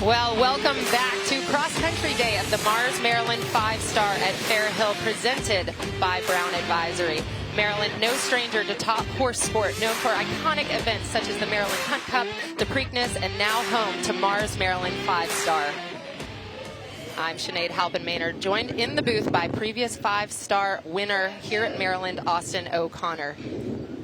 Well, welcome back to Cross Country Day at the Mars Maryland 5-Star at Fair Hill, presented by Brown Advisory. Maryland, no stranger to top horse sport, known for iconic events such as the Maryland Hunt Cup, the Preakness, and now home to Mars Maryland 5-Star. I'm Sinead Halpin-Maynard, joined in the booth by previous 5-Star winner here at Maryland, Austin O'Connor.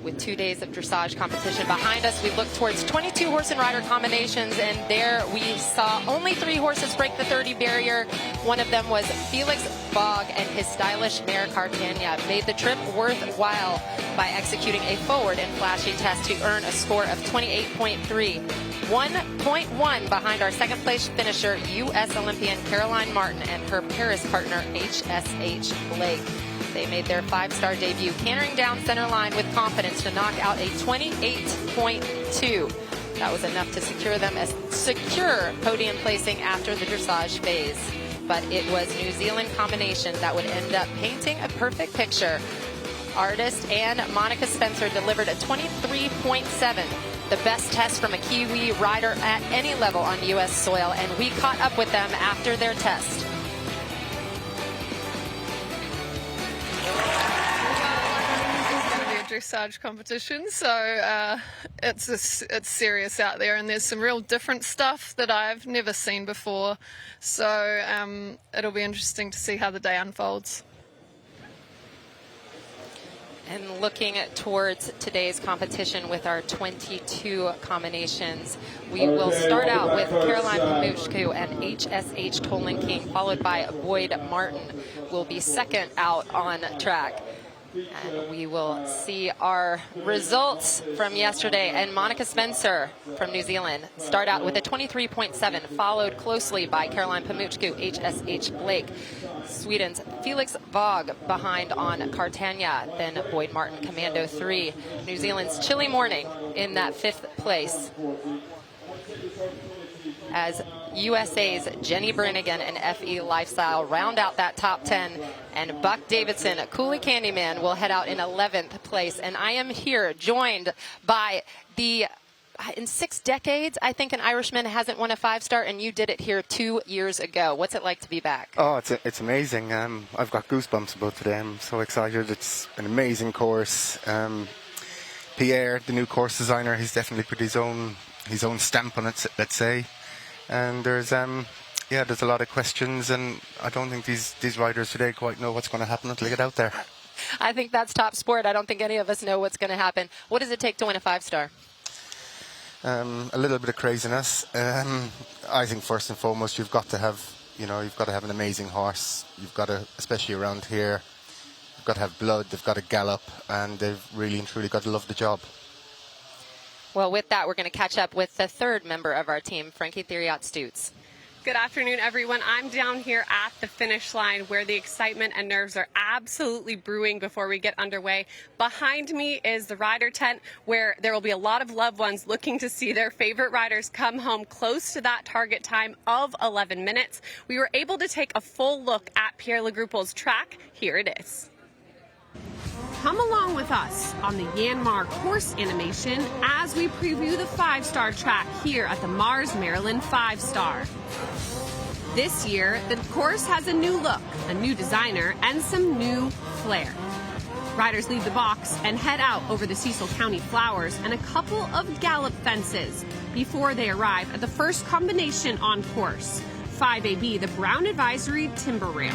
With 2 days of dressage competition behind us, we look towards 22 horse and rider combinations, and there we saw only 3 horses break the 30 barrier. One of them was Felix Bogg, and his stylish mare Cartagena made the trip worthwhile by executing a forward and flashy test to earn a score of 28.3. 1.1 behind our second place finisher, U.S. Olympian Caroline Martin, and her Paris partner, HSH Blake. They made their 5-Star debut, cantering down center line with confidence to knock out a 28.2. That was enough to secure them a secure podium placing after the dressage phase. But it was New Zealand combination that would end up painting a perfect picture. Artist and Monica Spencer delivered a 23.7. The best test from a Kiwi rider at any level on U.S. soil, and we caught up with them after their test. Dressage competition, so it's serious out there, and there's some real different stuff that I've never seen before, so it'll be interesting to see how the day unfolds. And looking towards today's competition with our 22 combinations, we will start out with Caroline Pamuchku and HSH Tolan King, followed by Boyd Martin will be second out on track. And we will see our results from yesterday. And Monica Spencer from New Zealand start out with a 23.7, followed closely by Caroline Pamuchku, HSH Blake. Sweden's Felix Bogg behind on Cartagena, then Boyd Martin, Commando 3. New Zealand's Chilly Morning in that 5th place, as USA's Jenny Brannigan and FE Lifestyle round out that top 10, and Buck Davidson, Cooley Candyman, will head out in 11th place. And I am here joined by in 6 decades, I think an Irishman hasn't won a 5-Star, and you did it here 2 years ago. What's it like to be back? Oh, it's amazing. I've got goosebumps about today. I'm so excited. It's an amazing course. Pierre, the new course designer, he's definitely put his own stamp on it, let's say. And there's a lot of questions, and I don't think these riders today quite know what's going to happen until they get out there. I think that's top sport. I don't think any of us know what's going to happen. What does it take to win a 5-Star? A little bit of craziness. I think first and foremost you've got to have an amazing horse. You've got to, especially around here, you've got to have blood. They've got to gallop, and they've really and truly got to love the job. Well, with that, we're going to catch up with the third member of our team, Frankie Theriot-Stutes. Good afternoon, everyone. I'm down here at the finish line where the excitement and nerves are absolutely brewing before we get underway. Behind me is the rider tent, where there will be a lot of loved ones looking to see their favorite riders come home close to that target time of 11 minutes. We were able to take a full look at Pierre Le Grouple's track. Here it is. Come along with us on the Yanmar course animation as we preview the 5-Star track here at the Mars Maryland 5-Star. This year, the course has a new look, a new designer, and some new flair. Riders leave the box and head out over the Cecil County flowers and a couple of gallop fences before they arrive at the first combination on course, 5AB, the Brown Advisory Timber Rails.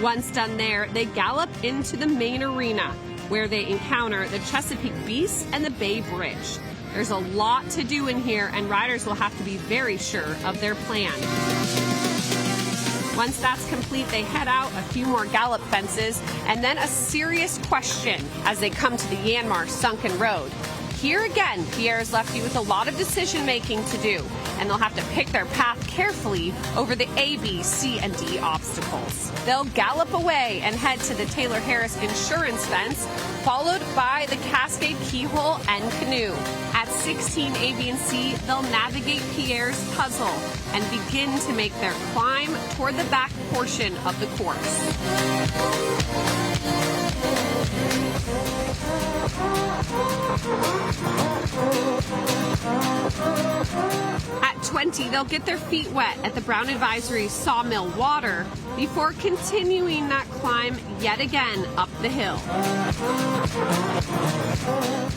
Once done there, they gallop into the main arena, where they encounter the Chesapeake Beast and the Bay Bridge. There's a lot to do in here, and riders will have to be very sure of their plan. Once that's complete, they head out a few more gallop fences, and then a serious question as they come to the Yanmar Sunken Road. Here again, Pierre has left you with a lot of decision-making to do, and they'll have to pick their path carefully over the A, B, C, and D obstacles. They'll gallop away and head to the Taylor Harris insurance fence, followed by the Cascade Keyhole and Canoe. At 16 A, B, and C, they'll navigate Pierre's puzzle and begin to make their climb toward the back portion of the course. At 20, they'll get their feet wet at the Brown Advisory Sawmill Water before continuing that climb yet again up the hill.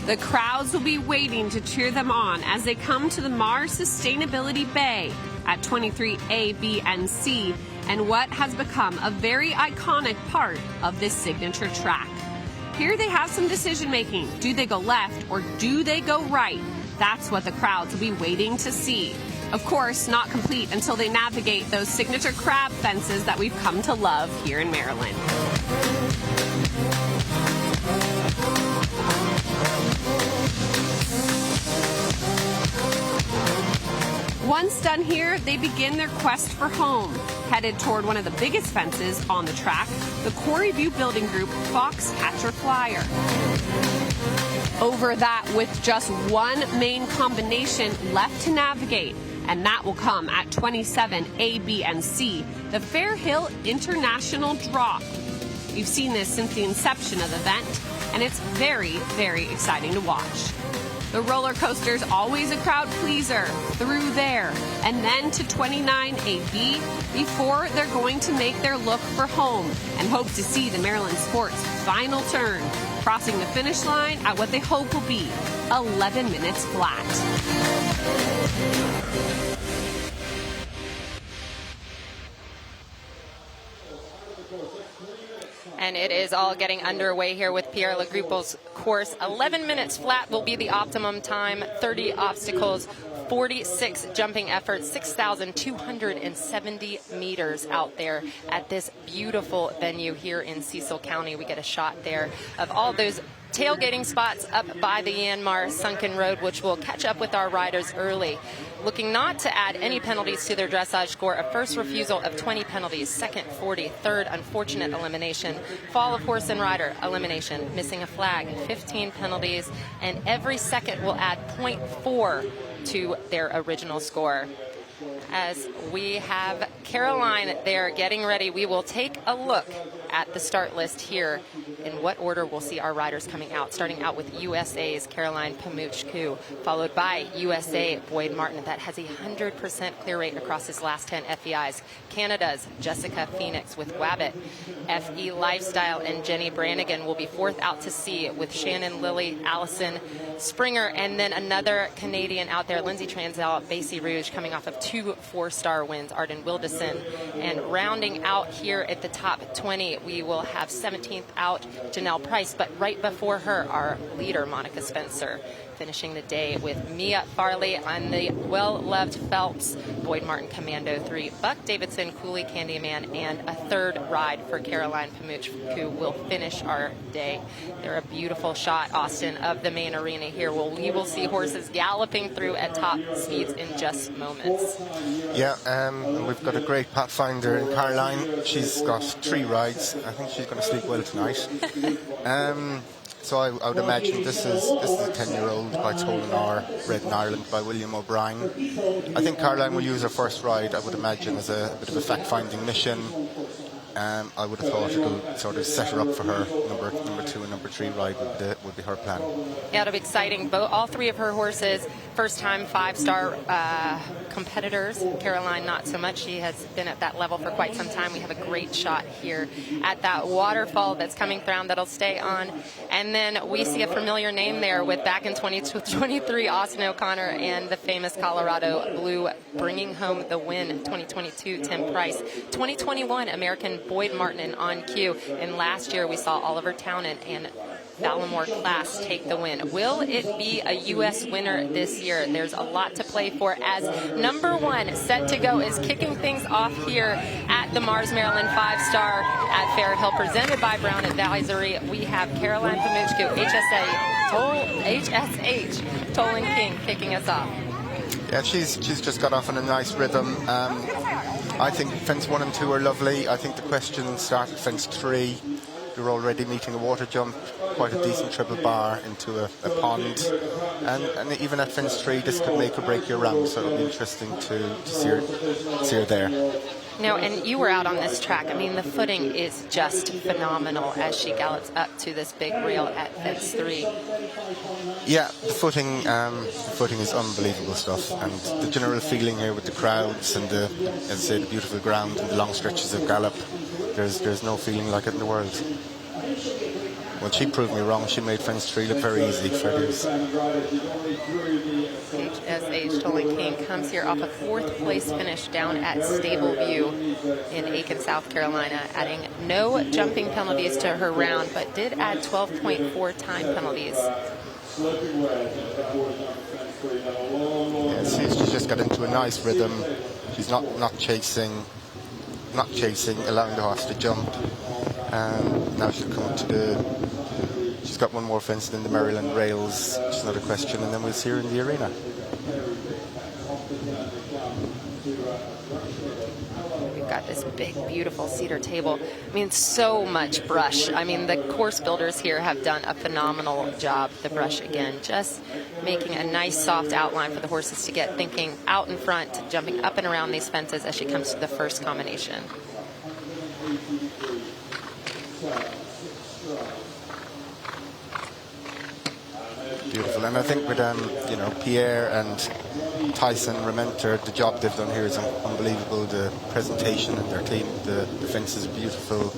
The crowds will be waiting to cheer them on as they come to the Mars Sustainability Bay at 23A, B, and C, and what has become a very iconic part of this signature track. Here they have some decision making. Do they go left or do they go right? That's what the crowds will be waiting to see. Of course, not complete until they navigate those signature crab fences that we've come to love here in Maryland. Once done here, they begin their quest for home. Headed toward one of the biggest fences on the track, the Quarry View Building Group Foxcatcher Flyer. Over that with just one main combination left to navigate, and that will come at 27 A, B, and C, the Fair Hill International Drop. You've seen this since the inception of the event, and it's very, very exciting to watch. The roller coaster's always a crowd pleaser through there, and then to 29 AB before they're going to make their look for home and hope to see the Maryland Sports final turn, crossing the finish line at what they hope will be 11 minutes flat. And it is all getting underway here with Pierre Legruppo's course. 11 minutes flat will be the optimum time, 30 obstacles, 46 jumping efforts, 6,270 meters out there at this beautiful venue here in Cecil County. We get a shot there of all those tailgating spots up by the Yanmar Sunken Road, which will catch up with our riders early. Looking not to add any penalties to their dressage score, a first refusal of 20 penalties, second 40, third unfortunate elimination, fall of horse and rider elimination, missing a flag, 15 penalties, and every second will add 0.4 to their original score. As we have Caroline there getting ready, we will take a look at the start list here in what order we'll see our riders coming out, starting out with USA's Caroline Pamuchku, followed by USA Boyd Martin. That has a 100% clear rate across his last 10 FEIs. Canada's Jessica Phoenix with Wabbit. FE Lifestyle and Jenny Brannigan will be fourth out to sea with Shannon Lilly, Allison Springer, and then another Canadian out there, Lindsay Transel, Basie Rouge, coming off of 2 4-star wins, Arden Wildesen. And rounding out here at the top 20, we will have 17th out Janelle Price, but right before her, our leader, Monica Spencer, finishing the day with Mia Farley on the well-loved Phelps Boyd Martin Commando 3, Buck Davidson, Cooley Candyman, and a third ride for Caroline Pamuchku will finish our day. They're a beautiful shot, Austin, of the main arena here. We will see horses galloping through at top speeds in just moments. Yeah, we've got a great pathfinder in Caroline. She's got 3 rides. I think she's going to sleep well tonight. So I would imagine this is a 10-year-old by Tolan R, bred in Ireland by William O'Brien. I think Caroline will use her first ride, I would imagine, as a bit of a fact-finding mission. I would have thought it'll sort of set her up for her number 2 and number 3 ride would be her plan. Yeah, it'll be exciting. All 3 of her horses, first-time 5-star competitors. Caroline, not so much. She has been at that level for quite some time. We have a great shot here at that waterfall that's coming down that'll stay on. And then we see a familiar name there with back in 2023, Austin O'Connor and the famous Colorado Blue bringing home the win. 2022, Tim Price. 2021, American Boyd Martin and On Cue. And last year we saw Oliver Townend and Ballamore Class take the win. Will it be a U.S. winner this year? There's a lot to play for as number 1 set to go is kicking things off here at the Mars Maryland 5-star at Fair Hill, presented by Brown Advisory. We have Caroline Pamuchku, HSH, Tolan King kicking us off. Yeah, she's just got off on a nice rhythm. I think fence 1 and 2 are lovely. I think the question started fence 3. You're already meeting a water jump. quite a decent triple bar into a pond, and even at fence 3, this could make or break your round. So it'll be interesting to see her there. No, and you were out on this track. I mean, the footing is just phenomenal as she gallops up to this big rail at fence 3. Yeah, the footing is unbelievable stuff, and the general feeling here with the crowds and as I say, the beautiful ground and the long stretches of gallop. There's no feeling like it in the world. Well, she proved me wrong. She made fence 3 look very easy for this. HSH Tolling King comes here off a 4th place finish down at Stable View in Aiken, South Carolina, adding no jumping penalties to her round, but did add 12.4 time penalties. Yeah, she's just got into a nice rhythm. She's not chasing, allowing the horse to jump. Now she'll come up to she's got one more fence than the Maryland rails, which is not a question, and then we'll see her in the arena. We've got this big, beautiful cedar table. I mean, so much brush. I mean, the course builders here have done a phenomenal job. The brush, again, just making a nice, soft outline for the horses to get thinking out in front, jumping up and around these fences as she comes to the first combination. Beautiful, and I think with Pierre and Tyson Rementer, the job they've done here is unbelievable. The presentation and their team, the fences are beautiful,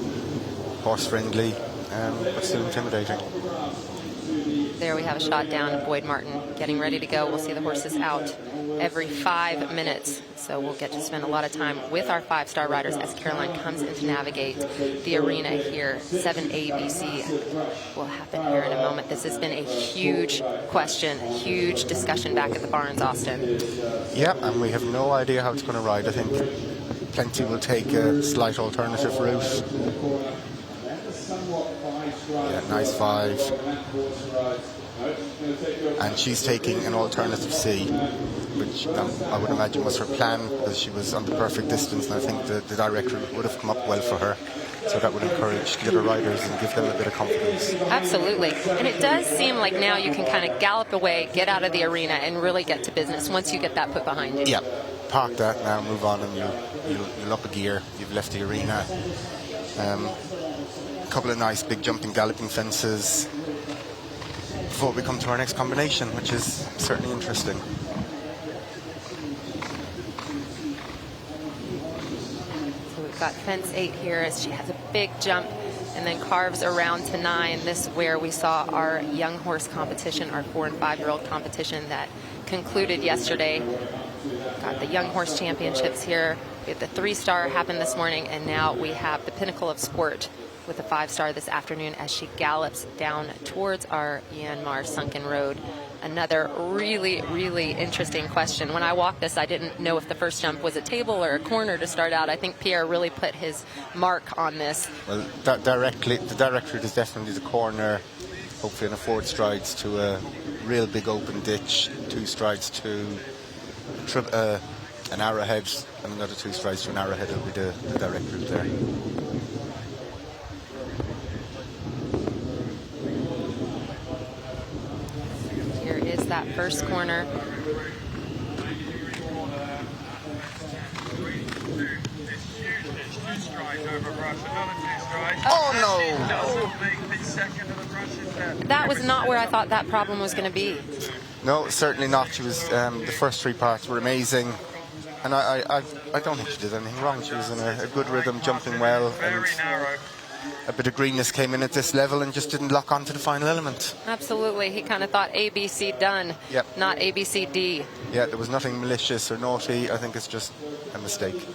horse friendly, but still intimidating. There we have a shot down. Boyd Martin getting ready to go. We'll see the horses out every 5 minutes. So we'll get to spend a lot of time with our 5-star riders as Caroline comes in to navigate the arena here. 7ABC will happen here in a moment. This has been a huge question, a huge discussion back at the barns, Austin. Yeah, and we have no idea how it's going to ride. I think Plenty will take a slight alternative route. Yeah, nice 5. And she's taking an alternative C, which I would imagine was her plan, because she was on the perfect distance, and I think the director would have come up well for her. So that would encourage the other riders and give them a bit of confidence. Absolutely. And it does seem like now you can kind of gallop away, get out of the arena, and really get to business once you get that put behind you. Yeah, park that now, move on, and you'll up a gear. You've left the arena. A couple of nice big jumping galloping fences before we come to our next combination, which is certainly interesting. So we've got fence 8 here as she has a big jump and then carves around to 9. This is where we saw our young horse competition, our 4- and 5-year-old competition that concluded yesterday. Got the young horse championships here. We had the 3-star happen this morning, and now we have the pinnacle of sport with a 5-star this afternoon as she gallops down towards our Myanmar sunken road. Another really, really interesting question. When I walked this, I didn't know if the first jump was a table or a corner to start out. I think Pierre really put his mark on this. Well, the direct route is definitely the corner, hopefully in a 4 strides to a real big open ditch, 2 strides to an arrowhead, and another 2 strides to an arrowhead will be the direct route there. Here is that first corner. Oh no! That was not where I thought that problem was going to be. No, certainly not. She was the first 3 parts were amazing, and I don't think she did anything wrong. She was in a good rhythm, jumping well, and a bit of greenness came in at this level and just didn't lock on to the final element. Absolutely. He kind of thought ABC done, yep. Not ABCD. Yeah, there was nothing malicious or naughty. I think it's just a mistake.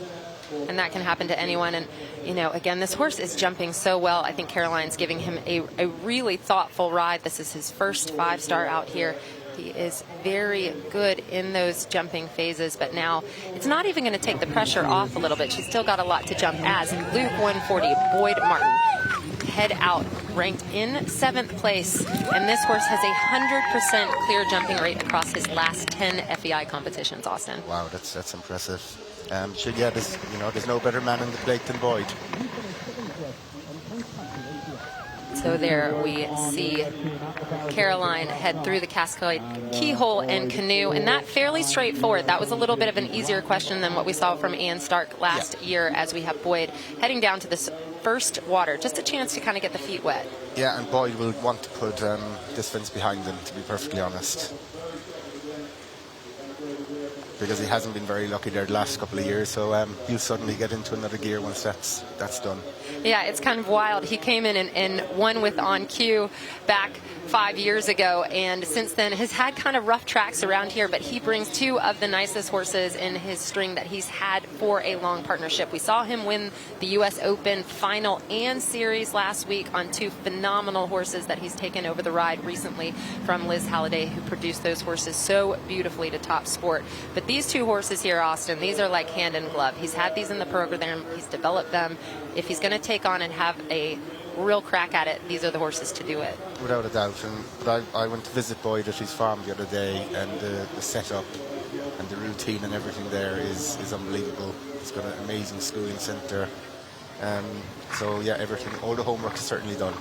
And that can happen to anyone. And, you know, again, this horse is jumping so well. I think Caroline's giving him a really thoughtful ride. This is his first 5-star out here. He is very good in those jumping phases, but now it's not even going to take the pressure off a little bit. She's still got a lot to jump as Luke 140, Boyd Martin, head out, ranked in 7th place, and this horse has a 100% clear jumping rate across his last 10 FEI competitions, Austin. Wow, that's impressive. There's no better man in the plate than Boyd. So So there we see Caroline head through the Cascade Keyhole and Canoe, and that fairly straightforward. That was a little bit of an easier question than what we saw from Ian Stark last year, as we have Boyd heading down to this first water. Just a chance to kind of get the feet wet. Yeah, and Boyd will want to put this fence behind him, to be perfectly honest. Because he hasn't been very lucky there the last couple of years, so he'll suddenly get into another gear once that's done. Yeah, it's kind of wild. He came in and won with On Cue back 5 years ago, and since then has had kind of rough tracks around here, but he brings two of the nicest horses in his string that he's had for a long partnership. We saw him win the U.S. Open Final and Series last week on two phenomenal horses that he's taken over the ride recently from Liz Halliday, who produced those horses so beautifully to Top Sport. But these two horses here, Austin, these are like hand in glove. He's had these in the program. He's developed them. If he's going to take on and have a real crack at it, these are the horses to do it. Without a doubt. But I went to visit Boyd at his farm the other day, and the setup and the routine and everything there is unbelievable. He's got an amazing schooling centre. So yeah, everything, all the homework is certainly done.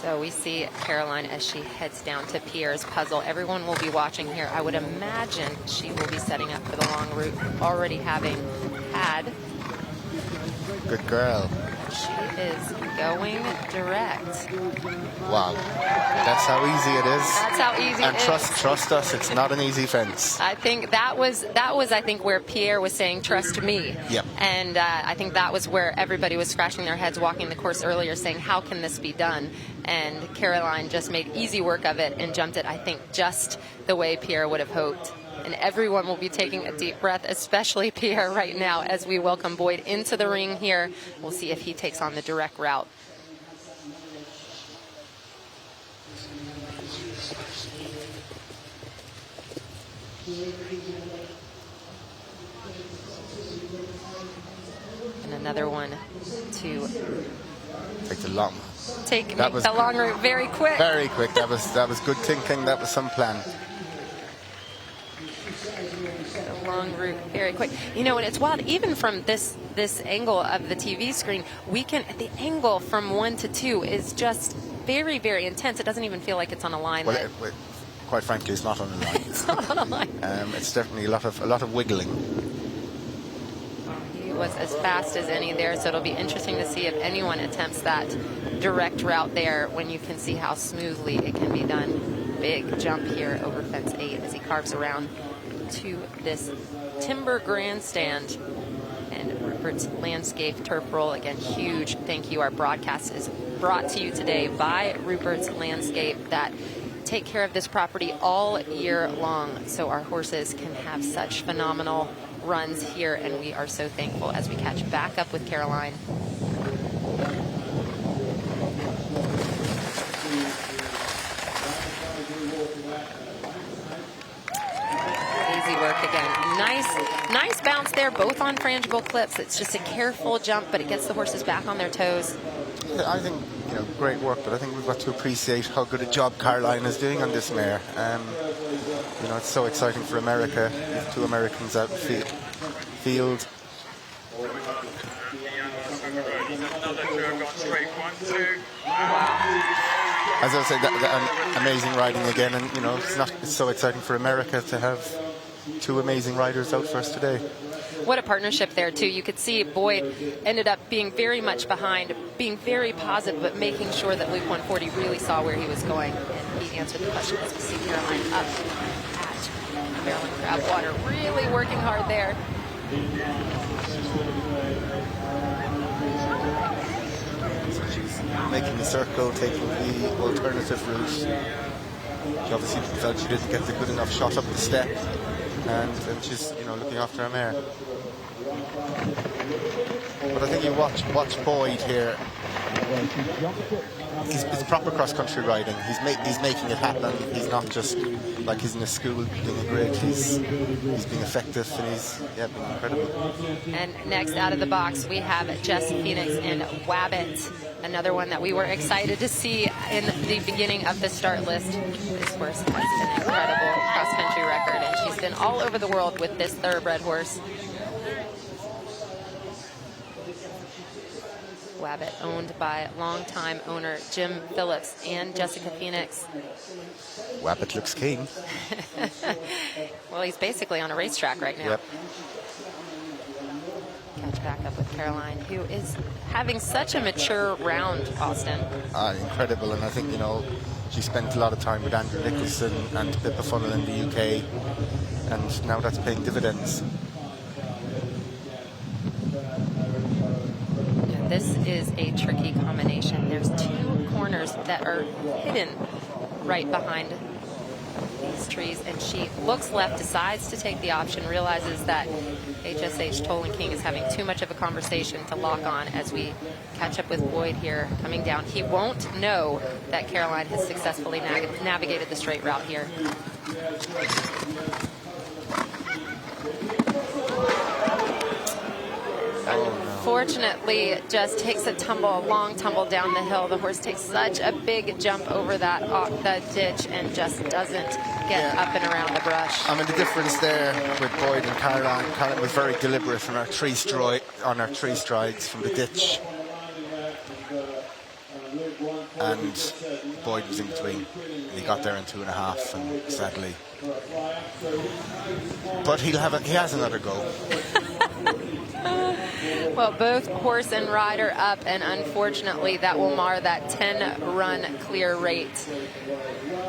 So we see Caroline as she heads down to Pierre's Puzzle. Everyone will be watching here. I would imagine she will be setting up for the long route, already having had. Good girl. She is going direct. Wow. That's how easy it is. That's how easy and it is. Trust us, it's not an easy fence. I think that was I think where Pierre was saying trust me. Yep. And I think that was where everybody was scratching their heads walking the course earlier, saying how can this be done? And Caroline just made easy work of it and jumped it, I think, just the way Pierre would have hoped. And everyone will be taking a deep breath, especially Pierre right now, as we welcome Boyd into the ring here. We'll see if he takes on the direct route. And another one to Take the long. make the long route very quick. Very quick. That was good thinking. That was some plan. The long route very quick. You know, and it's wild. Even from this angle of the TV screen, the angle from 1 to 2 is just very, very intense. It doesn't even feel like it's on a line. Well, quite frankly, it's not on a line. It's not on a line. It's definitely a lot of wiggling. He was as fast as any there, so it'll be interesting to see if anyone attempts that direct route there when you can see how smoothly it can be done. Big jump here over fence 8 as he carves around to this timber grandstand. And Rupert's Landscape Turf Roll, again, huge thank you. Our broadcast is brought to you today by Rupert's Landscape, that take care of this property all year long, so our horses can have such phenomenal runs here, and we are so thankful as we catch back up with Caroline. Easy work again. Nice bounce there, both on frangible clips. It's just a careful jump, but it gets the horses back on their toes. I think, great work, but I think we've got to appreciate how good a job Caroline is doing on this mare. It's so exciting for America. We have two Americans out in the field. As I said, that amazing riding again, and it's so exciting for America to have two amazing riders out for us today. What a partnership there, too. You could see Boyd ended up being very much behind, being very positive, but making sure that Luke 140 really saw where he was going. And he answered the question as we see Caroline up at Maryland Crabwater. Really working hard there. So she's making the circle, taking the alternative route. She obviously felt she didn't get the good enough shot up the step. And she's, looking after her mare. But I think you watch Boyd here. He's proper cross-country riding. He's making it happen. He's not just like he's in a school doing a grid. He's being effective, and he's being incredible. And next out of the box, we have Jess Phoenix and Wabbit. Another one that we were excited to see in the beginning of the start list. This horse has an incredible cross-country record, and she's been all over the world with this thoroughbred horse. Wabbit, owned by longtime owner Jim Phillips and Jessica Phoenix. Wabbit looks keen. Well, he's basically on a racetrack right now. Yep. Catch back up with Caroline, who is having such a mature round, Austin. Incredible, and I think, you know, she spent a lot of time with Andrew Nicholson and Pippa Funnell in the UK, and now that's paying dividends. Yeah, this is a tricky combination. There's two corners that are hidden right behind these trees, and she looks left, decides to take the option, realizes that HSH Tolan King is having too much of a conversation to lock on as we catch up with Boyd here coming down. He won't know that Caroline has successfully navigated the straight route here. Unfortunately, just takes a long tumble down the hill. The horse takes such a big jump over that ditch and just doesn't get up and around the brush. I mean, the difference there with Boyd and Caroline, Caroline was very deliberate on her three strides from the ditch, and Boyd was in between. And he got there in 2.5, and sadly, but he has another go. Well, both horse and rider up, and unfortunately that will mar that 10-run clear rate.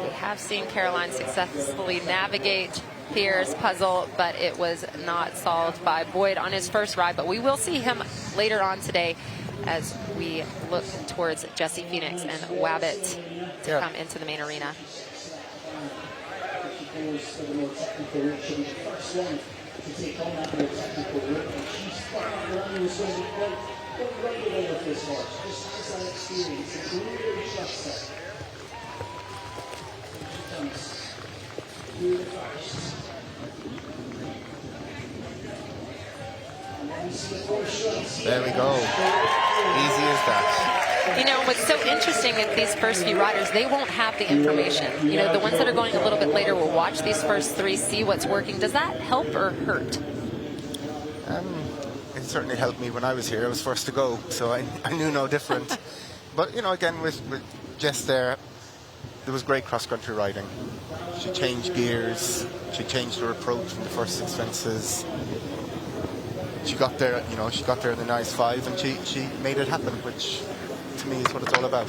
We have seen Caroline successfully navigate Pierre's puzzle, but it was not solved by Boyd on his first ride. But we will see him later on today as we look towards Jessie Phoenix and Wabbit to come into the main arena. To take on that more technical route, and she's far around the so quite regular with this horse. Just has that experience. It's really just that. She comes through the first. There we go. Easy as that. You know, what's so interesting is these first few riders, they won't have the information. You know, the ones that are going a little bit later will watch these first three, see what's working. Does that help or hurt? It certainly helped me when I was here. I was first to go, so I knew no different. But, you know, again, with Jess there was great cross-country riding. She changed gears. She changed her approach in the first 6 fences. She got there, you know, she got there in the nice 5, and she made it happen, which to me is what it's all about.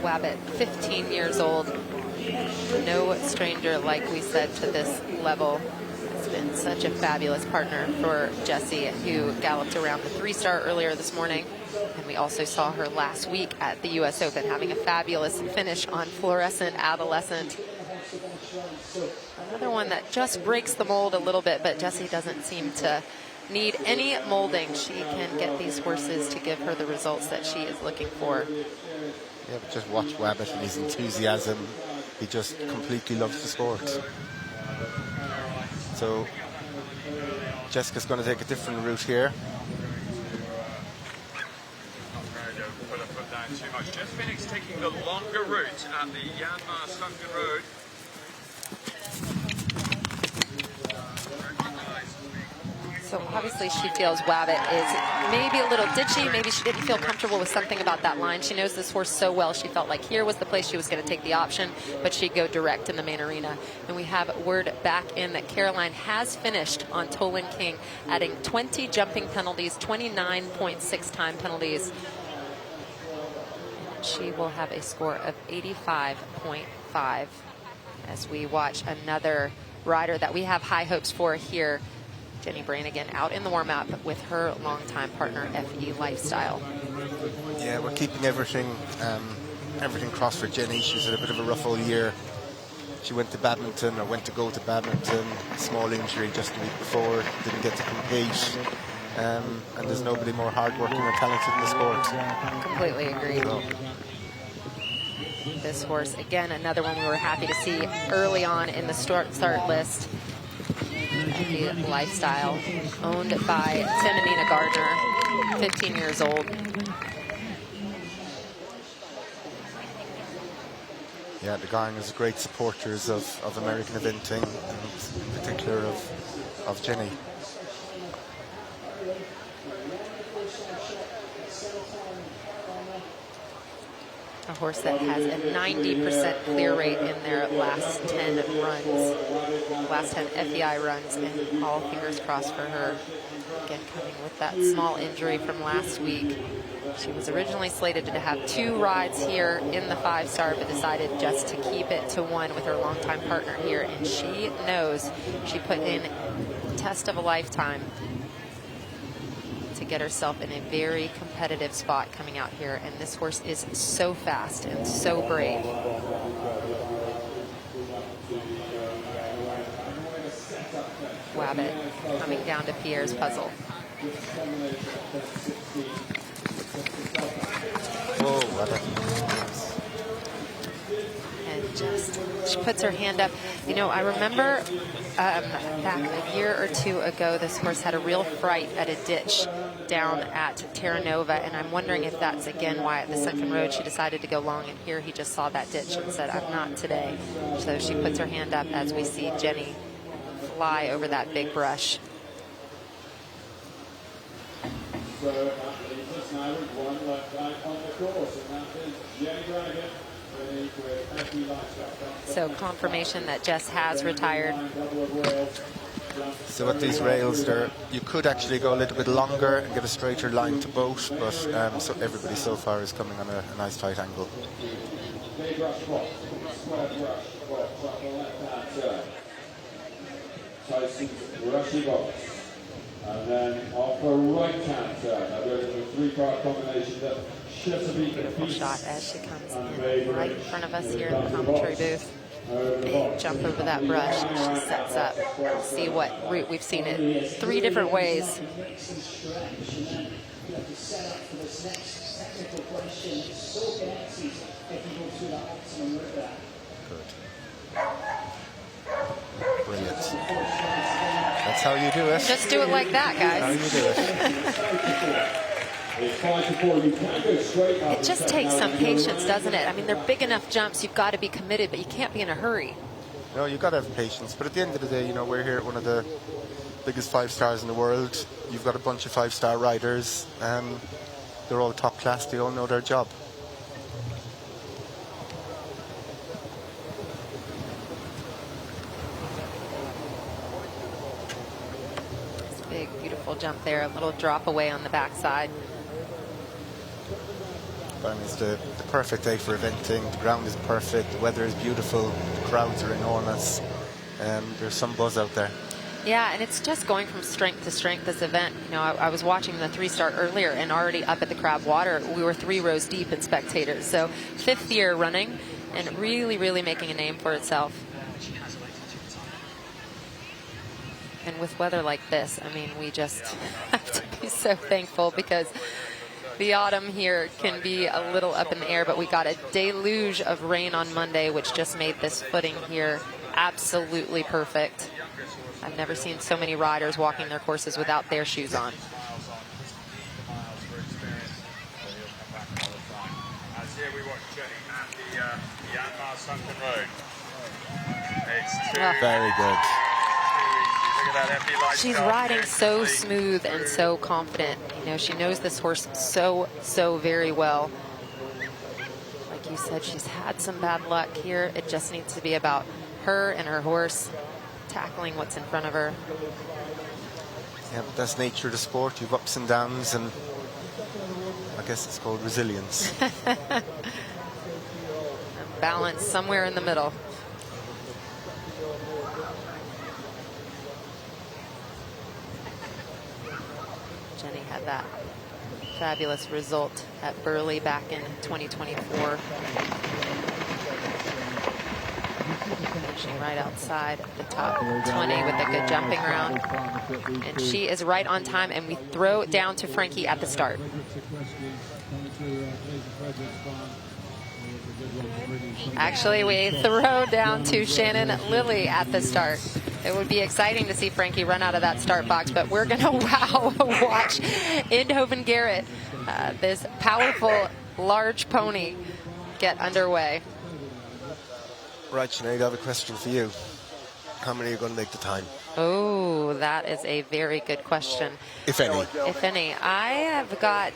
Wabbit, 15 years old, no stranger, like we said, to this level. Has been such a fabulous partner for Jessie, who galloped around the 3-star earlier this morning. And we also saw her last week at the U.S. Open having a fabulous finish on Fluorescent Adolescent. Another one that just breaks the mold a little bit, but Jessie doesn't seem to need any molding. She can get these horses to give her the results that she is looking for. Yeah, but just watch Wabbit and his enthusiasm. He just completely loves the sport. So Jessica's going to take a different route here. Too much. Jess Phoenix taking the longer route at the Yanmar Sunken Road. So obviously she feels Wabbit is maybe a little ditchy. Maybe she didn't feel comfortable with something about that line. She knows this horse so well. She felt like here was the place she was going to take the option, but she'd go direct in the main arena. And we have word back in that Caroline has finished on Tolan King, adding 20 jumping penalties, 29.6 time penalties. She will have a score of 85.5 as we watch another rider that we have high hopes for here, Jenny Brannigan, out in the warm-up with her longtime partner, FE Lifestyle. Yeah, we're keeping everything crossed for Jenny. She's had a bit of a rough old year. She went to badminton, or went to go to badminton, small injury just the week before, didn't get to compete. And there's nobody more hardworking or talented in the sport. Completely agree. So. This horse, again, another one we were happy to see early on in the start list. The Lifestyle, owned by Tim and Nina Gardner, 15 years old. Yeah, the Garners are great supporters of American eventing, and in particular of Jenny. A horse that has a 90% clear rate in their last 10 runs, last 10 FEI runs, and all fingers crossed for her. Again, coming with that small injury from last week. She was originally slated to have 2 rides here in the 5-star, but decided just to keep it to 1 with her longtime partner here. And she knows she put in the test of a lifetime to get herself in a very competitive spot coming out here. And this horse is so fast and so brave. Wabbit coming down to Pierre's puzzle. Whoa, Wabbit. And just, she puts her hand up. You know, I remember back a year or 2 ago, this horse had a real fright at a ditch down at Terra Nova, and I'm wondering if that's again why at the Sunken Road she decided to go long, and here he just saw that ditch and said, I'm not today. So she puts her hand up as we see Jenny fly over that big brush. So confirmation that Jess has retired. So at these rails there, you could actually go a little bit longer and get a straighter line to boat, but so everybody so far is coming on a nice tight angle. And then off the right hand turn, now there's a 3-car combination that Beautiful shot as she comes in right in front of us here in the commentary booth. Big jump over that brush, and she sets up. See what route we've seen it 3 different ways. Brilliant. That's how you do it. Just do it like that, guys. That's how you do it. It just takes some patience, doesn't it? I mean, they're big enough jumps. You've got to be committed, but you can't be in a hurry. No, you've got to have patience. But at the end of the day, you know, we're here at one of the biggest 5-stars in the world. You've got a bunch of 5-star riders. They're all top class. They all know their job. Big, beautiful jump there. A little drop away on the backside. It's the perfect day for eventing. The ground is perfect. The weather is beautiful. The crowds are enormous. There's some buzz out there. Yeah, and it's just going from strength to strength, this event. You know, I was watching the 3-star earlier, and already up at the Crab Water, we were 3 rows deep in spectators. So 5th year running, and really, really making a name for itself. And with weather like this, I mean, we just have to be so thankful, because the autumn here can be a little up in the air, but we got a deluge of rain on Monday, which just made this footing here absolutely perfect. I've never seen so many riders walking their courses without their shoes on. Here we watch Jenny at the Yanmar Sunken Road. It's Very good. She's riding so smooth and so confident. You know, she knows this horse so very well. Like you said, she's had some bad luck here. It just needs to be about her and her horse tackling what's in front of her. Yeah, but that's nature of the sport. You've ups and downs, and I guess it's called resilience. Balance somewhere in the middle. Jenny had that fabulous result at Burley back in 2024. Finishing right outside the top 20 with a good jumping round. And she is right on time, and we throw down to Frankie at the start. Actually, we throw down to Shannon Lilly at the start. It would be exciting to see Frankie run out of that start box, but we're going to watch Eindhoven Garrett, this powerful, large pony, get underway. Right, Sinead, I have a question for you. How many are going to make the time? Oh, that is a very good question. If any. If any. I have got,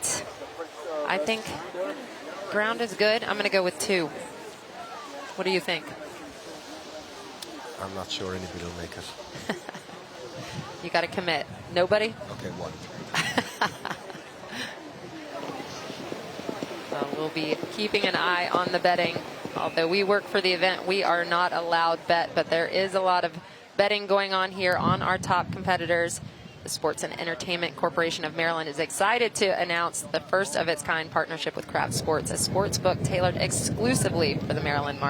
I think ground is good. I'm going to go with 2. What do you think? I'm not sure anybody will make it. You got to commit. Nobody? Okay, 1. Well, we'll be keeping an eye on the betting. Although we work for the event, we are not allowed bet, but there is a lot of betting going on here on our top competitors. The Sports and Entertainment Corporation of Maryland is excited to announce the first of its kind partnership with Craft Sports, a sports book tailored exclusively for the Maryland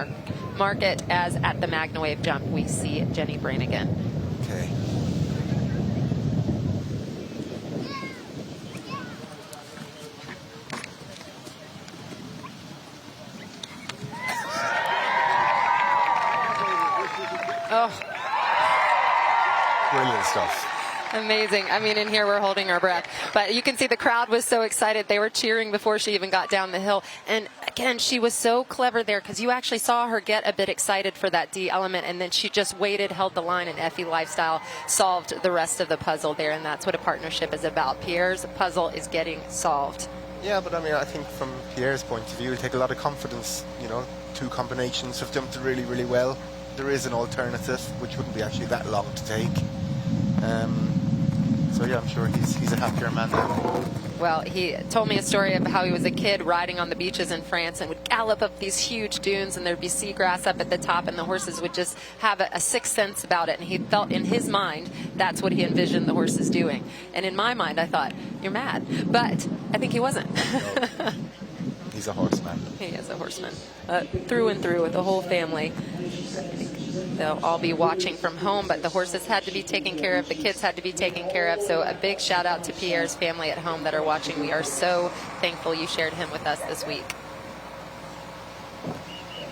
market, as at the Magna Wave Jump we see Jenny Brannigan. Okay. Oh, Brilliant stuff. amazing. I mean, in here we're holding our breath. But you can see the crowd was so excited. They were cheering before she even got down the hill. And again, she was so clever there because you actually saw her get a bit excited for that D element. And then she just waited, held the line, and Effie Lifestyle solved the rest of the puzzle there. And that's what a partnership is about. Pierre's puzzle is getting solved. Yeah, but I mean, I think from Pierre's point of view, it'll take a lot of confidence. You know, 2 combinations have jumped really, really well. There is an alternative, which wouldn't be actually that long to take. So yeah, I'm sure he's a happier man now. Well, he told me a story of how he was a kid riding on the beaches in France and would gallop up these huge dunes, and there'd be seagrass up at the top, and the horses would just have a sixth sense about it. And he felt in his mind that's what he envisioned the horses doing. And in my mind, I thought, you're mad. But I think he wasn't. He's a horseman. He is a horseman, through and through with the whole family. They'll all be watching from home, but the horses had to be taken care of. The kids had to be taken care of. So a big shout out to Pierre's family at home that are watching. We are so thankful you shared him with us this week.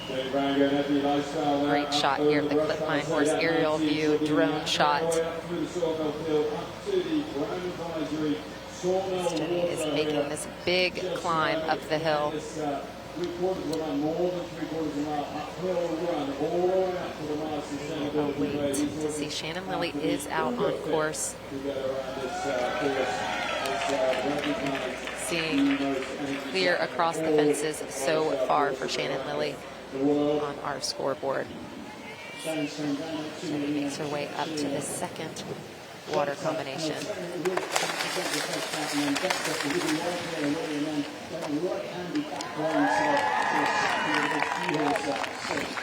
Great shot here of the Clip My Horse aerial view, drone shot. Jenny is making this big climb up the hill. We'll wait to see. Shannon Lilly is out on course. Seeing clear across the fences so far for Shannon Lilly on our scoreboard. Jenny makes her way up to the second water combination.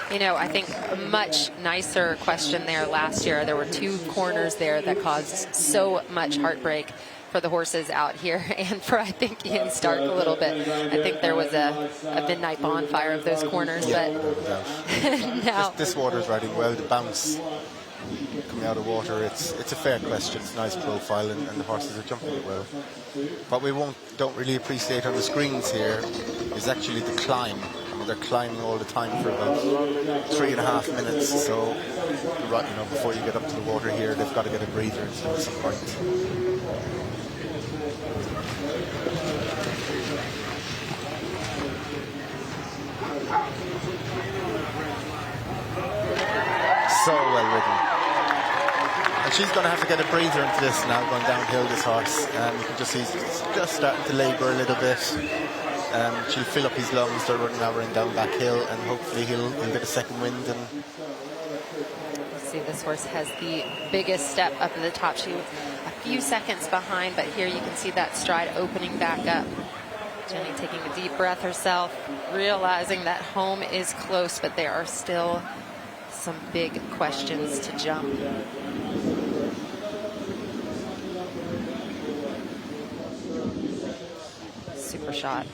You know, I think a much nicer question there last year. There were 2 corners there that caused so much heartbreak for the horses out here, and for, I think, Ian Stark a little bit. I think there was a midnight bonfire of those corners. Yeah, but now this water's riding well. The bounce coming out of water, it's a fair question. It's a nice profile, and the horses are jumping it well. What we don't really appreciate on the screens here is actually the climb. I mean, they're climbing all the time for about 3.5 minutes. So, right, you know, before you get up to the water here, they've got to get a breather at some point. So well ridden. And she's going to have to get a breather into this now, going downhill, this horse. You can just see he's just starting to labour a little bit. She'll fill up his lungs. They're running down that hill, and hopefully he'll get a second wind. And see, this horse has the biggest step up at the top. She was a few seconds behind, but here you can see that stride opening back up. Jenny taking a deep breath herself, realizing that home is close, but there are still some big questions to jump. Super shot.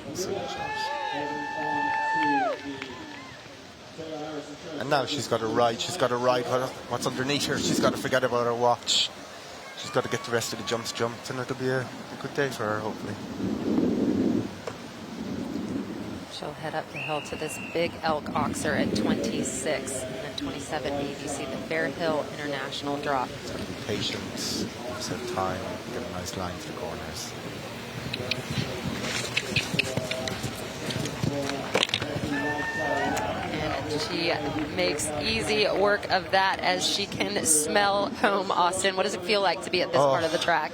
And now she's got to ride. She's got to ride what's underneath her. She's got to forget about her watch. She's got to get the rest of the jumps jumped, and it'll be a good day for her, hopefully. She'll head up the hill to this big elk oxer at 26, and then 27 ABC, the Fair Hill International drop. It's got to be patience, set time, get a nice line to the corners. And she She makes easy work of that as she can smell home. Austin, what does it feel like to be at this part of the track?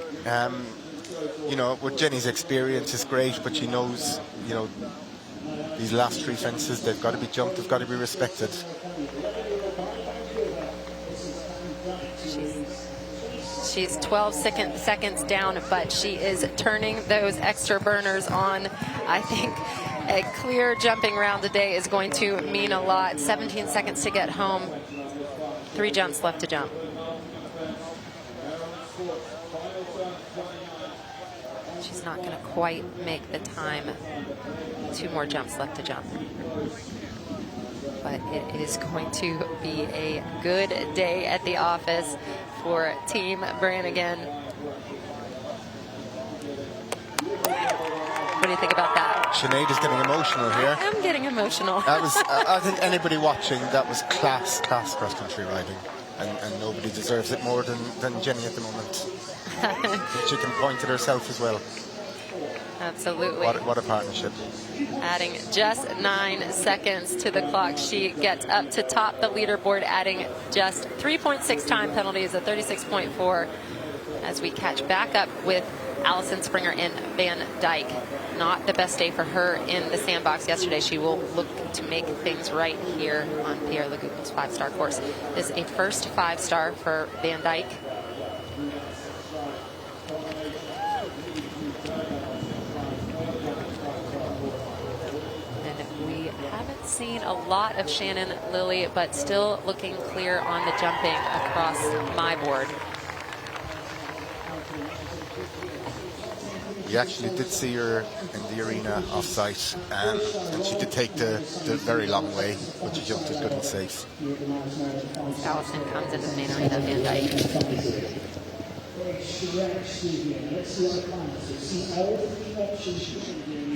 You know, with Jenny's experience is great, but she knows, you know, these last 3 fences, they've got to be jumped, they've got to be respected. She's 12 seconds down, but she is turning those extra burners on. I think a clear jumping round today is going to mean a lot. 17 seconds to get home. 3 jumps left to jump. She's not going to quite make the time. 2 more jumps left to jump. But it is going to be a good day at the office for Team Brannigan. What do you think about that? Sinead is getting emotional here. I am getting emotional. That was, I think anybody watching, that was class cross-country riding. And nobody deserves it more than Jenny at the moment. She can point at herself as well. Absolutely. What a partnership. Adding just 9 seconds to the clock. She gets up to top the leaderboard, adding just 3.6 time penalties, a 36.4, as we catch back up with Allison Springer and Van Dyke. Not the best day for her in the sandbox yesterday. She will look to make things right here on Pierre Legouten's 5-star course. This is a first 5-star for Van Dyke. Seen a lot of Shannon Lilly, but still looking clear on the jumping across my board. We actually did see her in the arena off-site, and she did take the very long way, but she jumped as good and safe. Allison comes into the main arena, Van Dyke.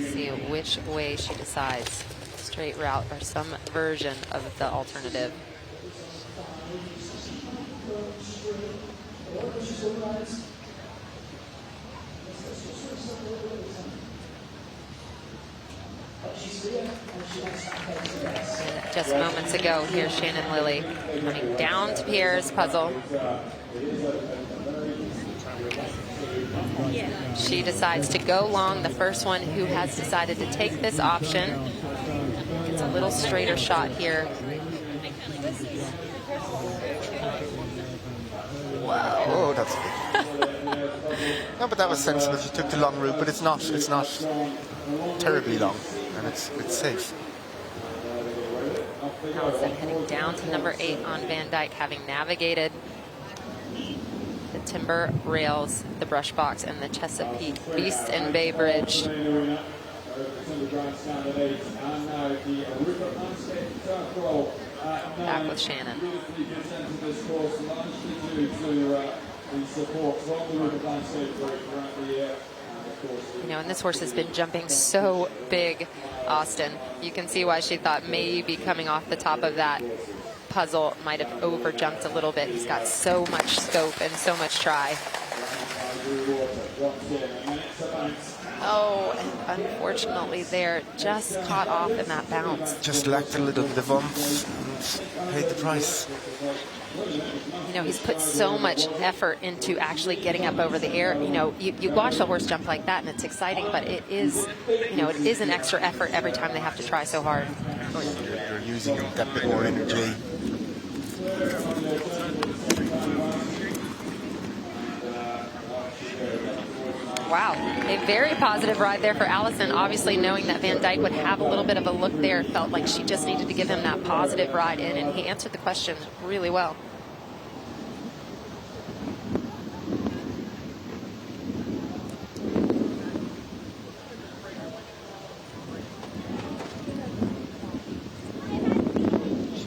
See which way she decides. Straight route or some version of the alternative. And just moments ago, here's Shannon Lilly coming down to Pierre's puzzle. She decides to go long, the first one who has decided to take this option. It's a little straighter shot here. Wow. Oh, that's good. No, but that was sensible. She took the long route, but it's not terribly long, and it's safe. Allison heading down to number 8 on Van Dyke, having navigated the timber rails, the brush box, and the Chesapeake Beast and Bay Bridge. Back with Shannon. You know, and this horse has been jumping so big, Austin. You can see why she thought maybe coming off the top of that puzzle might have over jumped a little bit. He's got so much scope and so much try. Oh, and unfortunately there, just caught off in that bounce. Just lacked a little bit of oomph and paid the price. You know, he's put so much effort into actually getting up over the air. You know, you watch the horse jump like that and it's exciting, but it is, you know, it is an extra effort every time they have to try so hard. You're using that bit more energy. Wow, a very positive ride there for Allison. Obviously knowing that Van Dyke would have a little bit of a look there, felt like she just needed to give him that positive ride in, and he answered the question really well.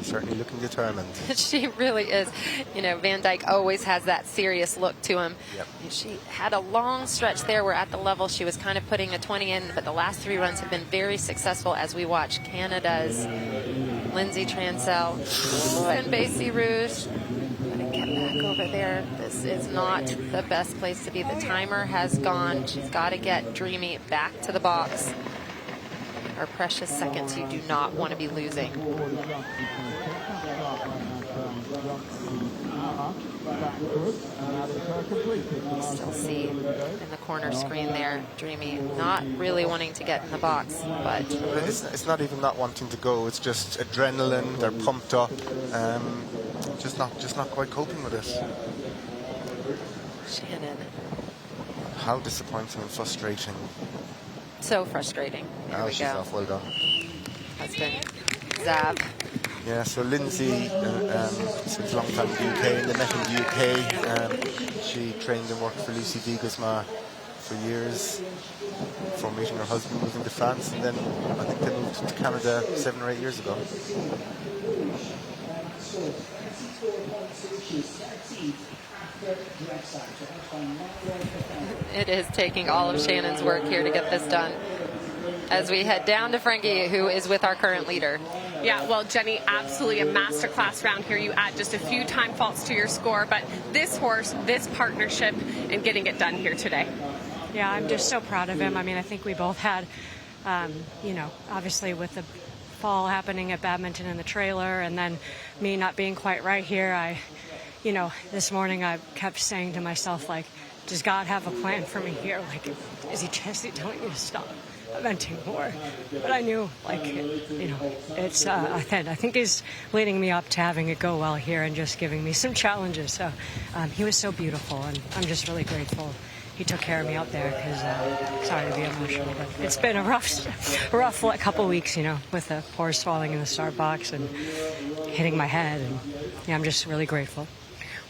Certainly looking determined. She really is. You know, Van Dyke always has that serious look to him. Yep. She had a long stretch there where at the level she was kind of putting a 20 in, but the last 3 runs have been very successful as we watch Canada's Lindsay Transel and Basie Rouge. Get back over there. This is not the best place to be. The timer has gone. She's got to get Dreamy back to the box. are precious seconds you do not want to be losing. You still see in the corner screen there, Dreamy not really wanting to get in the box, but it's not even not wanting to go. It's just adrenaline. They're pumped up. Just not quite coping with it. Shannon. How disappointing and frustrating. So frustrating. There we she's go. off. Well done. Husband, Zav. Yeah, so Lindsay spent a long time in the UK, and they met in the UK. She trained and worked for Lucy Vigasma for years before meeting her husband, moving to France, and then I think they moved to Canada 7 or 8 years ago. It is taking all of Shannon's work here to get this done. As we head down to Frankie, who is with our current leader. Yeah, well, Jenny, absolutely a masterclass round here. You add just a few time faults to your score, but this horse, this partnership, and getting it done here today. Yeah, I'm just so proud of him. I mean, I think we both had, you know, obviously with the fall happening at Badminton in the trailer, and then me not being quite right here, you know, this morning I kept saying to myself, like, does God have a plan for me here? Like, is he telling me to stop eventing more? But I knew, like, you know, it's, I think he's leading me up to having it go well here and just giving me some challenges. So he was so beautiful, and I'm just really grateful he took care of me out there, because, sorry to be emotional, but it's been a rough couple weeks, you know, with the horse falling in the start box and hitting my head, and yeah, I'm just really grateful.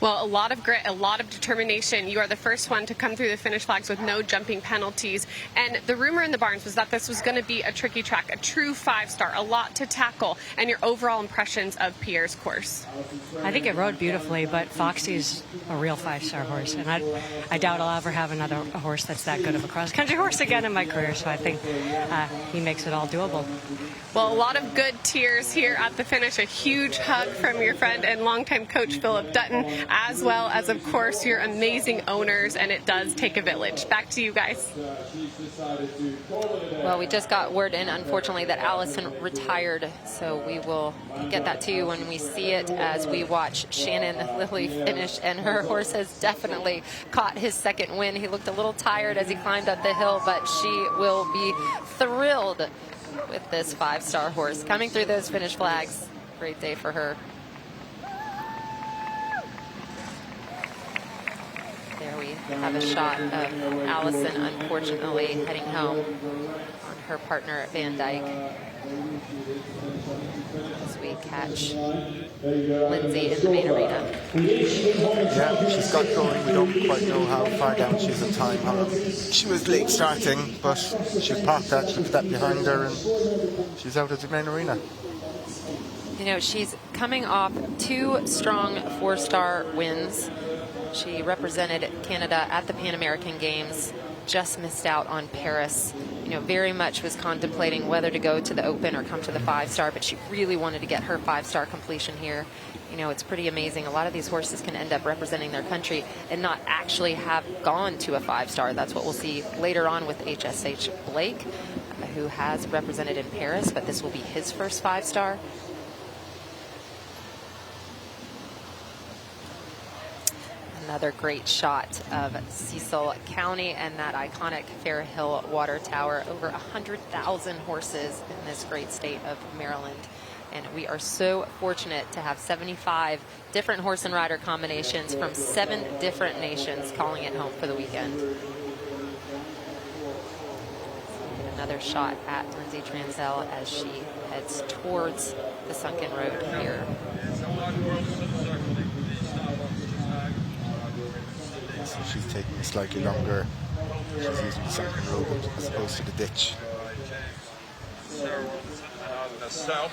Well, a lot of grit, a lot of determination. You are the first one to come through the finish flags with no jumping penalties. And the rumor in the barns was that this was going to be a tricky track, a true 5-star, a lot to tackle. And your overall impressions of Pierre's course? I think it rode beautifully, but Foxy's a real 5-star horse. And I doubt I'll ever have a horse that's that good of a cross-country horse again in my career. So I think he makes it all doable. Well, a lot of good tears here at the finish. A huge hug from your friend and longtime coach, Philip Dutton, as well as, of course, your amazing owners, and it does take a village. Back to you guys. Well, we just got word in, unfortunately, that Allison retired, so we will get that to you when we see it as we watch Shannon Lilly finish, and her horse has definitely caught his second win. He looked a little tired as he climbed up the hill, but she will be thrilled with this 5-star horse coming through those finish flags. Great day for her. There we have a shot of Allison, unfortunately, heading home on her partner Van Dyke. As we catch Lindsay in the main arena. Yeah, she's got going. We don't quite know how far down she's in time. She was late starting, but she parked that, she put that behind her, and she's out of the main arena. You know, she's coming off 2 strong 4-star wins. She represented Canada at the Pan American Games, just missed out on Paris. You know, very much was contemplating whether to go to the Open or come to the 5-star, but she really wanted to get her 5-star completion here. You know, it's pretty amazing. A lot of these horses can end up representing their country and not actually have gone to a 5-star. That's what we'll see later on with HSH Blake, who has represented in Paris, but this will be his first 5-star. Another great shot of Cecil County and that iconic Fair Hill Water Tower. Over 100,000 horses in this great state of Maryland. And we are so fortunate to have 75 different horse and rider combinations from 7 different nations calling it home for the weekend. And another shot at Lindsay Transell as she heads towards the sunken road here. So she's taking a slightly longer. She's using the sunken road as opposed to the ditch. Herself.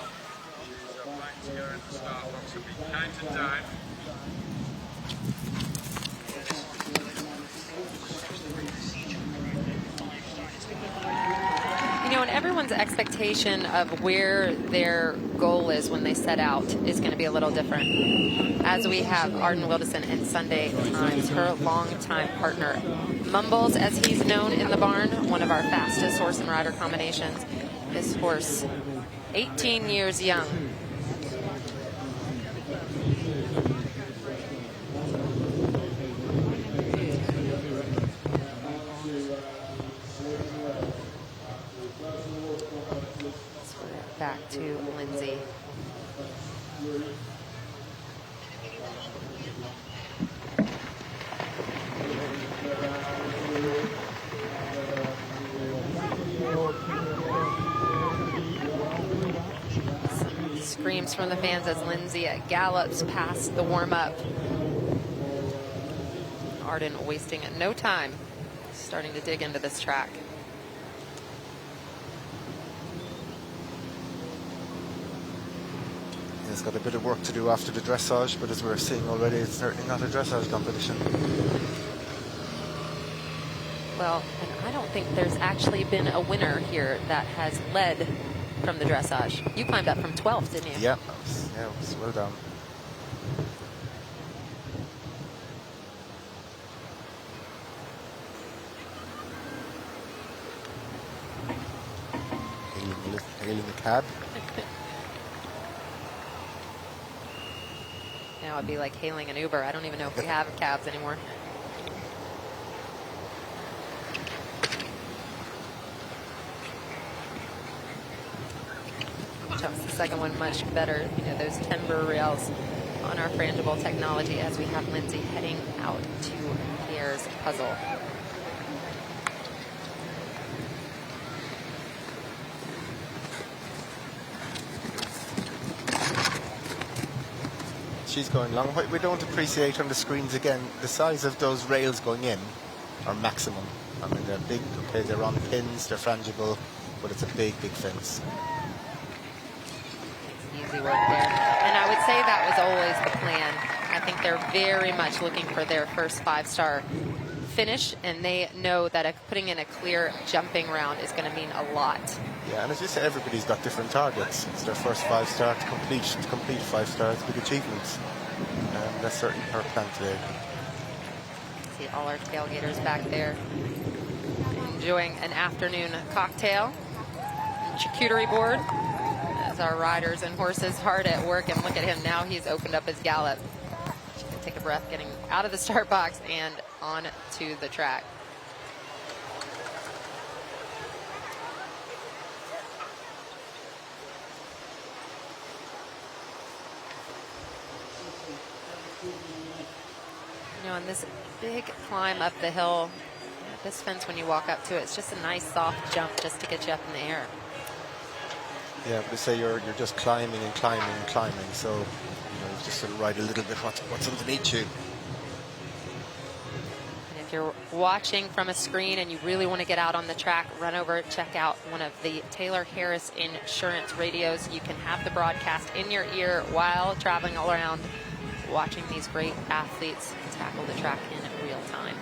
So Blank's going to start box will be counted down. You know, and everyone's expectation of where their goal is when they set out is going to be a little different. As we have Arden Wildison and Sunday Times, her longtime partner. Mumbles, as he's known in the barn, one of our fastest horse and rider combinations. This horse, 18 years young. Back to Lindsay. Screams from the fans as Lindsay gallops past the warm-up. Arden wasting no time, starting to dig into this track. He's got a bit of work to do after the dressage, but as we're seeing already, it's certainly not a dressage competition. Well, and I don't think there's actually been a winner here that has led from the dressage. You climbed up from 12th, didn't you? Yeah, it was well done. Hailing the cab. Now it'd be like hailing an Uber. I don't even know if we have cabs anymore. The second one much better. You know, those timber rails on our frangible technology as we have Lindsay heading out to Pierre's puzzle. She's going long. What we don't appreciate on the screens again, the size of those rails going in are maximum. I mean, they're big, okay, they're on pins, they're frangible, but it's a big, big fence. Easy work there. And I would say that was always the plan. I think they're very much looking for their first 5-star finish, and they know that putting in a clear jumping round is going to mean a lot. Yeah, and as you say, everybody's got different targets. It's their first 5-star to complete 5 stars, big achievements. And that's certainly her plan today. See all our tailgaters back there enjoying an afternoon cocktail and charcuterie board as our riders and horses hard at work. And look at him now, he's opened up his gallop. Take a breath getting out of the start box and on to the track. You know, on this big climb up the hill, this fence, when you walk up to it, it's just a nice soft jump just to get you up in the air. Yeah, but say you're just climbing and climbing and climbing, so you know, you just sort of ride a little bit what's underneath you. And if you're watching from a screen and you really want to get out on the track, run over, check out one of the Taylor Harris Insurance radios. You can have the broadcast in your ear while traveling all around, watching these great athletes tackle the track in real time.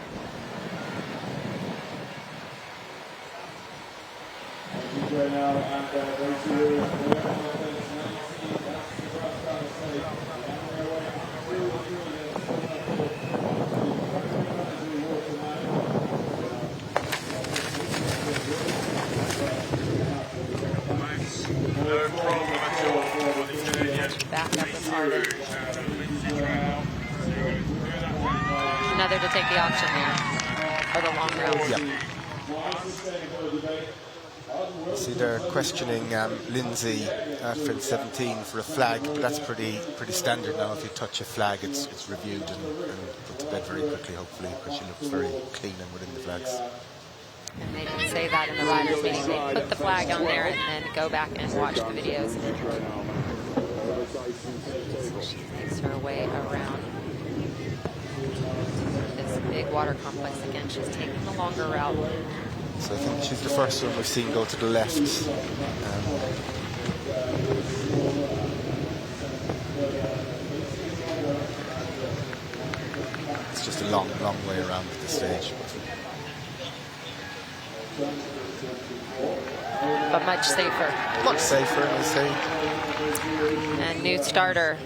No problem at all. Back up with Arden. Another to take the option there, or the long route. Yep. See, they're questioning Lindsay at fin 17 for a flag, but that's pretty standard now. If you touch a flag, it's reviewed and put to bed very quickly, hopefully, because she looks very clean and within the flags. And they can say that in the riders' meeting. They put the flag on there and then go back and watch the videos. So she makes her way around this big water complex again. She's taking the longer route. So I think she's the first one we've seen go to the left. It's just a long way around at this stage. But much safer. Much safer, I say. And new starter,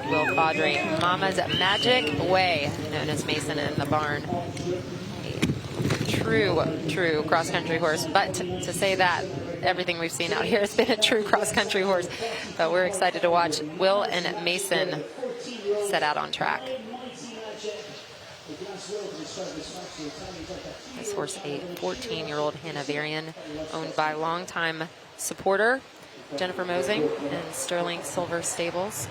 Will Faudree, Mama's Magic Way, known as Mason in the Barn. A true cross-country horse. But to say that, everything we've seen out here has been a true cross-country horse. But we're excited to watch Will and Mason set out on track. This horse, a 14-year-old Hanoverian, owned by longtime supporter Jennifer Mosing and Sterling Silver Stables,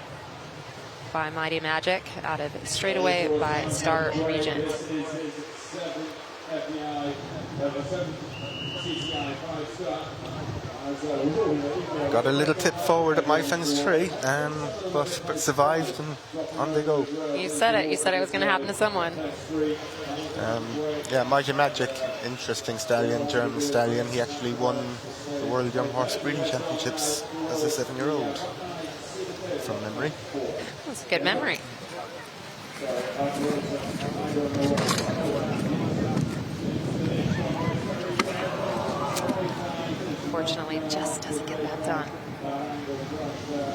by Mighty Magic, out of Straightaway by Star Regent. Got a little tip forward at my fence tree, but survived, and on they go. You said it. You said it was going to happen to someone. Yeah, Mighty Magic, interesting stallion, German stallion. He actually won the World Young Horse Breeding Championships as a 7-year-old, from memory. That's a good memory. Unfortunately, it just doesn't get that done.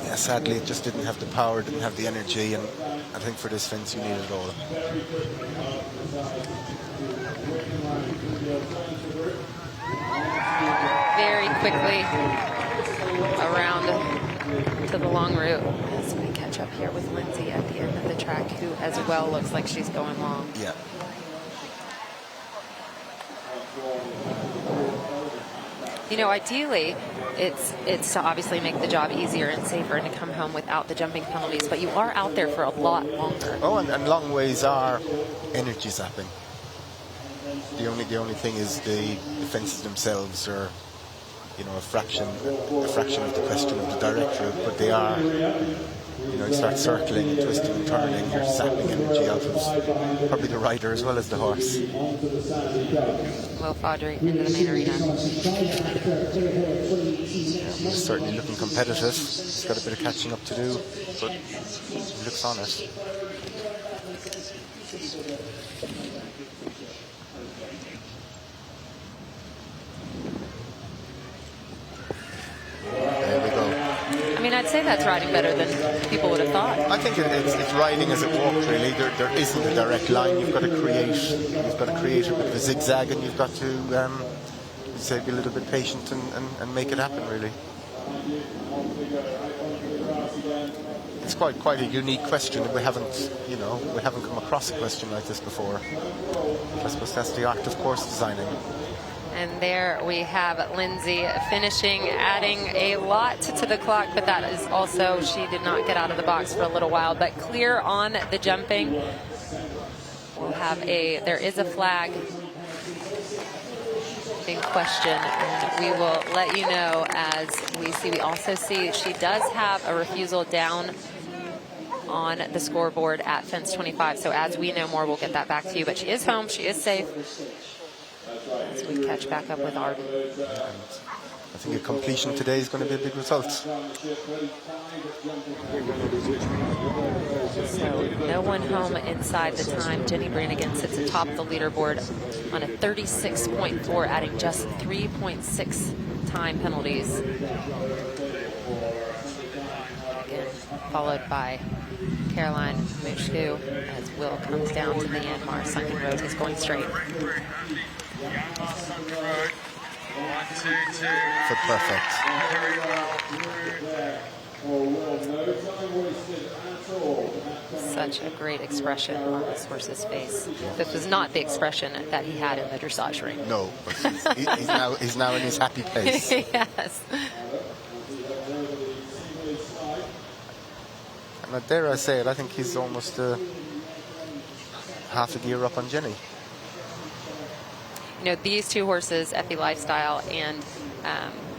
Yeah, sadly, it just didn't have the power, didn't have the energy, and I think for this fence you need it all. Very quickly around to the long route as we catch up here with Lindsay at the end of the track, who as well looks like she's going long. Yeah. You know, ideally, it's to obviously make the job easier and safer and to come home without the jumping penalties, but you are out there for a lot longer. Oh, and long ways are energy zapping. The only thing is the fences themselves are, you know, a fraction of the question of the direct route, but they are, you know, you start circling and twisting and turning, you're zapping energy out of probably the rider as well as the horse. Will Fawdry into the main arena. He's certainly looking competitive. He's got a bit of catching up to do, but he looks on it. There we go. I mean, I'd say that's riding better than people would have thought. I think it's riding as it walked, really. There isn't a direct line. You've got to create a bit of a zigzag, and you've got to be a little bit patient and make it happen, really. It's quite a unique question. We haven't come across a question like this before. I suppose that's the art of course designing. And there we have Lindsay finishing, adding a lot to the clock, but that is also, she did not get out of the box for a little while, but clear on the jumping. We'll have there is a flag in question, and we will let you know as we also see she does have a refusal down on the scoreboard at fence 25. So as we know more, we'll get that back to you, but she is home, she is safe. As we catch back up with Arden. I think a completion today is going to be a big result. So no one home inside the time. Jenny Brannigan sits atop the leaderboard on a 36.4, adding just 3.6 time penalties. Again, followed by Caroline Mushku as Will comes down to the Yanmar Sunken Road. He's going straight. Foot perfect. Such a great expression on this horse's face. This was not the expression that he had in the dressage ring. No, but he's now in his happy place. Yes. And dare I say it, I think he's almost half a gear up on Jenny. You know, these two horses, Effie Lifestyle and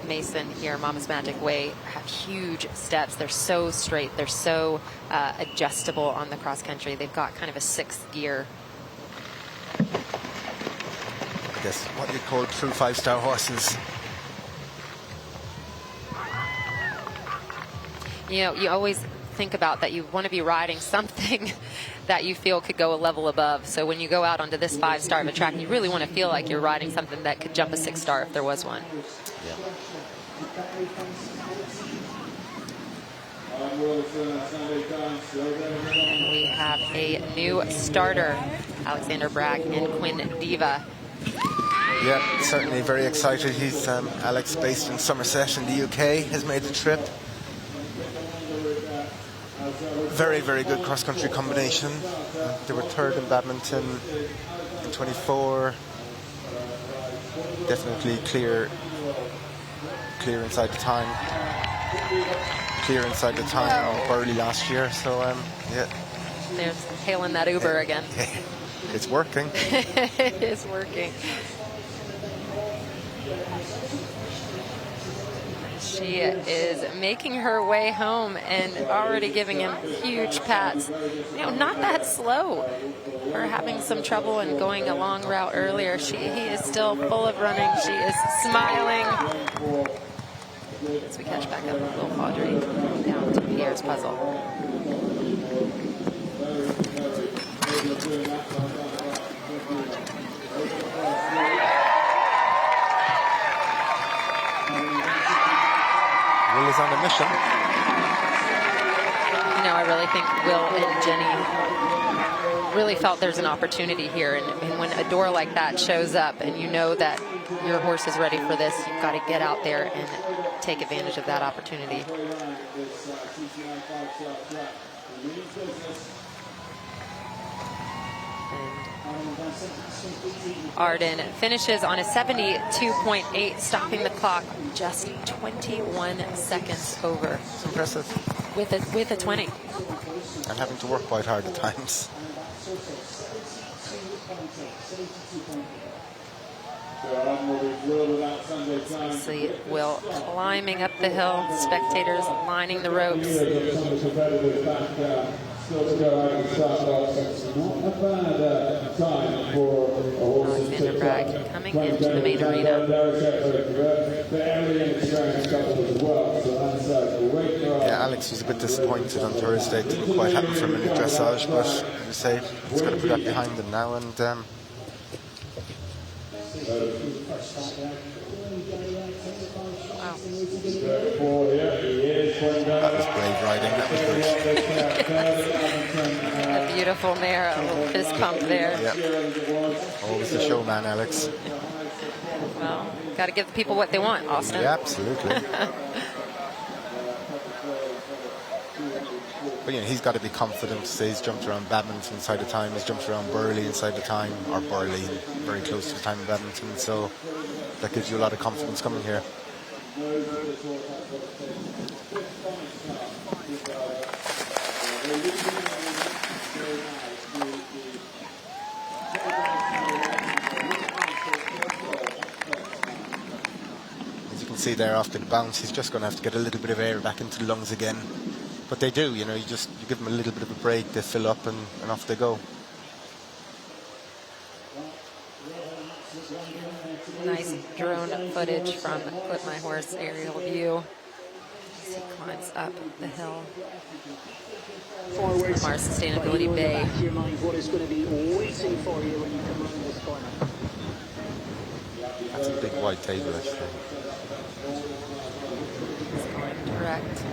Mason here, Mama's Magic Way, have huge steps. They're so straight. They're so adjustable on the cross country. They've got kind of a sixth gear. I guess what you call true 5-star horses. You know, you always think about that you want to be riding something that you feel could go a level above. So when you go out onto this 5-star of a track, you really want to feel like you're riding something that could jump a 6-star if there was one. Yeah. And we have a new starter, Alexander Bragg and Quinn Diva. Yeah, certainly very excited. He's Alex, based in Somerset in the UK, has made the trip. Very, very good cross-country combination. They were third in badminton in 24. Definitely clear inside the time. Clear inside the time on Burley last year. So yeah. There's hailing that Uber again. It's working. It is working. She is making her way home and already giving him huge pats. You know, not that slow. We're having some trouble and going a long route earlier. He is still full of running. She is smiling. As we catch back up with Will Faudree down to Pierre's puzzle. Will is on a mission. You know, I really think Will and Jenny really felt there's an opportunity here. And when a door like that shows up and you know that your horse is ready for this, you've got to get out there and take advantage of that opportunity. Arden finishes on a 72.8, stopping the clock just 21 seconds over. It's impressive. With a 20. And having to work quite hard at times. See Will climbing up the hill, spectators lining the ropes. Alexander Bragg coming into the main arena. Yeah, Alex was a bit disappointed on Thursday. It didn't quite happen for him in the dressage, but as you say, he's got to put that behind him now. And that was brave riding. That was good. A beautiful mare, a little fist pump there. Yep. Always the showman, Alex. Well, got to give the people what they want, Austin. Yeah, absolutely. But you know, he's got to be confident. Say he's jumped around badminton inside the time. He's jumped around Burley inside the time, or Burley very close to the time in badminton. So that gives you a lot of confidence coming here. As you can see there, after the bounce, he's just going to have to get a little bit of air back into the lungs again. But they do, you know, you give them a little bit of a break, they fill up and off they go. Nice drone footage from Clip My Horse aerial view as he climbs up the hill from our Sustainability Bay. That's a big white table, actually. It's going direct.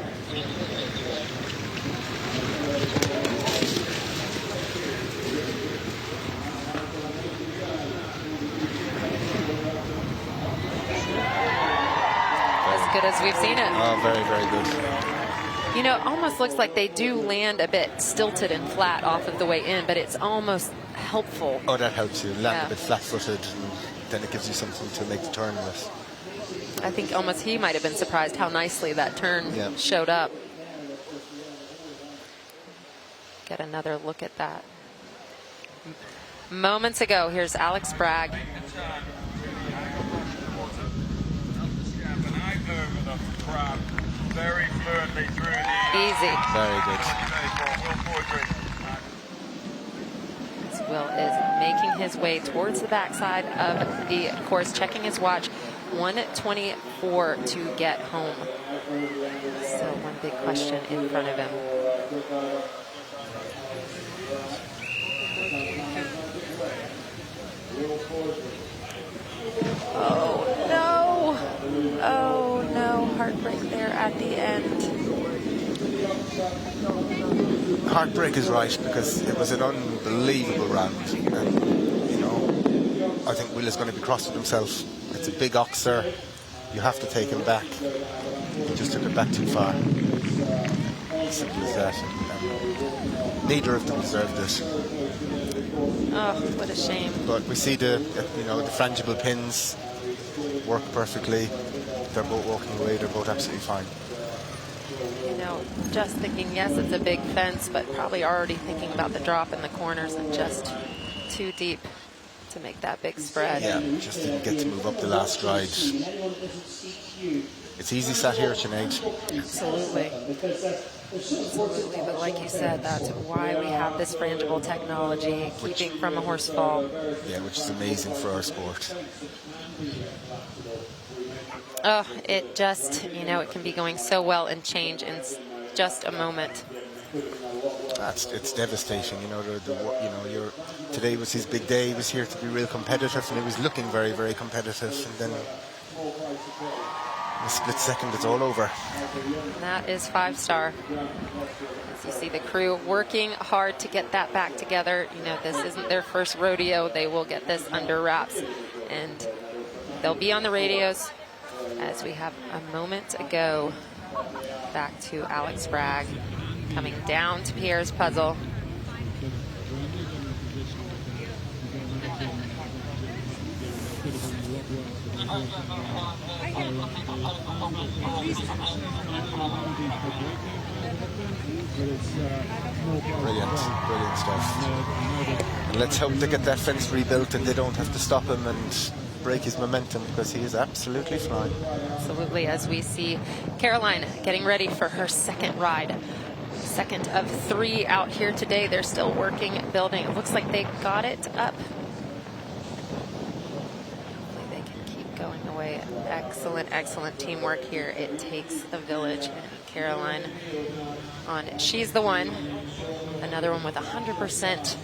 As good as we've seen it. Oh, very, very good. You know, it almost looks like they do land a bit stilted and flat off of the way in, but it's almost helpful. Oh, that helps you. Land a bit flat-footed, and then it gives you something to make the turn with. I think almost he might have been surprised how nicely that turn showed up. Get another look at that. Moments ago, here's Alex Bragg. Very fluently through the... Easy. Very good. As Will is making his way towards the backside of the course, checking his watch. 1:24 to get home. So one big question in front of him. Oh no! Oh no! Heartbreak there at the end. Heartbreak is right, because it was an unbelievable round. And, you know, I think Will is going to be cross with himself. It's a big oxer. You have to take him back. He just took it back too far. Simple as that. And neither of them deserved it. Oh, what a shame. But we see the frangible pins work perfectly. They're both walking away. They're both absolutely fine. You know, just thinking, yes, it's a big fence, but probably already thinking about the drop in the corners and just too deep to make that big spread. Yeah, just didn't get to move up the last stride. It's easy sat here, Sinead. Absolutely. Absolutely, but like you said, that's why we have this frangible technology, keeping from a horse fall. Yeah, which is amazing for our sport. Oh, it just, it can be going so well and change in just a moment. It's devastating. Today was his big day. He was here to be real competitive, and he was looking very, very competitive. And then in a split second, it's all over. And that is 5-star. As you see the crew working hard to get that back together. This isn't their first rodeo. They will get this under wraps, and they'll be on the radios as we have a moment ago. Back to Alex Bragg coming down to Pierre's puzzle. Brilliant stuff. And let's hope they get that fence rebuilt and they don't have to stop him and break his momentum, because he is absolutely flying. Absolutely, as we see Caroline getting ready for her second ride. Second of 3 out here today. They're still working, building. It looks like they got it up. Hopefully they can keep going away. Excellent, excellent teamwork here. It takes a village. And Caroline she's the one. Another one with 100%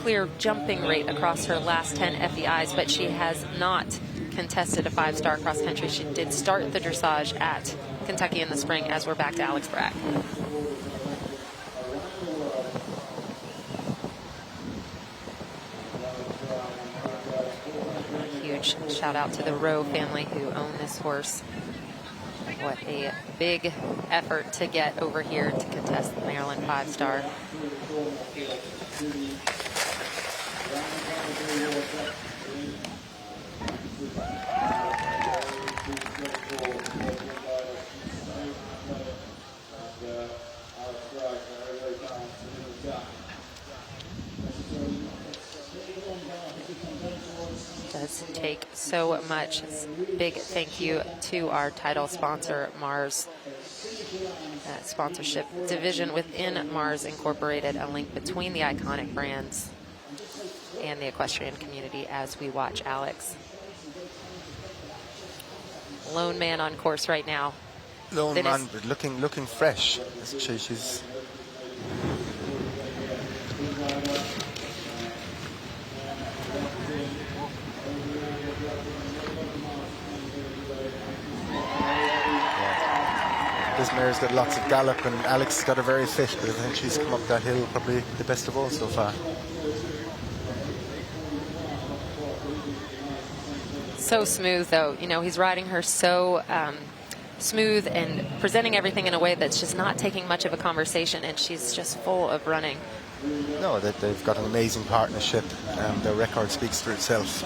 clear jumping rate across her last 10 FEIs, but she has not contested a 5-star cross country. She did start the dressage at Kentucky in the spring, as we're back to Alex Bragg. A huge shout out to the Rowe family who own this horse. What a big effort to get over here to contest the Maryland 5-star. Does take so much. Big thank you to our title sponsor, Mars. Sponsorship division within Mars Incorporated, a link between the iconic brands and the equestrian community as we watch Alex. Lone man on course right now. Lone man, but looking fresh. She's This mare's got lots of gallop, and Alex has got her very fit, but I think she's come up that hill probably the best of all so far. So smooth, though. He's riding her so smooth and presenting everything in a way that's just not taking much of a conversation, and she's just full of running. No, they've got an amazing partnership. Their record speaks for itself.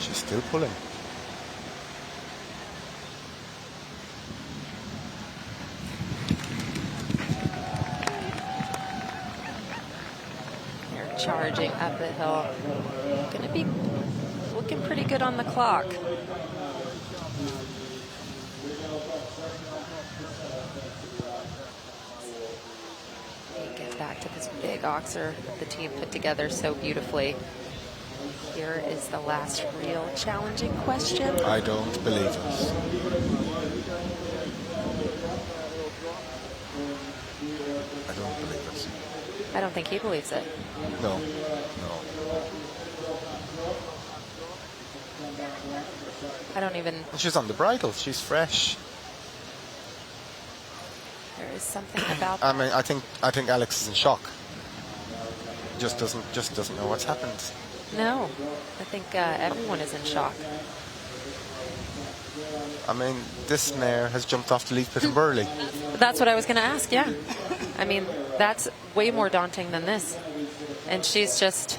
She's still pulling. They're charging up the hill. Going to be looking pretty good on the clock. Get back to this big oxer that the team put together so beautifully. Here is the last real challenging question. I don't believe it. I don't believe it. I don't think he believes it. No. I don't even... She's on the bridle. She's fresh. There is something about... I mean, I think Alex is in shock. just doesn't know what's happened. No, I think everyone is in shock. I mean, this mare has jumped off the leaf pit in Burley. That's what I was going to ask, yeah. I mean, that's way more daunting than this. And she's just,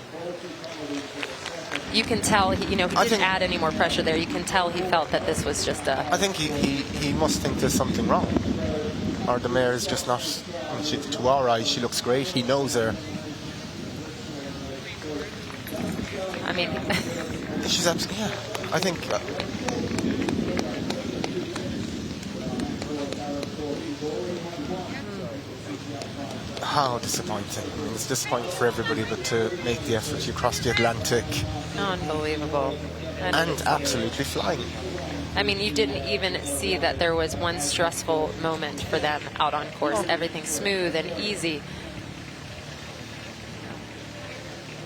you can tell, he didn't add any more pressure there. You can tell he felt that this was just a... I think he must think there's something wrong. Or the mare is just not, to our eyes, she looks great. He knows her. I mean... She's absolutely, yeah. I think... how disappointing. I mean, it's disappointing for everybody, but to make the effort, you cross the Atlantic. Unbelievable. And absolutely flying. I mean, you didn't even see that there was one stressful moment for them out on course. Everything smooth and easy.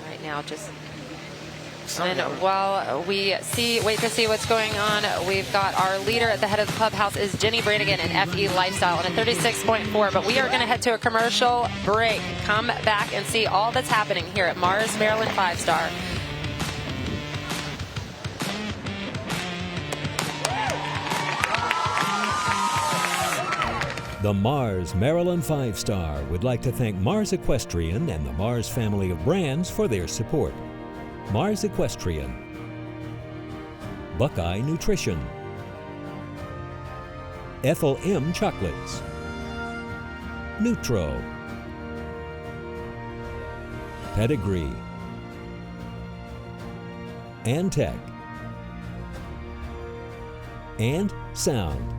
Right now, just... And while we wait to see what's going on, we've got our leader at the head of the clubhouse is Jenny Brannigan in FE Lifestyle on a 36.4. But we are going to head to a commercial break. Come back and see all that's happening here at Mars Maryland 5-Star. The Mars Maryland 5-Star would like to thank Mars Equestrian and the Mars family of brands for their support. Mars Equestrian, Buckeye Nutrition, Ethel M Chocolates, Nutro, Pedigree, Antec, and Sound.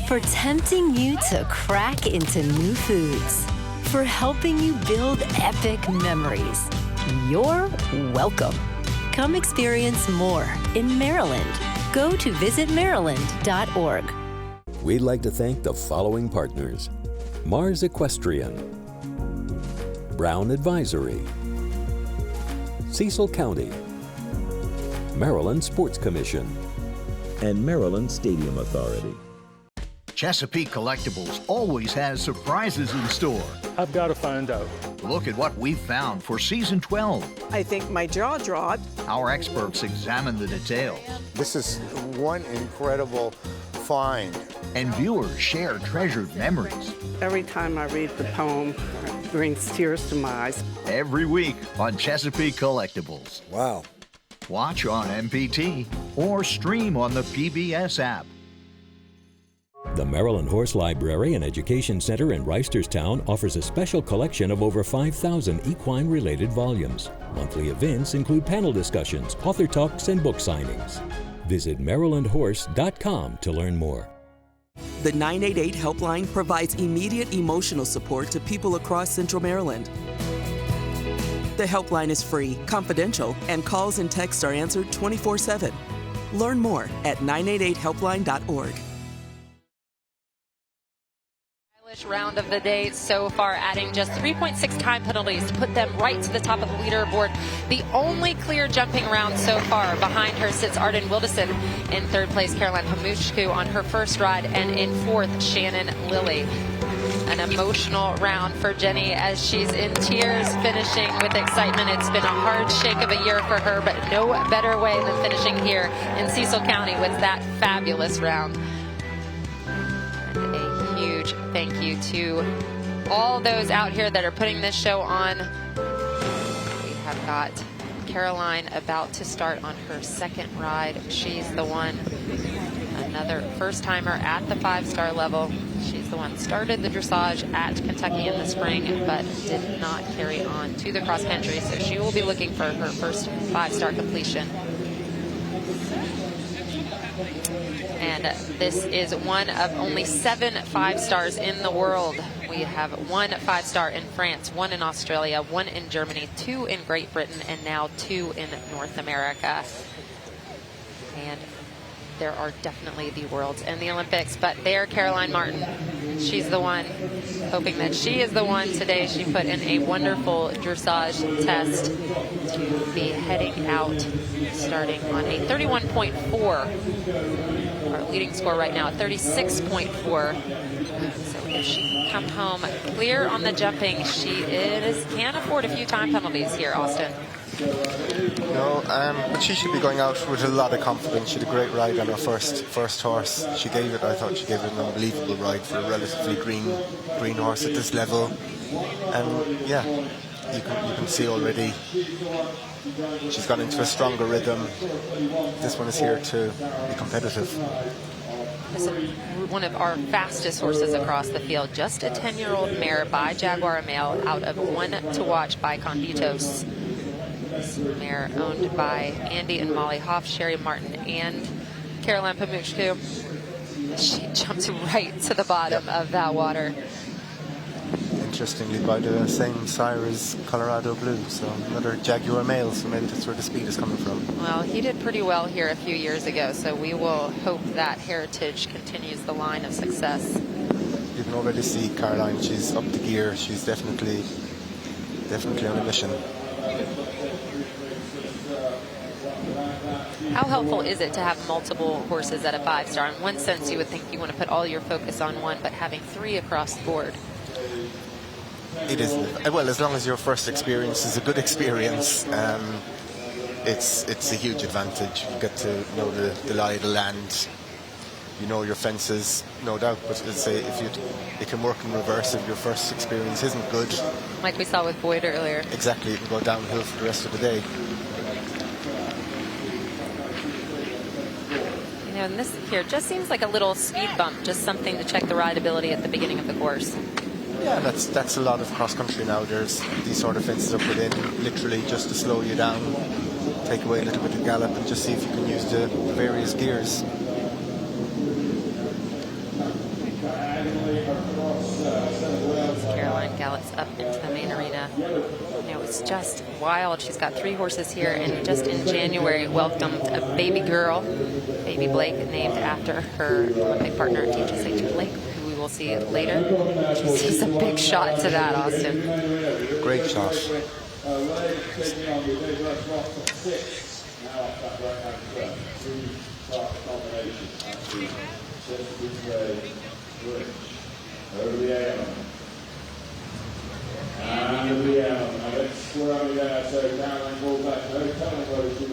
For tempting you to crack into new foods, for helping you build epic memories. You're welcome. Come experience more in Maryland. Go to visitmaryland.org. We'd like to thank the following partners: Mars Equestrian, Brown Advisory, Cecil County, Maryland Sports Commission, and Maryland Stadium Authority. Chesapeake Collectibles always has surprises in store. I've got to find out. Look at what we've found for season 12. I think my jaw dropped. Our experts examine the details. This is one incredible find. And viewers share treasured memories. Every time I read the poem, it brings tears to my eyes. Every week on Chesapeake Collectibles. Wow. Watch on MPT or stream on the PBS app. The Maryland Horse Library and Education Center in Reisterstown offers a special collection of over 5,000 equine-related volumes. Monthly events include panel discussions, author talks, and book signings. Visit marylandhorse.com to learn more. The 988 helpline provides immediate emotional support to people across Central Maryland. The helpline is free, confidential, and calls and texts are answered 24/7. Learn more at 988helpline.org. Round of the day so far, adding just 3.6 time penalties to put them right to the top of the leaderboard. The only clear jumping round so far. Behind her sits Arden Wilderson. In third place, Caroline Hamushku on her first ride, and in fourth, Shannon Lilly. An emotional round for Jenny as she's in tears, finishing with excitement. It's been a hard shake of a year for her, but no better way than finishing here in Cecil County with that fabulous round. Huge thank you to all those out here that are putting this show on. We have got Caroline about to start on her second ride. She's the one, another first-timer at the 5-star level. She's the one that started the dressage at Kentucky in the spring, but did not carry on to the cross-country, so she will be looking for her first 5-star completion. And this is one of only 7 5-stars in the world. We have 1 5-star in France, 1 in Australia, 1 in Germany, 2 in Great Britain, and now 2 in North America. And there are definitely the Worlds and the Olympics, but there, Caroline Martin, she's the one, hoping that she is the one today. She put in a wonderful dressage test to be heading out, starting on a 31.4. Our leading score right now, 36.4. So if she can come home clear on the jumping, she can afford a few time penalties here, Austin. No, but she should be going out with a lot of confidence. She had a great ride on her first horse. I thought she gave it an unbelievable ride for a relatively green horse at this level. And yeah, you can see already she's gone into a stronger rhythm. This one is here to be competitive. This is one of our fastest horses across the field. Just a 10-year-old mare by Jaguar Male out of One to Watch by Conditos. This mare owned by Andy and Molly Hoff, Sherry Martin, and Caroline Pamuchku. She jumps right to the bottom of that water. Interestingly, by the same sire as Colorado Blue, so another Jaguar Male, so maybe that's where the speed is coming from. Well, he did pretty well here a few years ago, so we will hope that heritage continues the line of success. You can already see Caroline, she's up the gear, she's definitely on a mission. How helpful is it to have multiple horses at a 5-star? In one sense, you would think you want to put all your focus on one, but having 3 across the board. It is, well, as long as your first experience is a good experience, it's a huge advantage. You get to know the lie of the land, you know your fences, no doubt, but it can work in reverse if your first experience isn't good. Like we saw with Boyd earlier. Exactly, it can go downhill for the rest of the day. You know, and this here just seems like a little speed bump, just something to check the rideability at the beginning of the course. Yeah, that's a lot of cross country now. There's these sort of fences are put in literally just to slow you down, take away a little bit of gallop, and just see if you can use the various gears. Caroline gallops up into the main arena. You know, it's just wild. She's got 3 horses here, and just in January welcomed a baby girl, baby Blake, named after her Olympic partner at THSA Blake, who we will see later. She's a big shot to that, Austin. Great shot.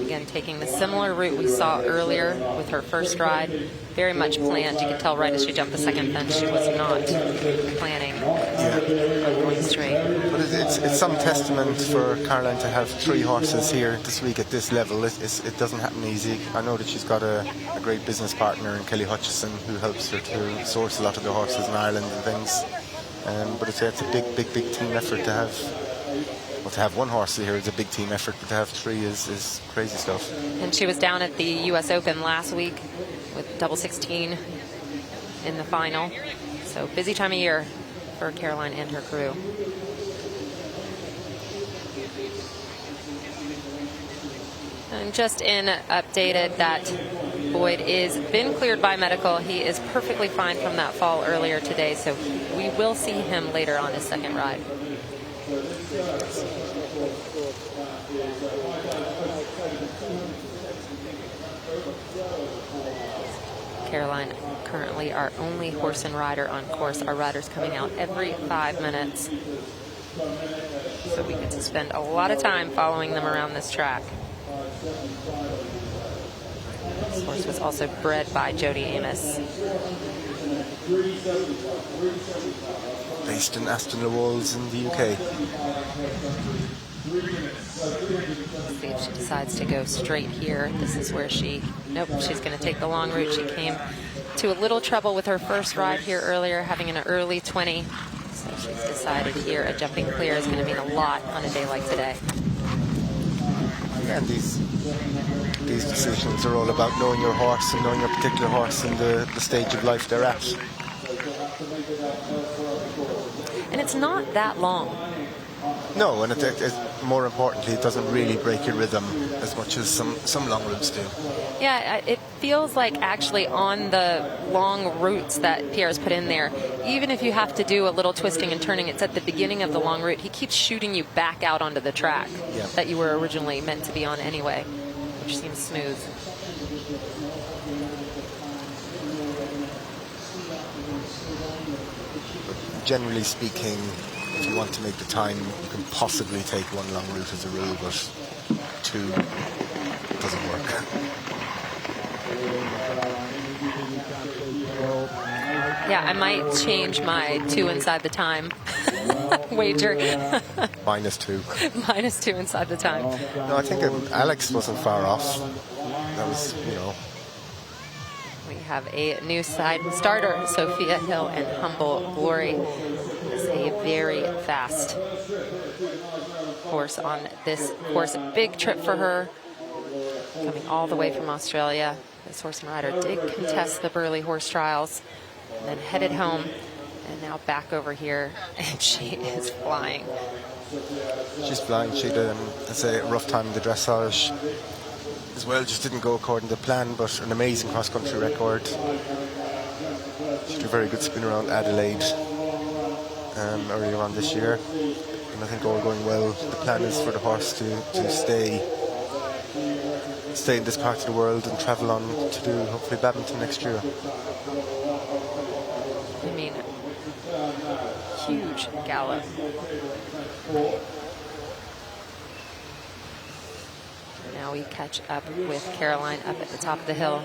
Again, taking the similar route we saw earlier with her first ride. Very much planned. You could tell right as she jumped the second fence she was not planning on going straight. But it's some testament for Caroline to have 3 horses here this week at this level. It doesn't happen easy. I know that she's got a great business partner in Kelly Hutchison, who helps her to source a lot of the horses in Ireland and things. But it's a big team effort to have. Well, to have 1 horse here is a big team effort, but to have 3 is crazy stuff. And she was down at the U.S. Open last week with double 16 in the final. So busy time of year for Caroline and her crew. And just in updated that Boyd is been cleared by medical. He is perfectly fine from that fall earlier today, so we will see him later on his second ride. Caroline, currently our only horse and rider on course. Our riders coming out every 5 minutes. So we get to spend a lot of time following them around this track. This horse was also bred by Jody Amos. Based in Aston Le Wolds in the UK. Let's see if she decides to go straight here. This is where nope, she's going to take the long route. She came to a little trouble with her first ride here earlier, having an early 20. So she's decided here a jumping clear is going to mean a lot on a day like today. And these decisions are all about knowing your horse and knowing your particular horse and the stage of life they're at. And it's not that long. No, and more importantly, it doesn't really break your rhythm as much as some long routes do. Yeah, it feels like actually on the long routes that Pierre's put in there, even if you have to do a little twisting and turning, it's at the beginning of the long route. He keeps shooting you back out onto the track that you were originally meant to be on anyway, which seems smooth. But generally speaking, if you want to make the time, you can possibly take one long route as a rule, but two doesn't work. Yeah, I might change my 2 inside the time wager. -2. -2 inside the time. No, I think Alex wasn't far off. That was, We have a new side starter, Sophia Hill and Humble Glory. Is a very fast horse on this course. A big trip for her, coming all the way from Australia. This horse and rider did contest the Burley Horse Trials, and then headed home, and now back over here, and she is flying. She's flying. She had a rough time in the dressage as well. Just didn't go according to plan, but an amazing cross-country record. She did a very good spin around Adelaide earlier on this year, and I think all going well. The plan is for the horse to stay in this part of the world and travel on to do hopefully badminton next year. I mean, huge gallop. Now we catch up with Caroline up at the top of the hill.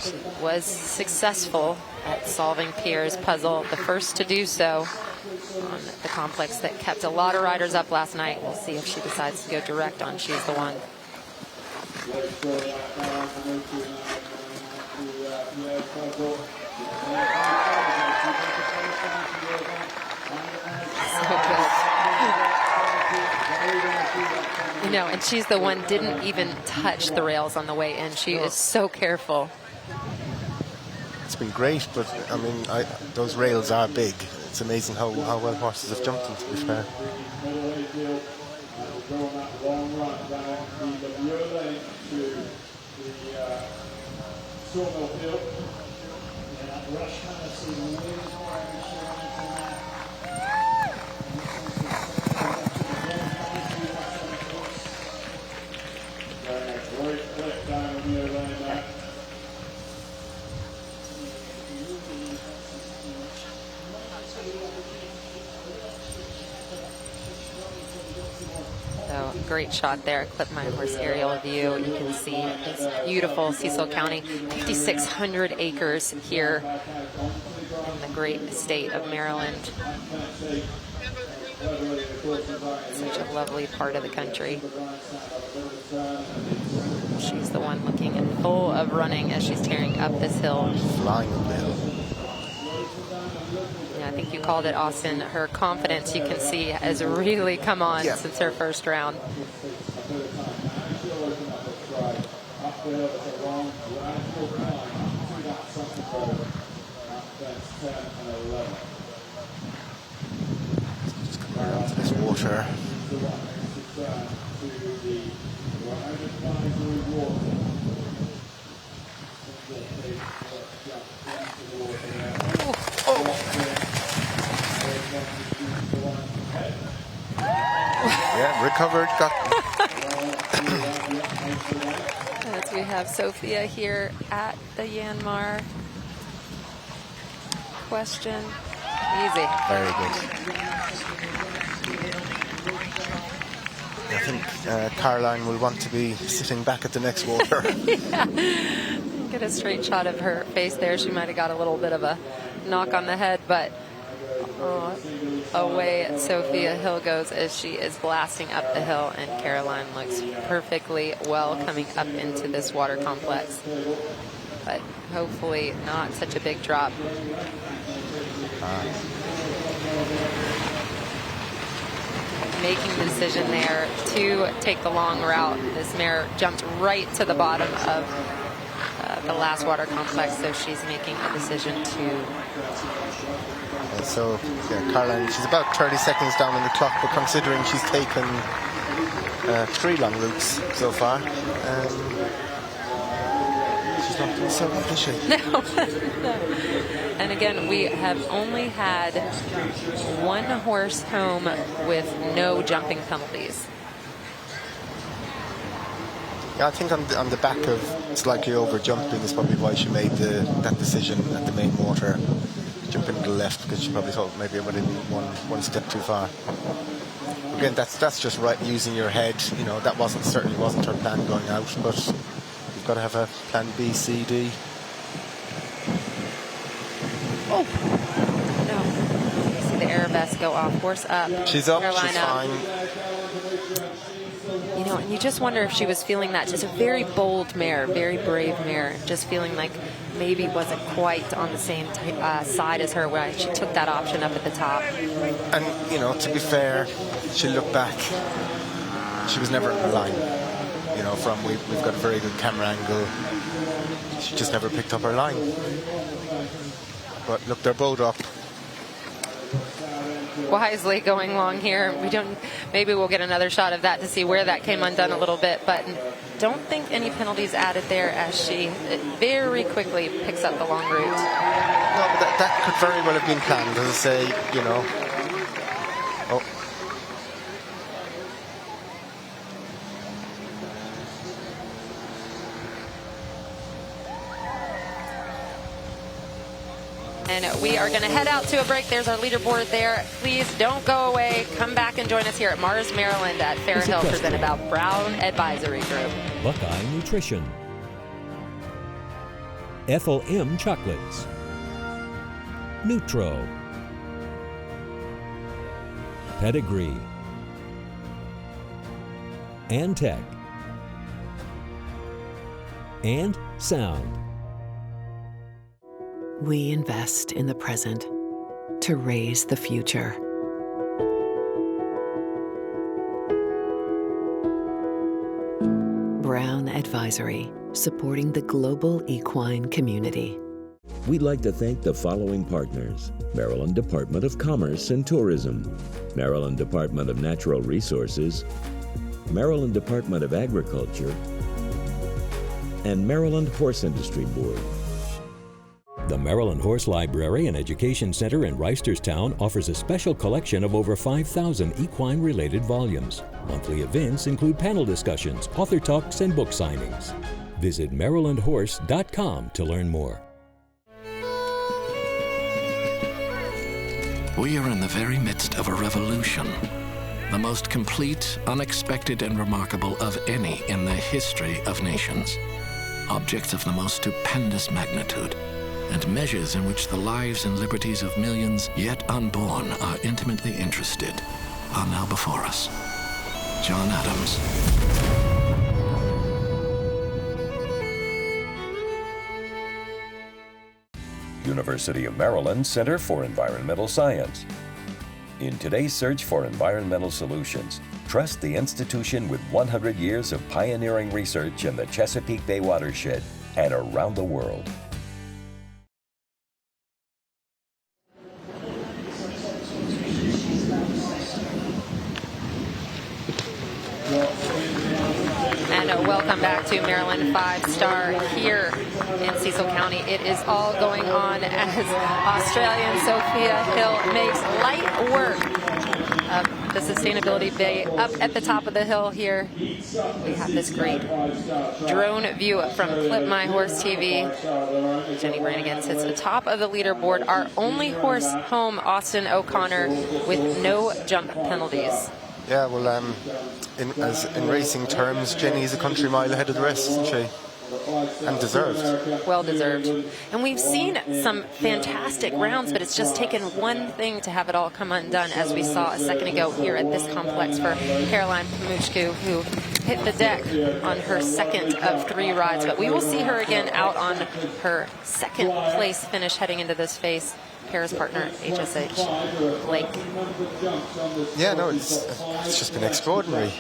She was successful at solving Pierre's puzzle, the first to do so on the complex that kept a lot of riders up last night. We'll see if she decides to go direct on She's the One. You know, and She's the One didn't even touch the rails on the way in. She is so careful. It's been great, but I mean, those rails are big. It's amazing how well horses have jumped them, to be fair. So great shot there. Clip my horse aerial view. You can see it's beautiful Cecil County, 5,600 acres here in the great state of Maryland. Such a lovely part of the country. She's the One looking full of running as she's tearing up this hill. Flying up the hill. Yeah, I think you called it, Austin. Her confidence, you can see, has really come on since her first round. Just come around to this water. Yeah, recovered. As we have Sophia here at the Yanmar. Question. Easy. Very good. I think Caroline will want to be sitting back at the next water. Yeah. Get a straight shot of her face there. She might have got a little bit of a knock on the head, but away Sophia Hill goes as she is blasting up the hill, and Caroline looks perfectly well coming up into this water complex. But hopefully not such a big drop. Making the decision there to take the long route. This mare jumped right to the bottom of the last water complex, so she's making a decision to... So, yeah, Caroline, she's about 30 seconds down on the clock, but considering she's taken 3 long routes so far, she's not doing so good, is she? No. And again, we have only had 1 horse home with no jumping penalties. Yeah, I think on the back of slightly over jumping is probably why she made that decision at the main water, jumping to the left, because she probably thought maybe it would have been one step too far. Again, that's just right, using your head. You know, that certainly wasn't her plan going out, but you've got to have a plan B, C, D. Oh no! You see the air vest go off. Horse up. She's up. Caroline She's up. fine. You know, and you just wonder if she was feeling that. Just a very bold mare, very brave mare. Just feeling like maybe wasn't quite on the same side as her, where she took that option up at the top. And, you know, to be fair, she looked back. She was never in the line. You know, we've got a very good camera angle. She just never picked up her line. But look, they're both up. Wisely going long here. Maybe we'll get another shot of that to see where that came undone a little bit, but don't think any penalties added there, as she very quickly picks up the long route. No, but that could very well have been planned, as I say, you know. Oh. And we are going to head out to a break. There's our leaderboard there. Please don't go away. Come back and join us here at Mars, Maryland at Fair Hill, presented by Brown Advisory Group. Buckeye Nutrition. Ethel M. Chocolates. Nutro. Pedigree. Antec. And Sound. We invest in the present to raise the future. Brown Advisory, supporting the global equine community. We'd like to thank the following partners: Maryland Department of Commerce and Tourism, Maryland Department of Natural Resources, Maryland Department of Agriculture, and Maryland Horse Industry Board. The Maryland Horse Library and Education Center in Reisterstown offers a special collection of over 5,000 equine-related volumes. Monthly events include panel discussions, author talks, and book signings. Visit marylandhorse.com to learn more. We are in the very midst of a revolution, the most complete, unexpected, and remarkable of any in the history of nations. Objects of the most stupendous magnitude, and measures in which the lives and liberties of millions yet unborn are intimately interested, are now before us. John Adams. University of Maryland Center for Environmental Science. In today's search for environmental solutions, trust the institution with 100 years of pioneering research in the Chesapeake Bay watershed and around the world. And welcome back to Maryland 5-Star here in Cecil County. It is all going on as Australian Sophia Hill makes light work of the Sustainability Bay. Up at the top of the hill here, we have this great drone view from Clip My Horse TV. Jenny Brannigan sits atop of the leaderboard. Our only horse home, Austin O'Connor, with no jump penalties. Yeah, well, in racing terms, Jenny's a country mile ahead of the rest, isn't she? And deserved. Well deserved. And we've seen some fantastic rounds, but it's just taken one thing to have it all come undone, as we saw a second ago here at this complex for Caroline Pamuchku, who hit the deck on her second of 3 rides. But we will see her again out on her second place finish heading into this phase. Paris partner HSH Blake. Yeah, no, it's just been extraordinary.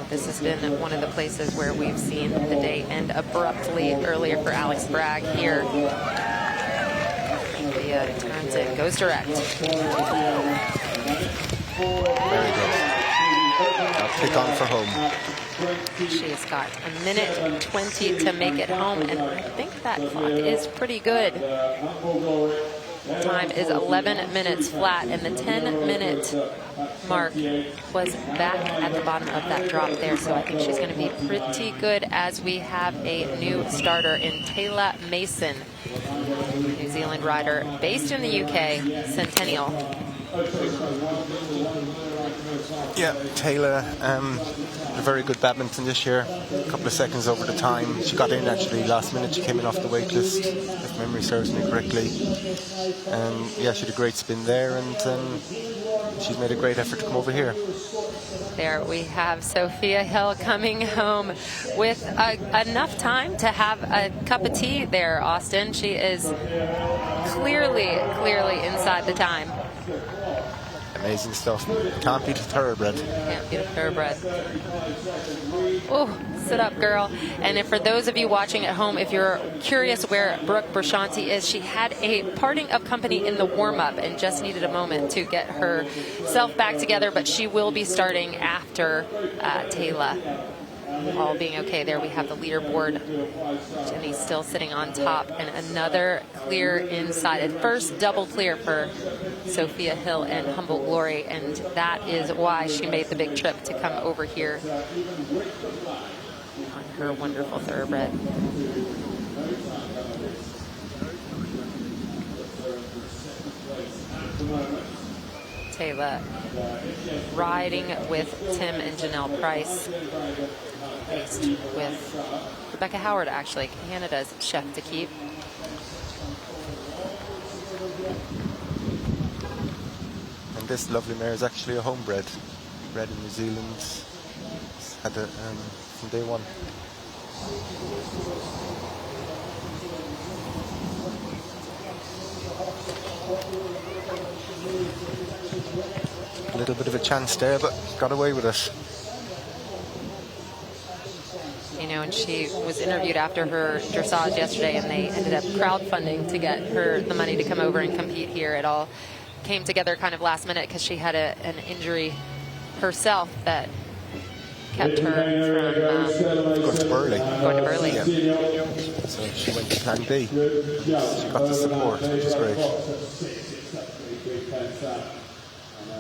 This has been one of the places where we've seen the day end abruptly earlier for Alex Bragg here. He turns it, goes direct. Very good. Kick on for home. She's got 1:20 to make it home, and I think that clock is pretty good. Time is 11 minutes flat, and the 10-minute mark was back at the bottom of that drop there, so I think she's going to be pretty good as we have a new starter in Taylor Mason, New Zealand rider based in the UK, Centennial. Yeah, Taylor, a very good badminton this year. A couple of seconds over the time. She got in actually last minute. She came in off the wait list, if memory serves me correctly. Yeah, she had a great spin there, and she's made a great effort to come over here. There we have Sophia Hill coming home with enough time to have a cup of tea there, Austin. She is clearly inside the time. Amazing stuff. Can't beat a thoroughbred. Can't beat a thoroughbred. Oh, sit up, girl. And if for those of you watching at home, if you're curious where Brooke Brashanti is, she had a parting of company in the warm-up and just needed a moment to get herself back together, but she will be starting after Taylor. All being okay there, we have the leaderboard. Jenny's still sitting on top, and another clear inside. At first, double clear for Sophia Hill and Humboldt Glory, and that is why she made the big trip to come over here on her wonderful thoroughbred. Taylor riding with Tim and Janelle Price, faced with Rebecca Howard, actually, Canada's chef to keep. And this lovely mare is actually a homebred, bred in New Zealand. Had it from day one. A little bit of a chance there, but got away with it. You know, and she was interviewed after her dressage yesterday, and they ended up crowdfunding to get her the money to come over and compete here. It all came together kind of last minute because she had an injury herself that kept her from going to Burley. Yeah. So she went to Plan B. She got the support, which is great.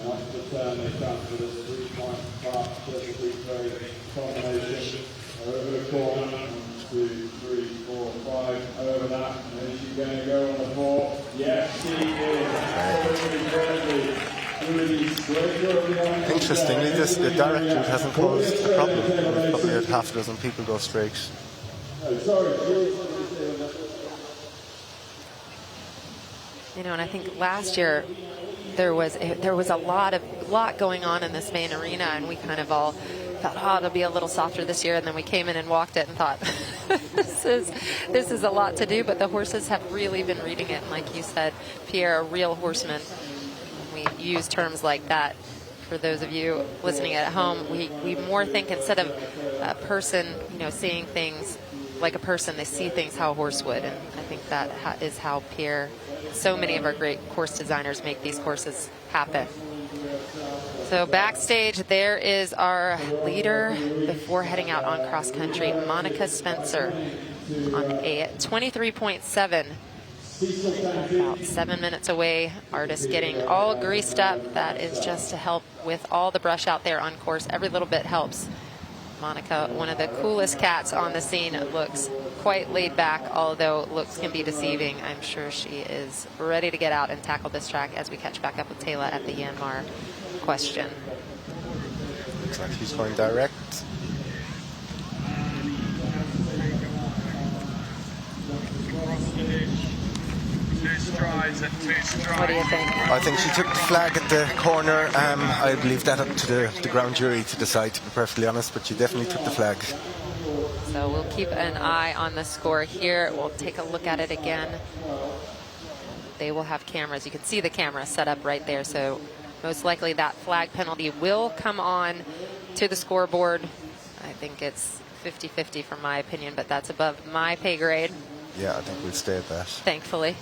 Off the turn, they come for this 3-point part, 33 combination over the corner. 1, 2, 3, 4, 5 over that. And is she going to go on the 4? Yes, she is. Interestingly, the direct route hasn't caused a problem. We've probably had half a dozen people go straight. You know, and I think last year there was a lot going on in this main arena, and we kind of all thought, oh, it'll be a little softer this year, and then we came in and walked it and thought, this is a lot to do, but the horses have really been reading it, and like you said, Pierre, a real horseman. We use terms like that. For those of you listening at home, we more think instead of a person, you know, seeing things like a person, they see things how a horse would, and I think that is how Pierre, so many of our great course designers make these courses happen. So backstage, there is our leader before heading out on cross country, Monica Spencer, on a 23.7. About 7 minutes away. Artist getting all greased up. That is just to help with all the brush out there on course. Every little bit helps. Monica, one of the coolest cats on the scene, looks quite laid back, although looks can be deceiving. I'm sure she is ready to get out and tackle this track as we catch back up with Taylor at the Yanmar question. Looks like she's going direct. What do you think? I think she took the flag at the corner. I'd leave that up to the ground jury to decide, to be perfectly honest, but she definitely took the flag. So we'll keep an eye on the score here. We'll take a look at it again. They will have cameras. You can see the camera set up right there, so most likely that flag penalty will come on to the scoreboard. I think it's 50-50 from my opinion, but that's above my pay grade. Yeah, I think we'll stay at that. Thankfully.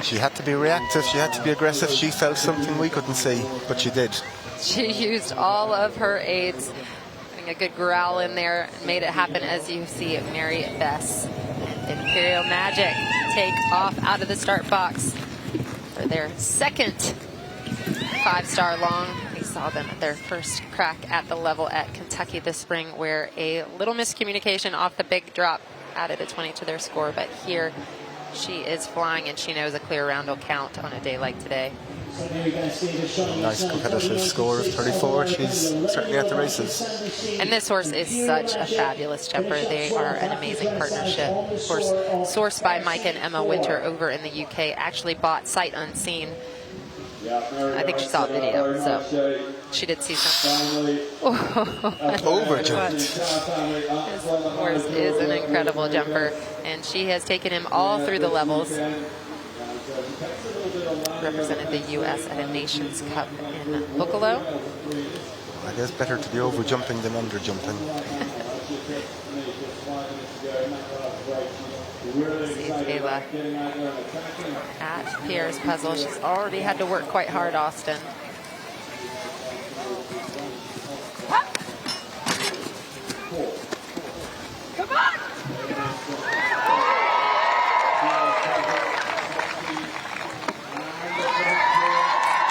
She had to be reactive, she had to be aggressive. She felt something we couldn't see, but she did. She used all of her aids, putting a good growl in there, and made it happen, as you see Mary Bess and Imperial Magic take off out of the start box for their second 5-star long. We saw them at their first crack at the level at Kentucky this spring, where a little miscommunication off the big drop added a 20 to their score, but here she is flying, and she knows a clear round will count on a day like today. Nice competitive score of 34. She's certainly at the races. And this horse is such a fabulous jumper. They are an amazing partnership. Of course, sourced by Mike and Emma Winter over in the UK. Actually bought sight unseen. I think she saw a video, so she did see something. Overjumped. This horse is an incredible jumper, and she has taken him all through the levels. Represented the U.S. at a Nations Cup in Buccalo. I guess better to be over-jumping than under-jumping. See Taylor at Pierre's puzzle. She's already had to work quite hard, Austin. Come on!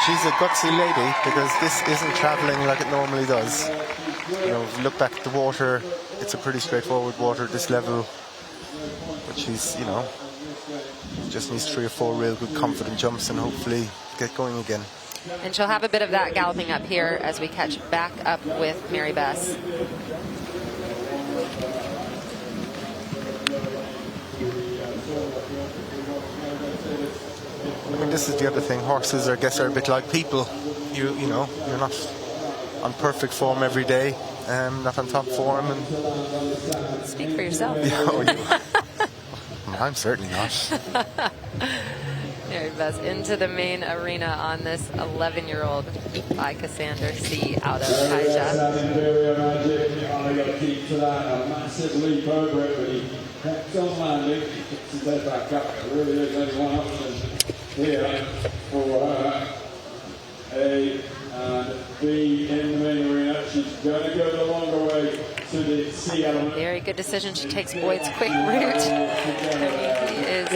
She's a gutsy lady, because this isn't traveling like it normally does. You know, if you look back at the water, it's a pretty straightforward water at this level. But she's, you know, just needs 3 or 4 real good confident jumps and hopefully get going again. And she'll have a bit of that galloping up here as we catch back up with Mary Bess. I mean, this is the other thing. Horses, I guess, are a bit like people. You know, you're not on perfect form every day, not on top form. And speak for yourself. I'm certainly not. Mary Bess into the main arena on this 11-year-old by Cassander C out of Kaija. I got to keep to that. A massive leap over it, but he kept on landing. Puts his head back up. There really is only one option here for her. A and B in the main arena. She's going to go the longer way to the C element. Very good decision. She takes Boyd's quick route. He is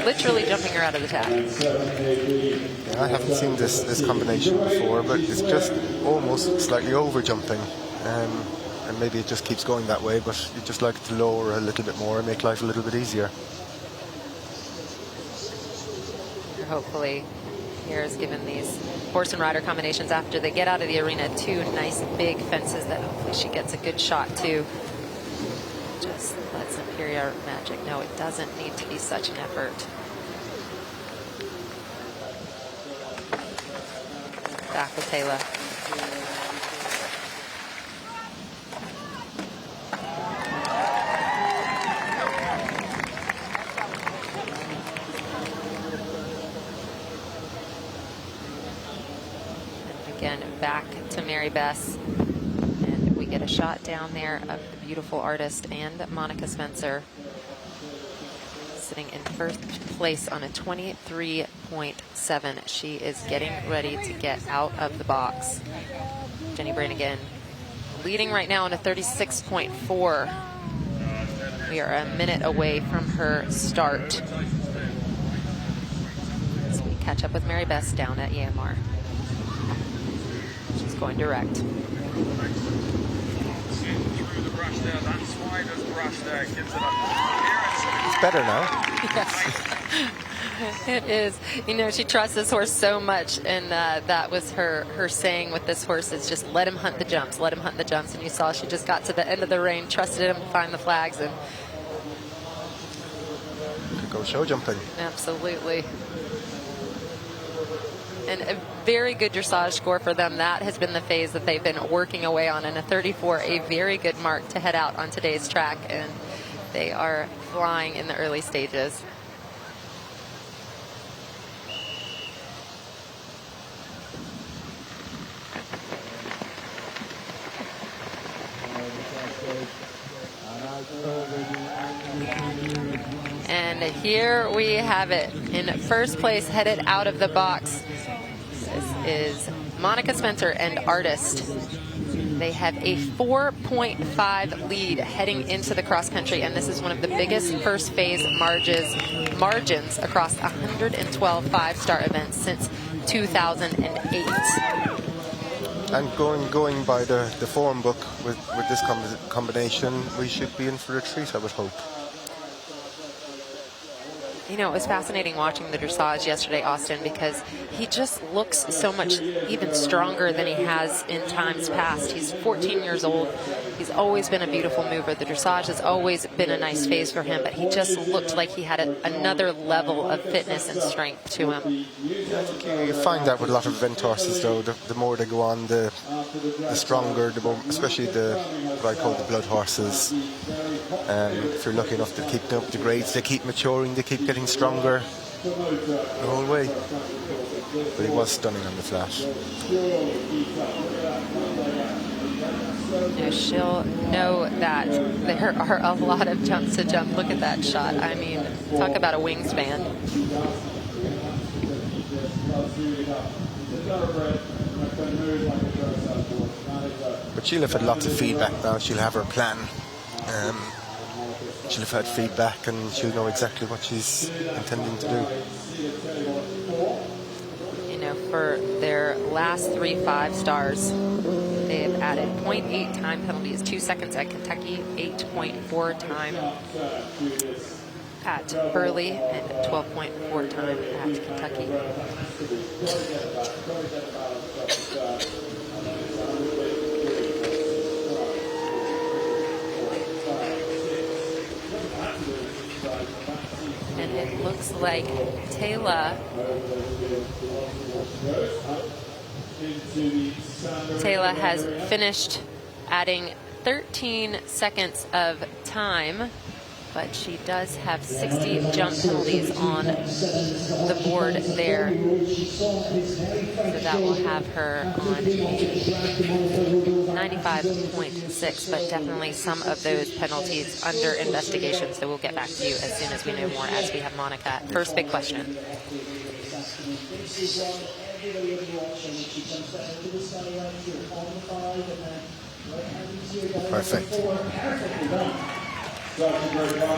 literally jumping her out of the tag. Yeah, I haven't seen this combination before, but it's just almost slightly over jumping. And maybe it just keeps going that way, but you just like it to lower a little bit more and make life a little bit easier. Hopefully, Pierre's given these horse and rider combinations after they get out of the arena 2 nice big fences that hopefully she gets a good shot to. Just lets Imperial Magic know it doesn't need to be such an effort. Back with Taylor. Again, back to Mary Bess, and we get a shot down there of the beautiful artist and Monica Spencer sitting in first place on a 23.7. She is getting ready to get out of the box. Jenny Brannigan leading right now on a 36.4. We are a minute away from her start. So we catch up with Mary Bess down at EMR. She's going direct. It's better now. Yes. It is. You know, she trusts this horse so much, and that was her saying with this horse is just let him hunt the jumps, let him hunt the jumps. And you saw she just got to the end of the rein, trusted him to find the flags, and could go show jumping. Absolutely. And a very good dressage score for them. That has been the phase that they've been working away on, and a 34, a very good mark to head out on today's track, and they are flying in the early stages. And here we have it. In first place, headed out of the box, this is Monica Spencer and Artist. They have a 4.5 lead heading into the cross country, and this is one of the biggest first phase margins across 112 five-star events since 2008. And going by the form book with this combination, we should be in for a treat, I would hope. You know, it was fascinating watching the dressage yesterday, Austin, because he just looks so much even stronger than he has in times past. He's 14 years old. He's always been a beautiful mover. The dressage has always been a nice phase for him, but he just looked like he had another level of fitness and strength to him. Yeah, I think you find that with a lot of event horses, though. The more they go on, the stronger, the more, especially what I call the blood horses. If you're lucky enough to keep up the grades, they keep maturing, they keep getting stronger the whole way. But he was stunning on the flash. You know, she'll know that there are a lot of jumps to jump. Look at that shot. I mean, talk about a wingspan. But she'll have had lots of feedback now. She'll have her plan. She'll have had feedback and she'll know exactly what she's intending to do. You know, for their last 3 5-stars, they have added 0.8 time penalties, 2 seconds at Kentucky, 8.4 time at Burley, and 12.4 time at Kentucky. And it looks like Taylor has finished adding 13 seconds of time, but she does have 60 jump penalties on the board there. So that will have her on 95.6, but definitely some of those penalties under investigation. So we'll get back to you as soon as we know more, as we have Monica. First big question. Perfect.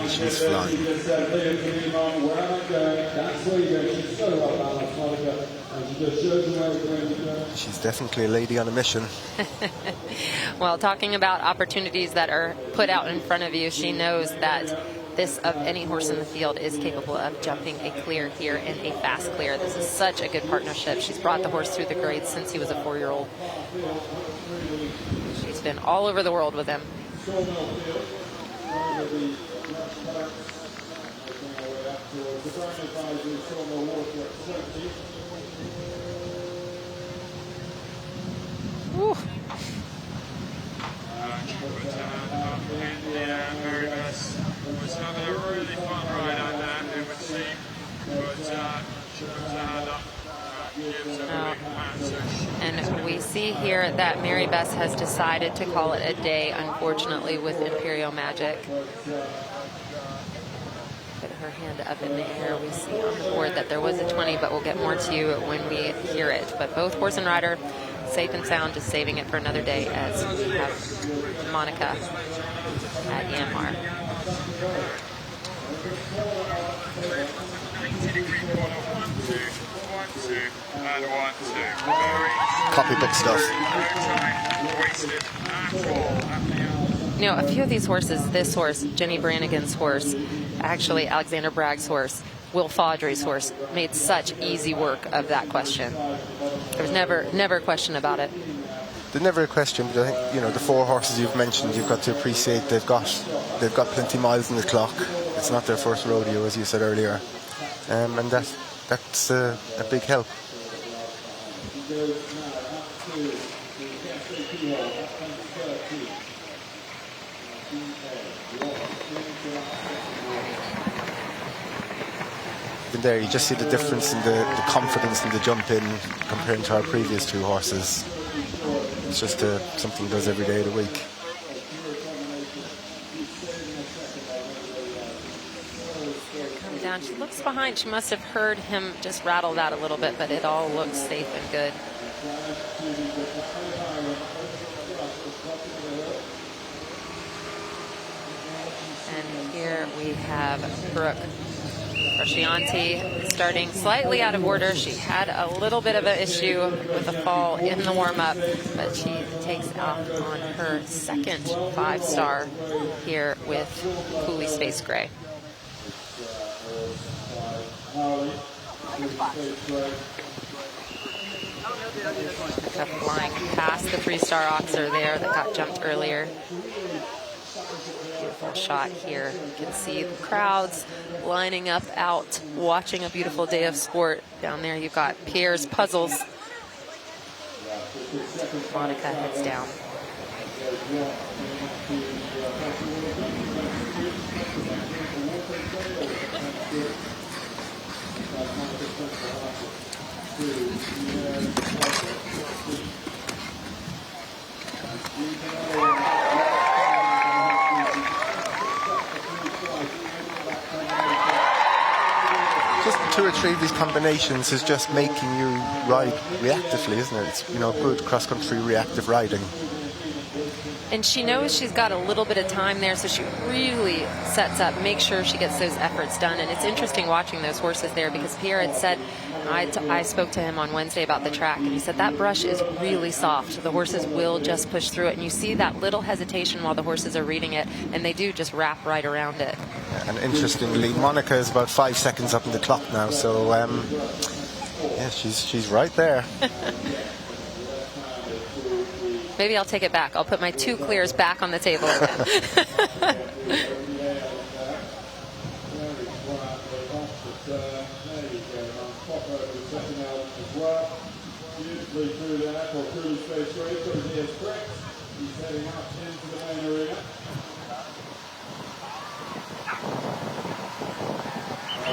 She's flying. She's definitely a lady on a mission. Well, talking about opportunities that are put out in front of you, she knows that this, of any horse in the field, is capable of jumping a clear here and a fast clear. This is such a good partnership. She's brought the horse through the grades since he was a 4-year-old. She's been all over the world with him. Woo. Was having a really fun ride out there, it would seem, but she puts her hand up, gives a big pat, so And we see here that Mary Bess has decided to call it a day, unfortunately, with Imperial Magic. Put her hand up in the air. We see on the board that there was a 20, but we'll get more to you when we hear it. But both horse and rider safe and sound, just saving it for another day, as we have Monica at EMR. Copybook stuff. You know, a few of these horses, this horse, Jenny Brannigan's horse, actually Alexander Bragg's horse, Will Fawdry's horse, made such easy work of that question. There was never a question about it. There's never a question, but I think, you know, the 4 horses you've mentioned, you've got to appreciate they've got plenty of miles on the clock. It's not their first rodeo, as you said earlier, and that's a big help. And there you just see the difference in the confidence in the jump in compared to our previous 2 horses. It's just something he does every day of the week. Come down She looks behind. She must have heard him just rattle that a little bit, but it all looks safe and good. And here we have Brooke Frascianti starting slightly out of order. She had a little bit of an issue with a fall in the warm-up, but she takes off on her second 5-star here with Cooley Space Gray. Flying past the 3-star Oxer there that got jumped earlier. Beautiful shot here. You can see the crowds lining up out, watching a beautiful day of sport. Down there you've got Pierre's Puzzles. Monica heads down. Just 2 or 3 of these combinations is just making you ride reactively, isn't it? It's, you know, good cross-country reactive riding. And she knows she's got a little bit of time there, so she really sets up, makes sure she gets those efforts done. And it's interesting watching those horses there, because Pierre had said, I spoke to him on Wednesday about the track, and he said that brush is really soft. The horses will just push through it. And you see that little hesitation while the horses are reading it, and they do just wrap right around it. And interestingly, Monica is about 5 seconds up on the clock now, so yeah, she's right there. Maybe I'll take it back. I'll put my 2 clears back on the table again.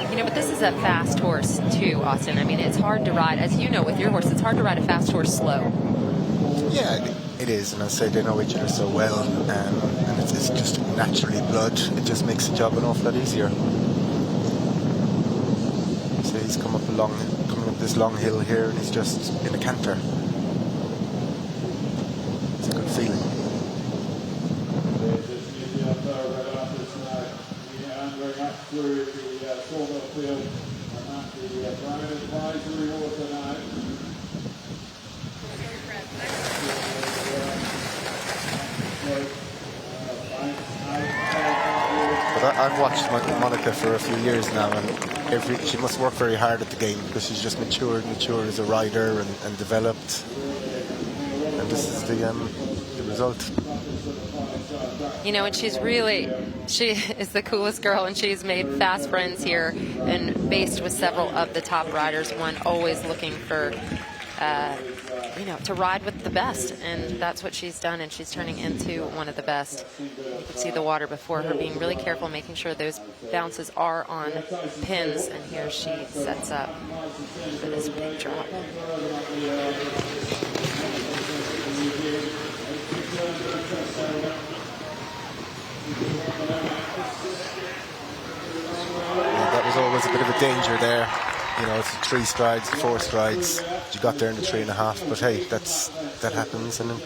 You know, but this is a fast horse too, Austin. I mean, it's hard to ride, as you know with your horse, it's hard to ride a fast horse slow. Yeah, it is, and I say they know each other so well, and it's just naturally blood. It just makes the job an awful lot easier. So he's coming up this long hill here, and he's just in a canter. It's a good feeling. But I've watched Monica for a few years now, and she must work very hard at the game, because she's just matured as a rider and developed. And this is the result. You know, and she is the coolest girl, and she's made fast friends here and based with several of the top riders, one always looking for, you know, to ride with the best, and that's what she's done, and she's turning into one of the best. You can see the water before her, being really careful, making sure those bounces are on pins, and here she sets up for this big drop. Yeah, that was always a bit of a danger there. You know, it's 3 strides, 4 strides. You got there in the 3.5, but hey, that happens, and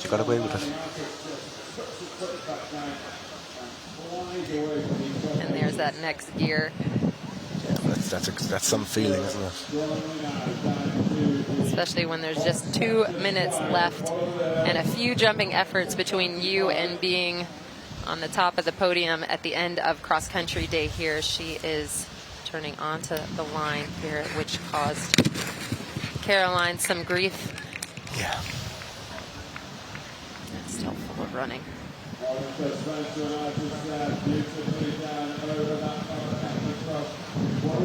she got away with it. And there's that next gear. Yeah, that's some feeling, isn't it? Especially when there's just 2 minutes left and a few jumping efforts between you and being on the top of the podium at the end of cross country day here. She is turning onto the line here, which caused Caroline some grief. Yeah. It's still full of running.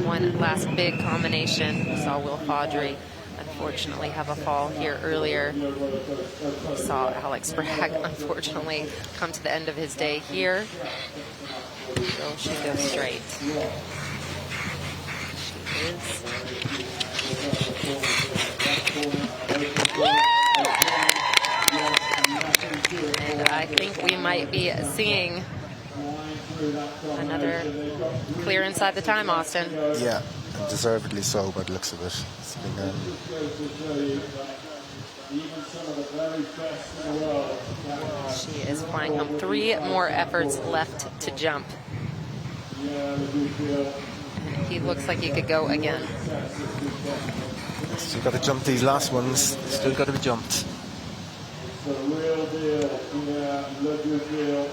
One last big combination. We saw Will Faudree unfortunately have a fall here earlier. We saw Alex Bragg unfortunately come to the end of his day here. Will she go straight? She is. And I think we might be seeing Another clear inside the time, Austin. Yeah, and deservedly so by the looks of it. It's been, She is flying home. 3 more efforts left to jump. And he looks like he could go again. Still got to jump these last ones. Still got to be jumped. The real deal. Yeah, look good deal.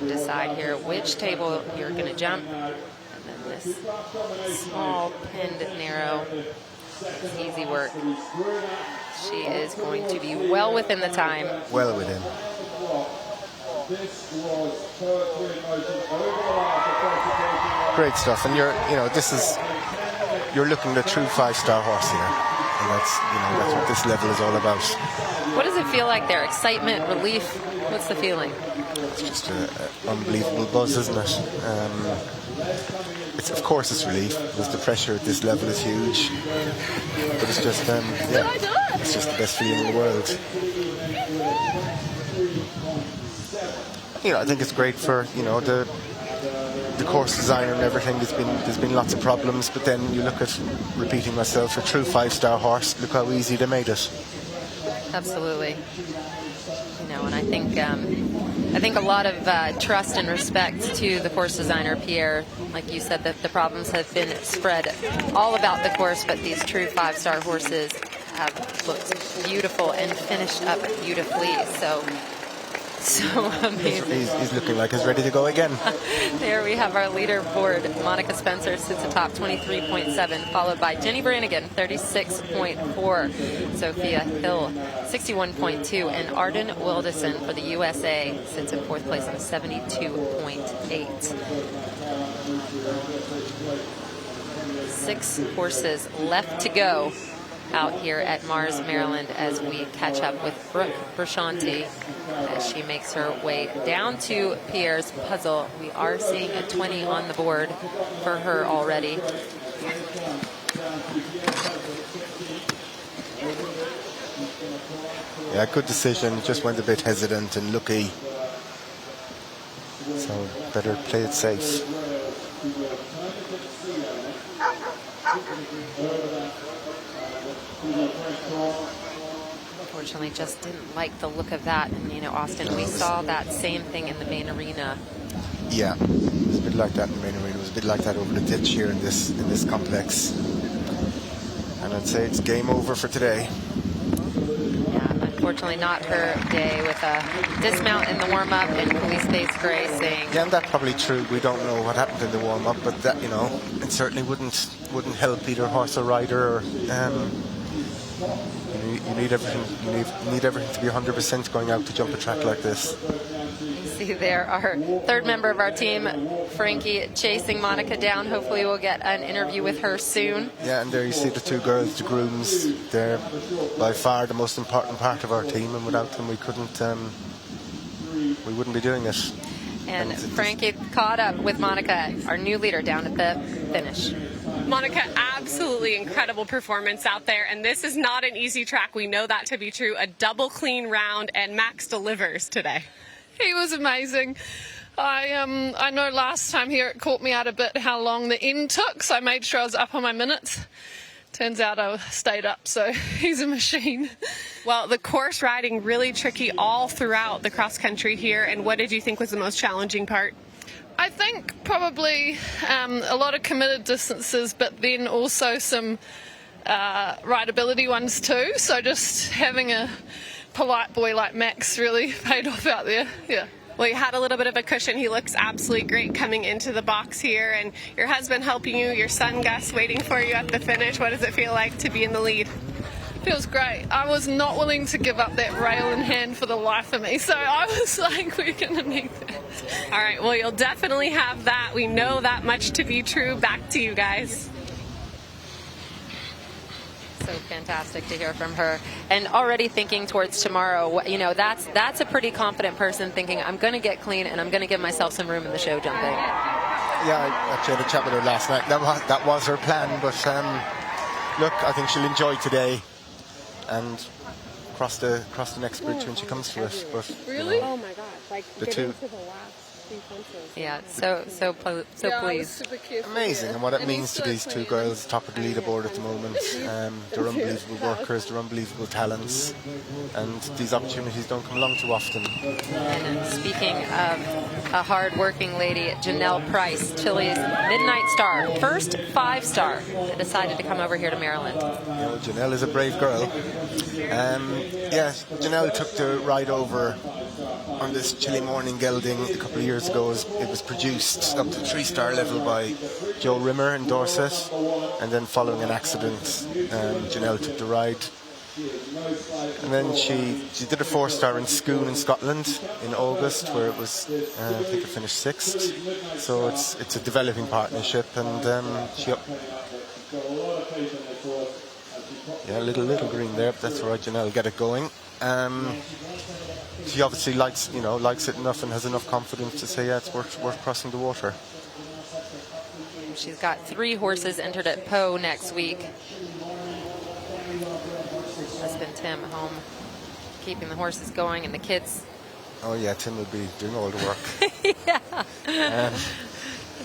Decide here which table you're going to jump. And then this small pinned narrow. It's easy work. She is going to be well within the time. Well within. Great stuff, and you're looking at a true 5-star horse here, and that's what this level is all about. What does it feel like there? Excitement, relief? What's the feeling? It's just an unbelievable buzz, isn't it? Of course it's relief, because the pressure at this level is huge, but it's just it's just the best feeling in the world. I think it's great for the course designer and everything. There's been lots of problems, but then you look at, repeating myself, a true 5-star horse. Look how easy they made it. Absolutely. And I think a lot of trust and respect to the course designer Pierre. Like you said, that the problems have been spread all about the course, but these true 5-star horses have looked beautiful and finished up beautifully. So amazing. He's looking like he's ready to go again. There we have our leaderboard. Monica Spencer sits atop 23.7, followed by Jenny Brannigan, 36.4. Sophia Hill, 61.2. And Arden Wildison for the USA sits in 4th place on 72.8. 6 horses left to go out here at Mars, Maryland, as we catch up with Brooke Brashanti as she makes her way down to Pierre's puzzle. We are seeing a 20 on the board for her already. Yeah, good decision. Just went a bit hesitant and lucky. So better play it safe. Unfortunately, just didn't like the look of that. And, Austin, we saw that same thing in the main arena. Yeah, it was a bit like that in the main arena. It was a bit like that over the ditch here in this complex. And I'd say it's game over for today. Yeah, unfortunately not her day, with a dismount in the warm-up and police face gray saying... Yeah, and that's probably true. We don't know what happened in the warm-up, but that, it certainly wouldn't help either horse or rider. Or, you need everything. You need everything to be 100% going out to jump a track like this. You see there, our third member of our team, Frankie, chasing Monica down. Hopefully we'll get an interview with her soon. Yeah, and there you see the 2 girls, the grooms. They're by far the most important part of our team, and without them we wouldn't be doing this. And Frankie caught up with Monica, our new leader, down at the finish. Monica, absolutely incredible performance out there, and this is not an easy track. We know that to be true. A double clean round, and Max delivers today. He was amazing. I know last time here it caught me out a bit how long the end took, so I made sure I was up on my minutes. Turns out I stayed up, so he's a machine. Well, the course riding really tricky all throughout the cross country here, and what did you think was the most challenging part? I think probably a lot of committed distances, but then also some rideability ones too. So just having a polite boy like Max really paid off out there. Yeah. Well, you had a little bit of a cushion. He looks absolutely great coming into the box here, and your husband helping you, your son Gus waiting for you at the finish. What does it feel like to be in the lead? Feels great. I was not willing to give up that rail in hand for the life of me, so I was like, we're going to need that. All right, well, you'll definitely have that. We know that much to be true. Back to you guys. So fantastic to hear from her, and already thinking towards tomorrow. That's a pretty confident person, thinking I'm going to get clean and I'm going to give myself some room in the show jumping. Yeah, I actually had a chat with her last night. That was her plan, but look, I think she'll enjoy today, and cross the next bridge when she comes to it. But Really? Oh my God! Like The getting two- to the last few fences. Yeah, so Yeah, I was pleased. super careful amazing, there. and what it And means he's to so these two clean. girls, top of the leaderboard at the moment. They're unbelievable workers, they're unbelievable talents, and these opportunities don't come along too often. And speaking of a hard-working lady, Janelle Price, Chile's Midnight Star, first 5-star that decided to come over here to Maryland. Janelle is a brave girl. Janelle took the ride over on this chilly morning gelding a couple of years ago. It was produced up to 3-star level by Joe Rimmer in Dorset, and then following an accident, Janelle took the ride. And then she did a 4-star in Scone in Scotland in August, where it was, I think it finished 6th. So it's a developing partnership, and a little green there, but that's all right. Janelle get it going. She obviously likes it enough and has enough confidence to say, yeah, it's worth crossing the water. She's got 3 horses entered at Poe next week. Husband Tim home, keeping the horses going and the kids. Oh yeah, Tim would be doing all the work.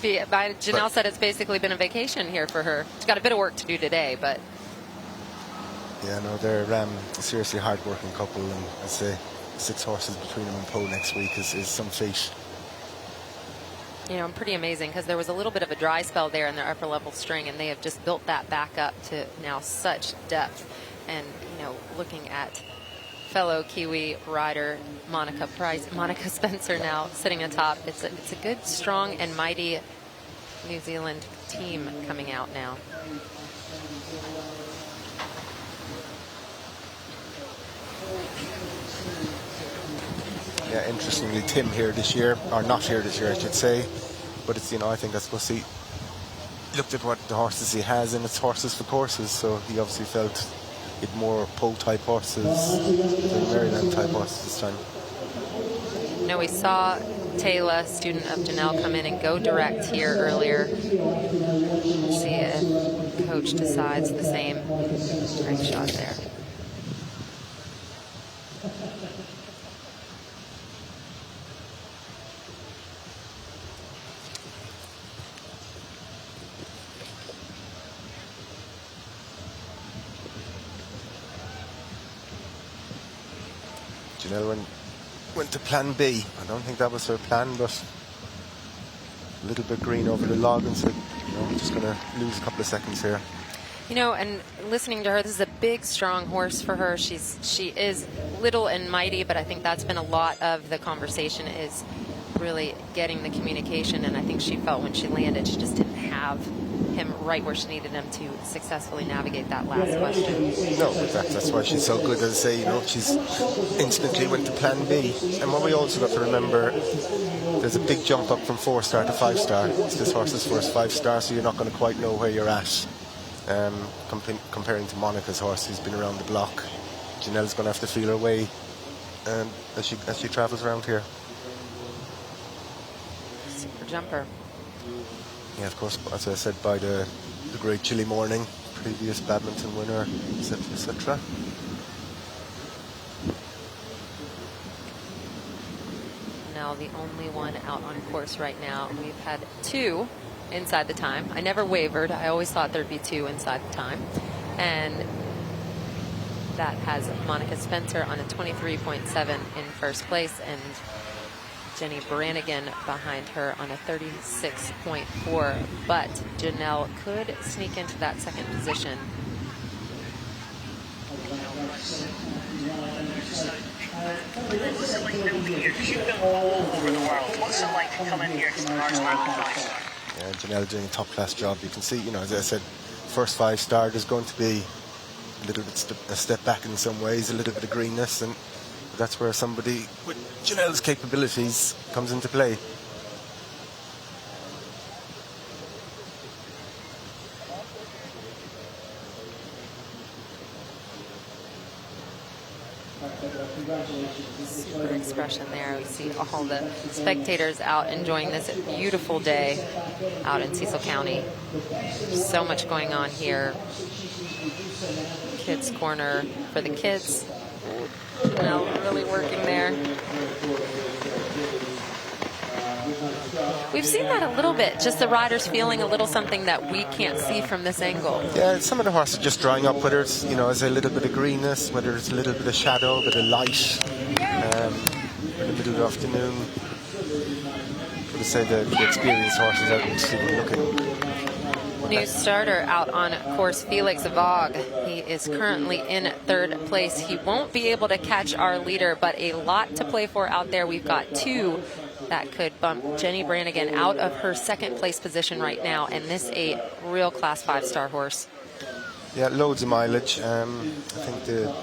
Janelle said it's basically been a vacation here for her. She's got a bit of work to do today, but. Yeah, no, they're a seriously hard-working couple, and I say 6 horses between them and Poe next week is some feat. Pretty amazing, because there was a little bit of a dry spell there in their upper level string, and they have just built that back up to now such depth. And looking at fellow Kiwi rider Monica Spencer now sitting atop, it's a good, strong, and mighty New Zealand team coming out now. Yeah, interestingly, Tim here this year, or not here this year, I should say. But it's, I think that's because he looked at what the horses he has, and it's horses for courses. So he obviously felt it more Poe-type horses than Maryland-type horses this time. We saw Taylor, student of Janelle, come in and go direct here earlier. Let's see if coach decides the same. Great shot there. Janelle went to plan B. I don't think that was her plan, but a little bit green over the log, and said, I'm just going to lose a couple of seconds here. And listening to her, this is a big, strong horse for her. She is little and mighty, but I think that's been a lot of the conversation, is really getting the communication. And I think she felt when she landed, she just didn't have him right where she needed him to successfully navigate that last question. No, that's why she's so good. As I say, she's instantly went to plan B. And what we also got to remember, there's a big jump up from 4-star to 5-star. It's this horse's first 5-star, so you're not going to quite know where you're at. Comparing to Monica's horse, who's been around the block. Janelle's going to have to feel her way as she travels around here. Super jumper. Yeah, of course, as I said, by the great chilly morning, previous badminton winner, etc., etc. Now the only one out on course right now. We've had 2 inside the time. I never wavered. I always thought there'd be 2 inside the time. And that has Monica Spencer on a 23.7 in first place, and Jenny Brannigan behind her on a 36.4. But Janelle could sneak into that second position. Yeah, Janelle doing a top-class job. You can see, as I said, first 5-star, there's going to be a little bit a step back in some ways, a little bit of greenness, and that's where somebody with Janelle's capabilities comes into play. Super expression there. We see all the spectators out enjoying this beautiful day out in Cecil County. So much going on here. Kids Corner for the kids, No, really working there. We've seen that a little bit, just the riders feeling a little something that we can't see from this angle. Yeah, some of the horses are just drying up, whether it's, you know, there's a little bit of greenness, whether it's a little bit of shadow, a bit of light in the middle of the afternoon. But I say the experienced horses out and see them looking. New starter out on course, Felix Vogue. He is currently in third place. He won't be able to catch our leader, but a lot to play for out there. We've got two that could bump Jenny Brannigan out of her second place position right now, and this a real class 5-star horse. Yeah, loads of mileage. I think the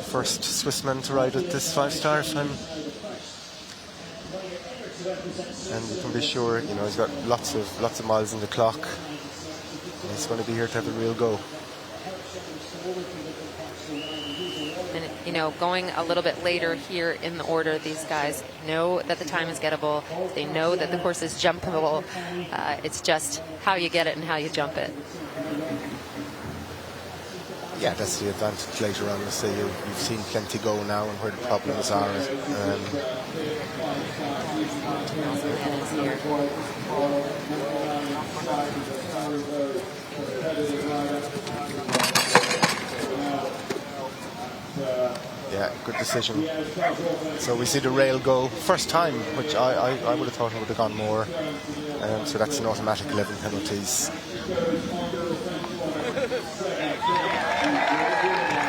first Swissman to ride at this 5-star time. And you can be sure, you know, he's got lots of miles in the clock. And he's going to be here to have a real go. And, you know, going a little bit later here in the order, these guys know that the time is gettable. They know that the course is jumpable. It's just how you get it and how you jump it. Yeah, that's the advantage later on. So you've seen plenty go now and where the problems are. Yeah, good decision. So we see the rail go first time, which I would have thought it would have gone more. So that's an automatic 11 penalties.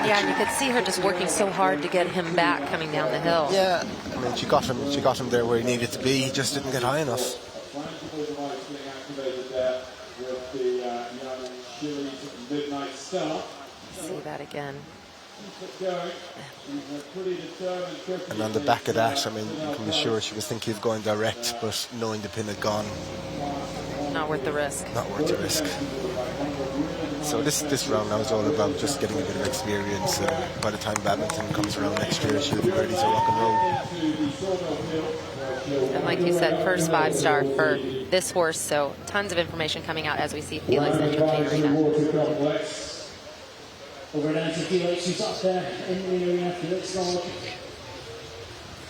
Yeah, and you could see her just working so hard to get him back coming down the hill. Yeah, I mean, she got him there where he needed to be. He just didn't get high enough. See that again. And on the back of that, I mean, you can be sure she was thinking of going direct, but knowing the pin had gone. Not worth the risk. Not worth the risk. So this round now is all about just getting a bit of experience. By the time badminton comes around next year, she'll be ready to rock and roll. And like you said, first 5-star for this horse, so tons of information coming out as we see Felix enter the arena. Over down to Felix, who's up there in the arena. Felix Lord.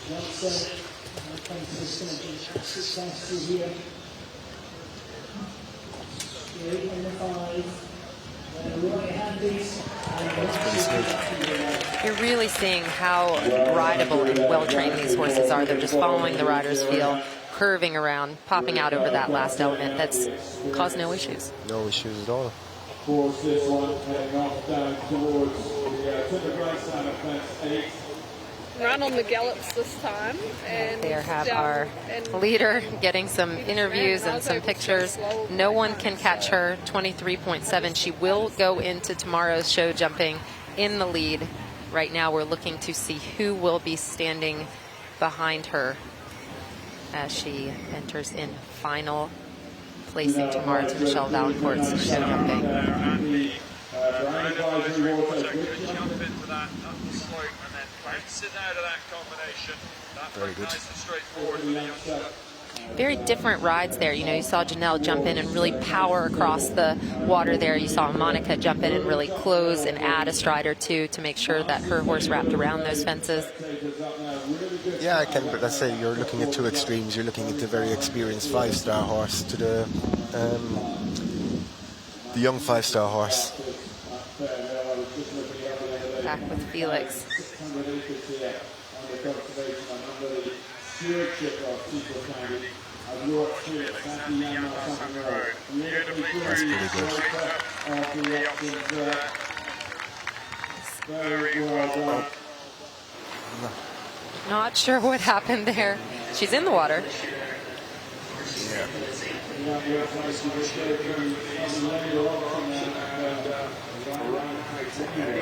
Johnson. Comes to the stage here. Straight in the 5. You're really seeing how rideable and well-trained these horses are. They're just following the rider's feel, curving around, popping out over that last element. That's caused no issues. No issues at all. Of course, this one heading off down towards the timber right side of fence 8. Run on the gallops this time. And there have our leader getting some interviews and some pictures. No one can catch her, 23.7. She will go into tomorrow's show jumping in the lead. Right now we're looking to see who will be standing behind her as she enters in final placing tomorrow to Michelle Valancourt's show jumping. Very good. Very different rides there. You know, you saw Janelle jump in and really power across the water there. You saw Monica jump in and really close and add a stride or two to make sure that her horse wrapped around those fences. Yeah, I can, but let's say you're looking at two extremes. You're looking at the very experienced 5-star horse to the young 5-star horse. Back with Felix. That's pretty good. Not sure what happened there. She's in the water.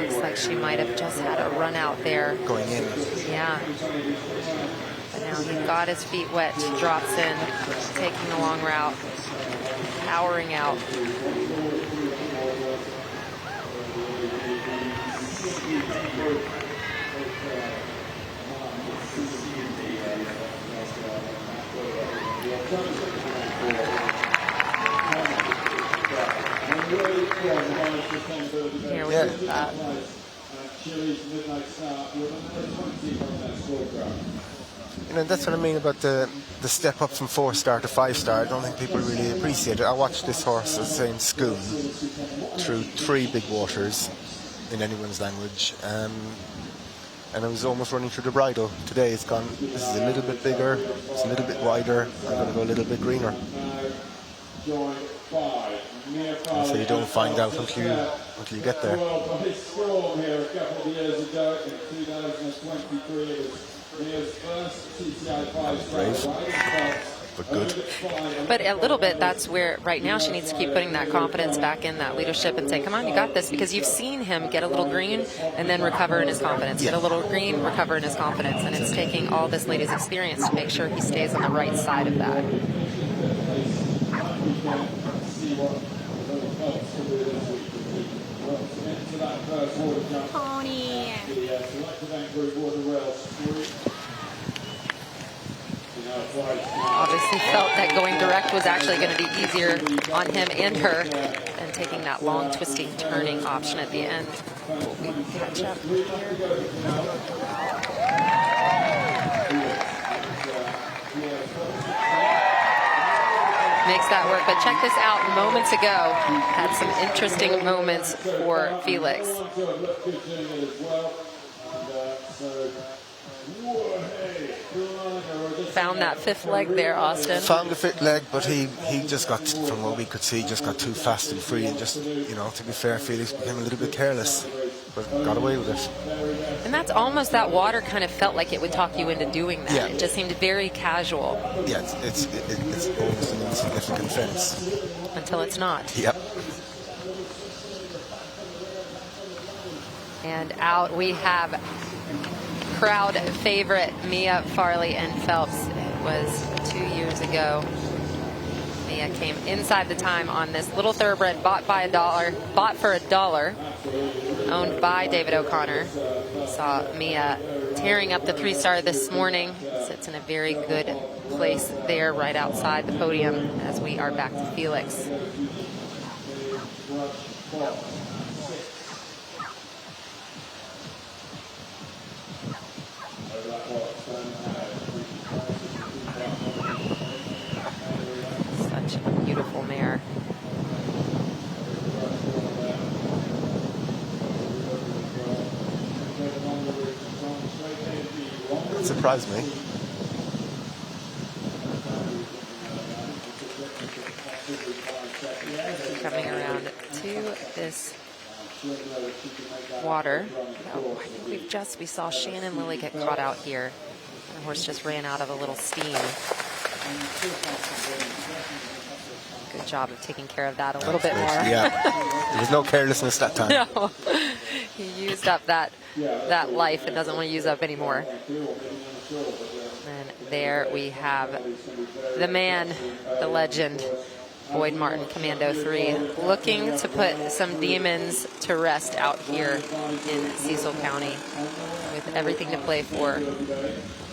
Looks like she might have just had a run out there. Going in. Yeah. But now he got his feet wet, drops in, taking the long route, powering out. Here we go. Chili's midnight start with another 20 on that scorecard. You know, that's what I mean about the step up from 4-star to 5-star. I don't think people really appreciate it. I watched this horse, as I say, in school through 3 big waters in anyone's language, and I was almost running through the bridle. Today it's gone, this is a little bit bigger, it's a little bit wider, I'm going to go a little bit greener. So you don't find out until you get there. Brave, but good. But a little bit, that's where right now she needs to keep putting that confidence back in, that leadership, and say, come on, you got this, because you've seen him get a little green and then recover in his confidence. Get a little green, recover in his confidence, and it's taking all this lady's experience to make sure he stays on the right side of that. Pony. Obviously felt that going direct was actually going to be easier on him and her than taking that long twisting turning option at the end. Will we catch up here? Makes that work, but check this out. Moments ago, had some interesting moments for Felix. Found that 5th leg there, Austin. Found the 5th leg, but he just got, from what we could see, just got too fast and free, and just, you know, to be fair, Felix became a little bit careless, but got away with it. And that's almost, that water kind of felt like it would talk you into doing that. Yeah. It just seemed very casual. Yeah, it's almost an insignificant fence. Until it's not. Yep. And out we have crowd favorite Mia Farley and Phelps. It was 2 years ago. Mia came inside the time on this little thoroughbred bought for $1, owned by David O'Connor. We saw Mia tearing up the 3-star this morning. Sits in a very good place there right outside the podium as we are back to Felix. Such a beautiful mare. That surprised me. Coming around to this water. Oh, I think we saw Shannon Lilly get caught out here. The horse just ran out of a little steam. Good job of taking care of that a little bit more. Yeah, there was no carelessness that time. No, he used up that life and doesn't want to use up anymore. And there we have the man, the legend, Boyd Martin, Commando 3, looking to put some demons to rest out here in Cecil County with everything to play for.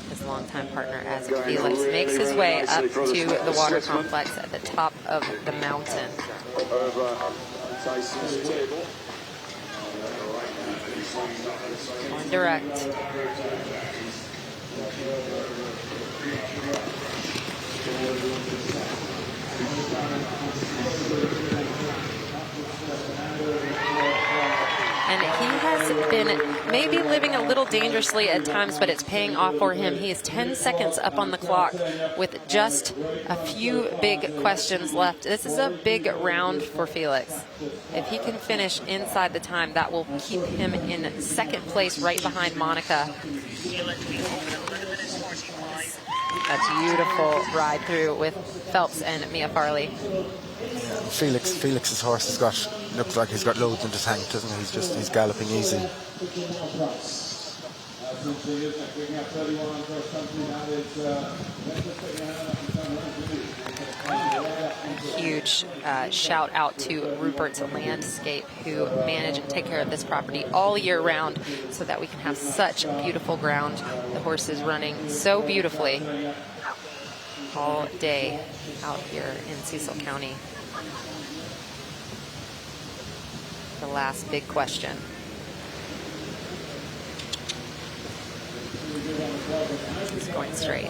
His longtime partner as Felix makes his way up to the water complex at the top of the mountain. Going direct. And he has been maybe living a little dangerously at times, but it's paying off for him. He is 10 seconds up on the clock with just a few big questions left. This is a big round for Felix. If he can finish inside the time, that will keep him in 2nd place right behind Monica. A beautiful ride through with Phelps and Mia Farley. Yeah, Felix's horse looks like he's got loads in the tank, doesn't he? He's galloping easy. Huge shout out to Rupert's Landscape, who manage and take care of this property all year round so that we can have such beautiful ground. The horse is running so beautifully all day out here in Cecil County. The last big question. He's going straight.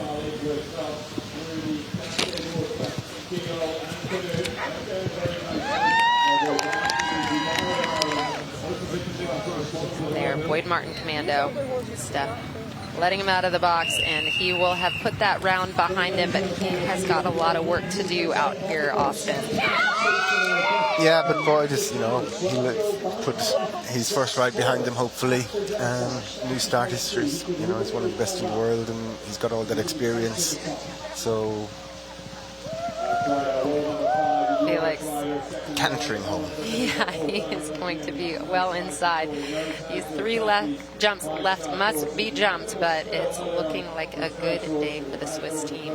There, Boyd Martin Commando. Steph letting him out of the box, and he will have put that round behind him, but he has got a lot of work to do out here, Austin. Yeah, but Boyd is, he'll put his first ride behind him, hopefully. New start history, he's one of the best in the world, and he's got all that experience. So Felix cantering home. Yeah, he is going to be well inside. These 3 jumps left must be jumped, but it's looking like a good day for the Swiss team.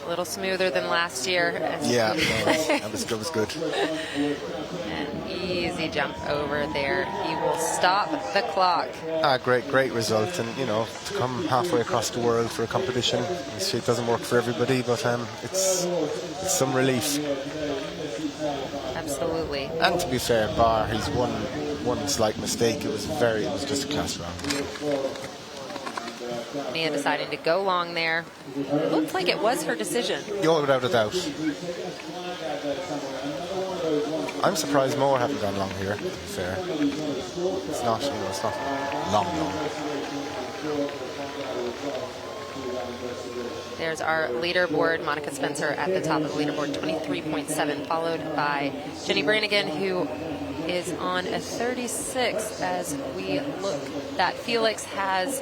A little smoother than last year. Yeah, that was good. An easy jump over there. He will stop the clock. Great result, and to come halfway across the world for a competition, it doesn't work for everybody, but it's some relief. Absolutely. And to be fair, bar he's one slight mistake, it was just a class round. Mia deciding to go long there. It looked like it was her decision. Yeah, without a doubt. I'm surprised more haven't gone long here, to be fair. It's not long. There's our leaderboard. Monica Spencer at the top of the leaderboard, 23.7, followed by Jenny Brannigan, who is on a 36 as we look that Felix has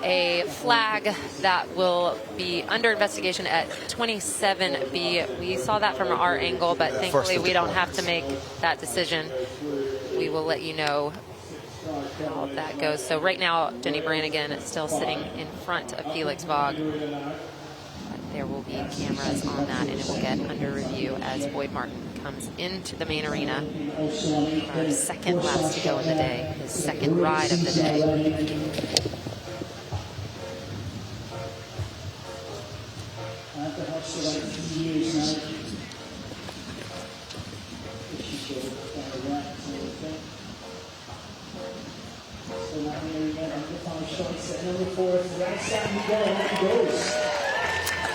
a flag that will be under investigation at 27B. We saw that from our angle, but thankfully we don't have to make that decision. We will let you know how that goes. So right now, Jenny Brannigan is still sitting in front of Felix Vogt. There will be cameras on that, and it will get under review as Boyd Martin comes into the main arena. Our second lap to go in the day, his second ride of the day.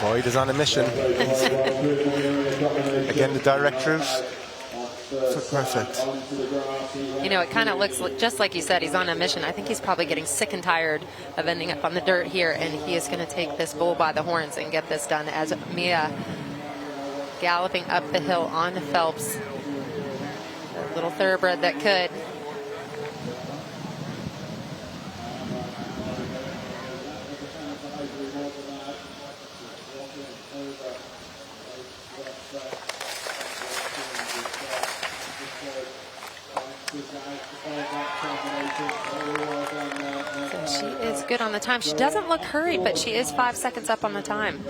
Boyd is on a mission. Again, the direct route. So perfect. It kind of looks just like you said, he's on a mission. I think he's probably getting sick and tired of ending up on the dirt here, and he is going to take this bull by the horns and get this done as Mia galloping up the hill on Phelps. The little thoroughbred that could. So she is good on the time. She doesn't look hurried, but she is 5 seconds up on the time.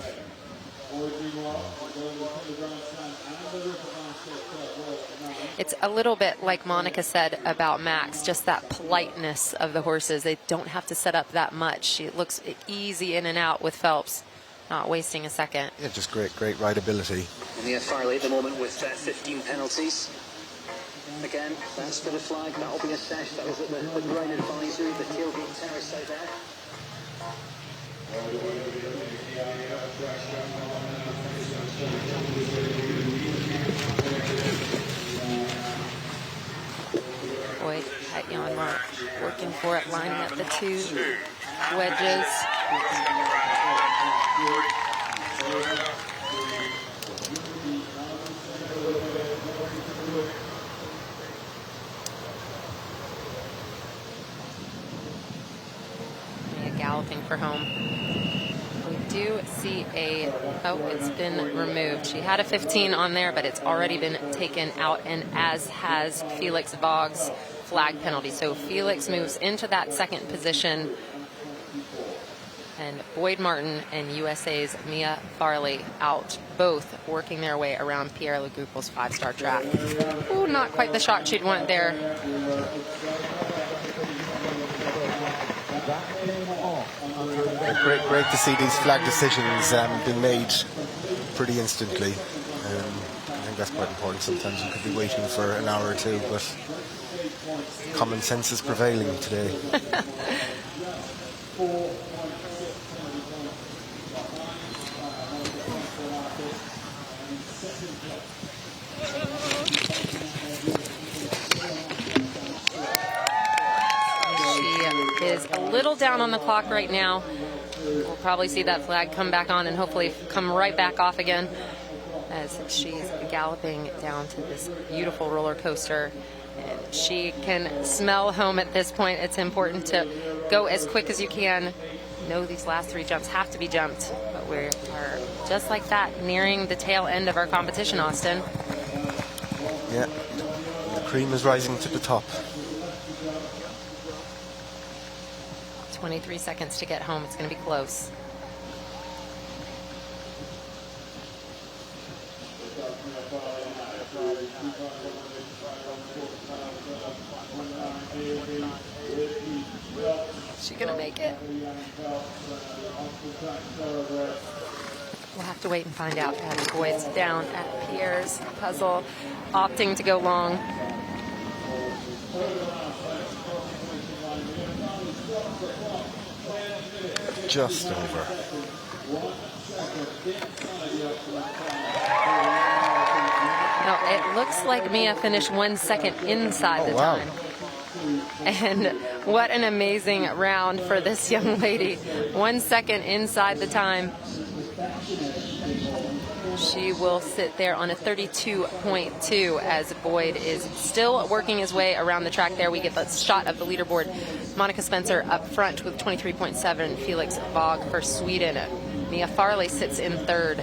It's a little bit like Monica said about Max, just that politeness of the horses. They don't have to set up that much. She looks easy in and out with Phelps, not wasting a second. Yeah, just great rideability. Mia Farley at the moment with 15 penalties. Again, that's for the flag. That'll be assessed. That was at the grain advisory, the tailgate terrace out there. Boyd at Jan Mark working for it, lining up the 2 wedges. Galloping for home. We do see it's been removed. She had a 15 on there, but it's already been taken out, and as has Felix Vogt's flag penalty. So Felix moves into that second position, and Boyd Martin and USA's Mia Farley out, both working their way around Pierre Le Grouple's 5-star track. Ooh, not quite the shot she'd want there. Great to see these flag decisions being made pretty instantly. I think that's quite important. Sometimes you could be waiting for an hour or two, but common sense is prevailing today. She is a little down on the clock right now. We'll probably see that flag come back on and hopefully come right back off again as she's galloping down to this beautiful roller coaster. And she can smell home at this point. It's important to go as quick as you can. Know these last 3 jumps have to be jumped, but we are just like that, nearing the tail end of our competition, Austin. Yeah, the cream is rising to the top. 23 seconds to get home. It's going to be close. Is she going to make it? We'll have to wait and find out. Abby Boyd's down at Pierre's puzzle, opting to go long. Just over. No, it looks like Mia finished 1 second inside the time. And what an amazing round for this young lady. 1 second inside the time. She will sit there on a 32.2 as Boyd is still working his way around the track there. We get the shot of the leaderboard. Monica Spencer up front with 23.7. Felix Vog for Sweden. Mia Farley sits in third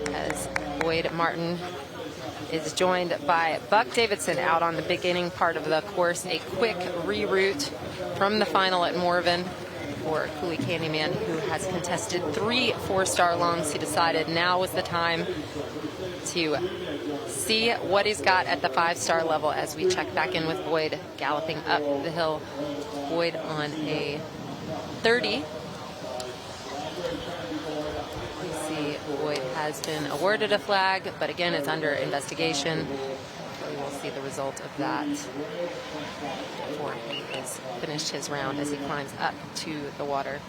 as Boyd Martin is joined by Buck Davidson out on the beginning part of the course. A quick reroute from the final at Morven for Cooley Candyman, who has contested 3 4-star longs. He decided now was the time to see what he's got at the 5-star level as we check back in with Boyd galloping up the hill. Boyd on a 30. We see Boyd has been awarded a flag, but again, it's under investigation. We will see the result of that before he has finished his round as he climbs up to the water.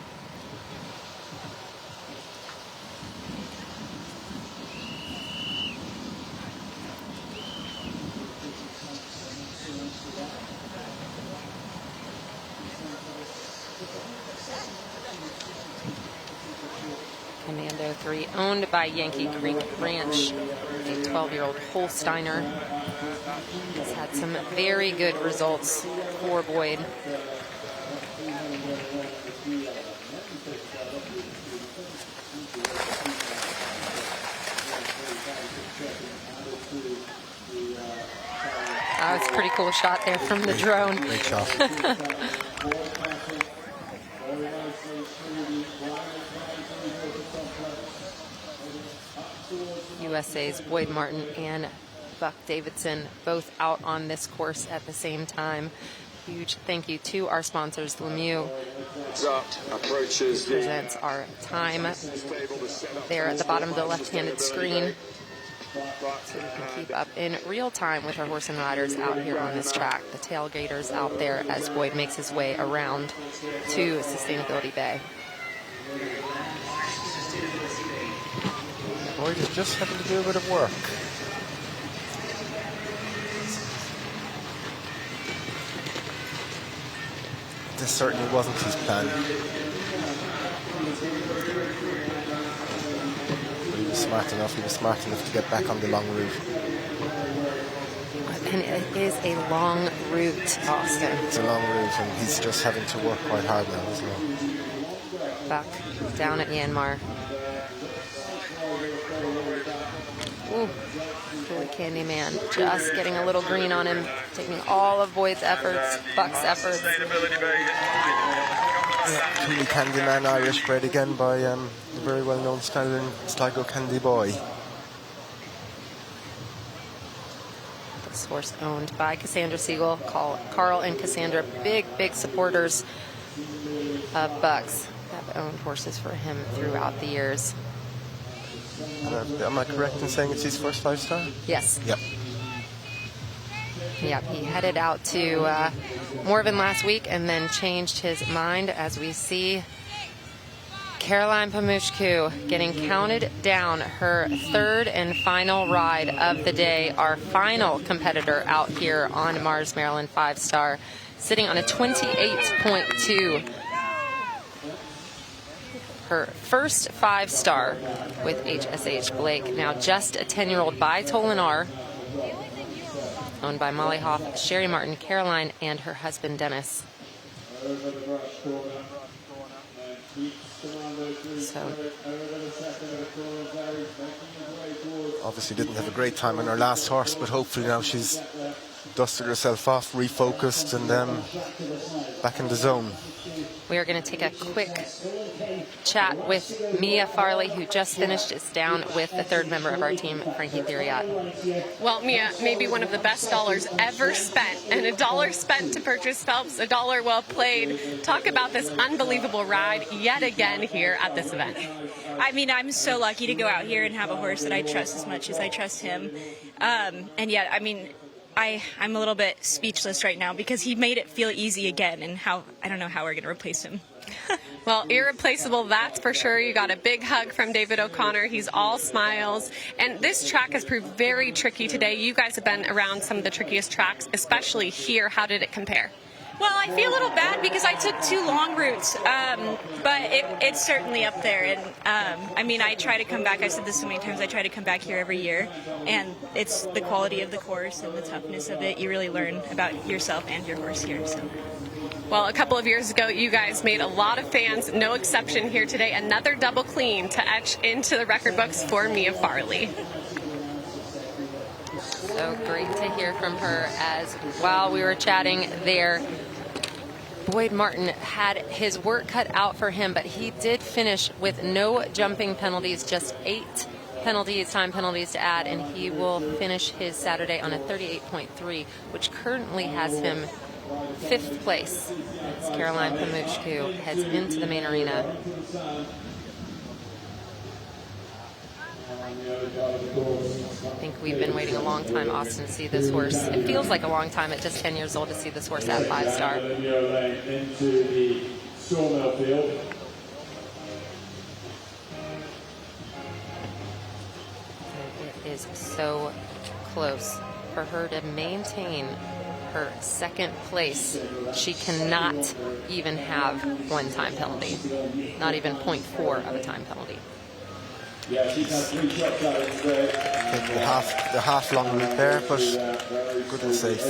Commando 3, owned by Yankee Creek Ranch, a 12-year-old Holsteiner. He's had some very good results for Boyd. That was a pretty cool shot there from the drone. Great shot. USA's Boyd Martin and Buck Davidson both out on this course at the same time. Huge thank you to our sponsors. Lemieux presents our time there at the bottom of the left-handed screen, so we can keep up in real time with our horse and riders out here on this track. The tailgaters out there as Boyd makes his way around to Sustainability Bay. Boyd is just having to do a bit of work. This certainly wasn't his plan. But he was smart enough. He was smart enough to get back on the long route. And it is a long route, Austin. It's a long route, and he's just having to work quite hard now as well. Buck down at Myanmar. Ooh, Cooley Candyman just getting a little green on him, taking all of Boyd's efforts, Buck's efforts. Yeah, Cooley Candyman, Irish, bred again by a very well-known stallion, Sligo Candy Boy. This horse owned by Cassandra Siegel. Carl and Cassandra, big supporters of Buck's. Have owned horses for him throughout the years. Am I correct in saying it's his first 5-star? Yes. Yep. Yep, he headed out to Morven last week and then changed his mind, as we see Caroline Pamushku getting counted down, her third and final ride of the day, our final competitor out here on Mars, Maryland 5-star, sitting on a 28.2. Her first 5-star with HSH Blake, now just a 10-year-old by Tolinar, owned by Molly Hoff, Sherry Martin, Caroline, and her husband Dennis. So obviously didn't have a great time on her last horse, but hopefully now she's dusted herself off, refocused, and back in the zone. We are going to take a quick chat with Mia Farley, who just finished. Is down with the third member of our team, Frankie Theriot. Well, Mia, maybe one of the best dollars ever spent, and a dollar spent to purchase Phelps, a dollar well played. Talk about this unbelievable ride yet again here at this event. I mean, I'm so lucky to go out here and have a horse that I trust as much as I trust him. And yet, I mean, I'm a little bit speechless right now because he made it feel easy again, and I don't know how we're going to replace him. Well, irreplaceable, that's for sure. You got a big hug from David O'Connor. He's all smiles. And this track has proved very tricky today. You guys have been around some of the trickiest tracks, especially here. How did it compare? Well, I feel a little bad because I took 2 long routes, but it's certainly up there. And I mean, I try to come back. I've said this so many times. I try to come back here every year, and it's the quality of the course and the toughness of it. You really learn about yourself and your horse here. So. Well, a couple of years ago, you guys made a lot of fans, no exception here today. Another double clean to etch into the record books for Mia Farley. So great to hear from her. As while we were chatting there, Boyd Martin had his work cut out for him, but he did finish with no jumping penalties, just 8 penalties, time penalties to add, and he will finish his Saturday on a 38.3, which currently has him 5th place as Caroline Pamushku heads into the main arena. I think we've been waiting a long time, Austin, to see this horse. It feels like a long time at just 10 years old to see this horse at 5-star. It is so close for her to maintain her 2nd place. She cannot even have 1 time penalty, not even 0.4 of a time penalty. I think the half long route there, but good and safe.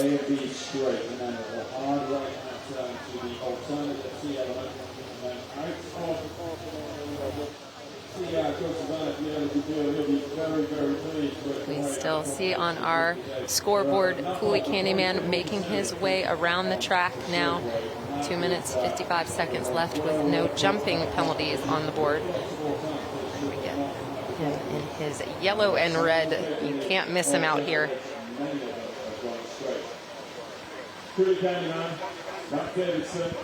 We still see on our scoreboard Cooley Candyman making his way around the track now. 2 minutes, 55 seconds left with no jumping penalties on the board. We get him in his yellow and red. You can't miss him out here. Cooley Candyman, Matt Davidson,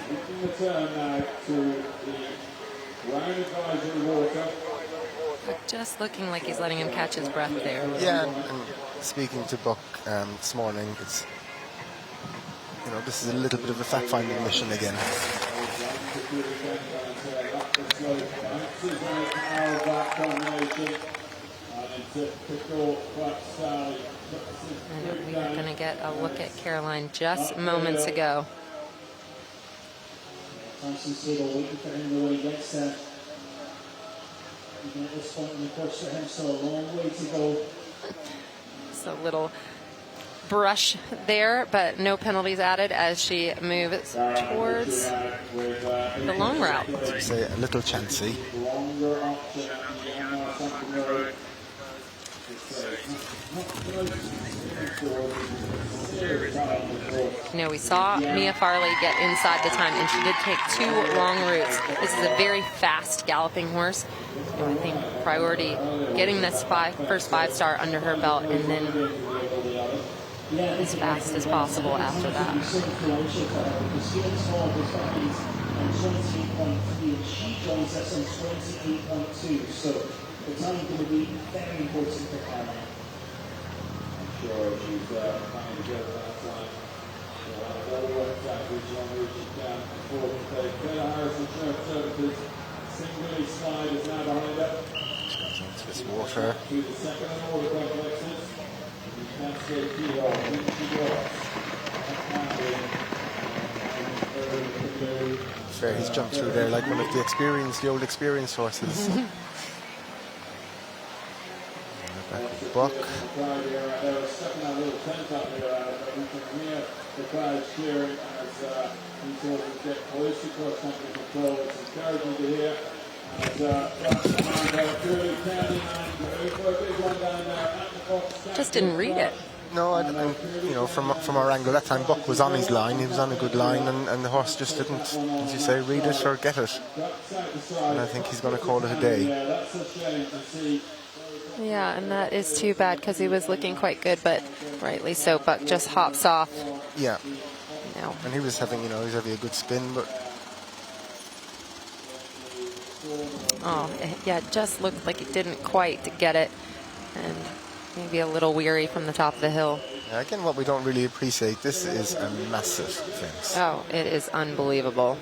making the turn now to the round advisory water. Just looking like he's letting him catch his breath there. Yeah, and speaking to Buck this morning, it's, you know, this is a little bit of a fact-finding mission again. And we are going to get a look at Caroline just moments ago. So a little brush there, but no penalties added as she moves towards the long route. So say a little chancy. You know, we saw Mia Farley get inside the time, and she did take 2 long routes. This is a very fast galloping horse. You know, I think priority getting this first 5-star under her belt, and then as fast as possible after that. The time going to be very important for Caroline. I'm sure she's trying to get that time. She'll have a lot of work to do. John reaches down forward to take. Taylor Harris Insurance Services. Singly slide is now behind her. Goes into this water. To the second and order complexes. You can't stay keyhole. Fair, he's jumped through there like one of the old experienced horses. Back with Buck. The crowd cheering as he sort of get close to cross country control. It's encouraging to hear. Just didn't read it. No, you know, from our angle that time, Buck was on his line. He was on a good line, and the horse just didn't, as you say, read it or get it. And I think he's going to call it a day. Yeah, and that is too bad because he was looking quite good, but rightly so. Buck just hops off. Yeah. No. And he was having, a good spin, but. Oh, yeah, it just looked like he didn't quite get it, and maybe a little weary from the top of the hill. Yeah, again, what we don't really appreciate, this is a massive fence. Oh, it is unbelievable.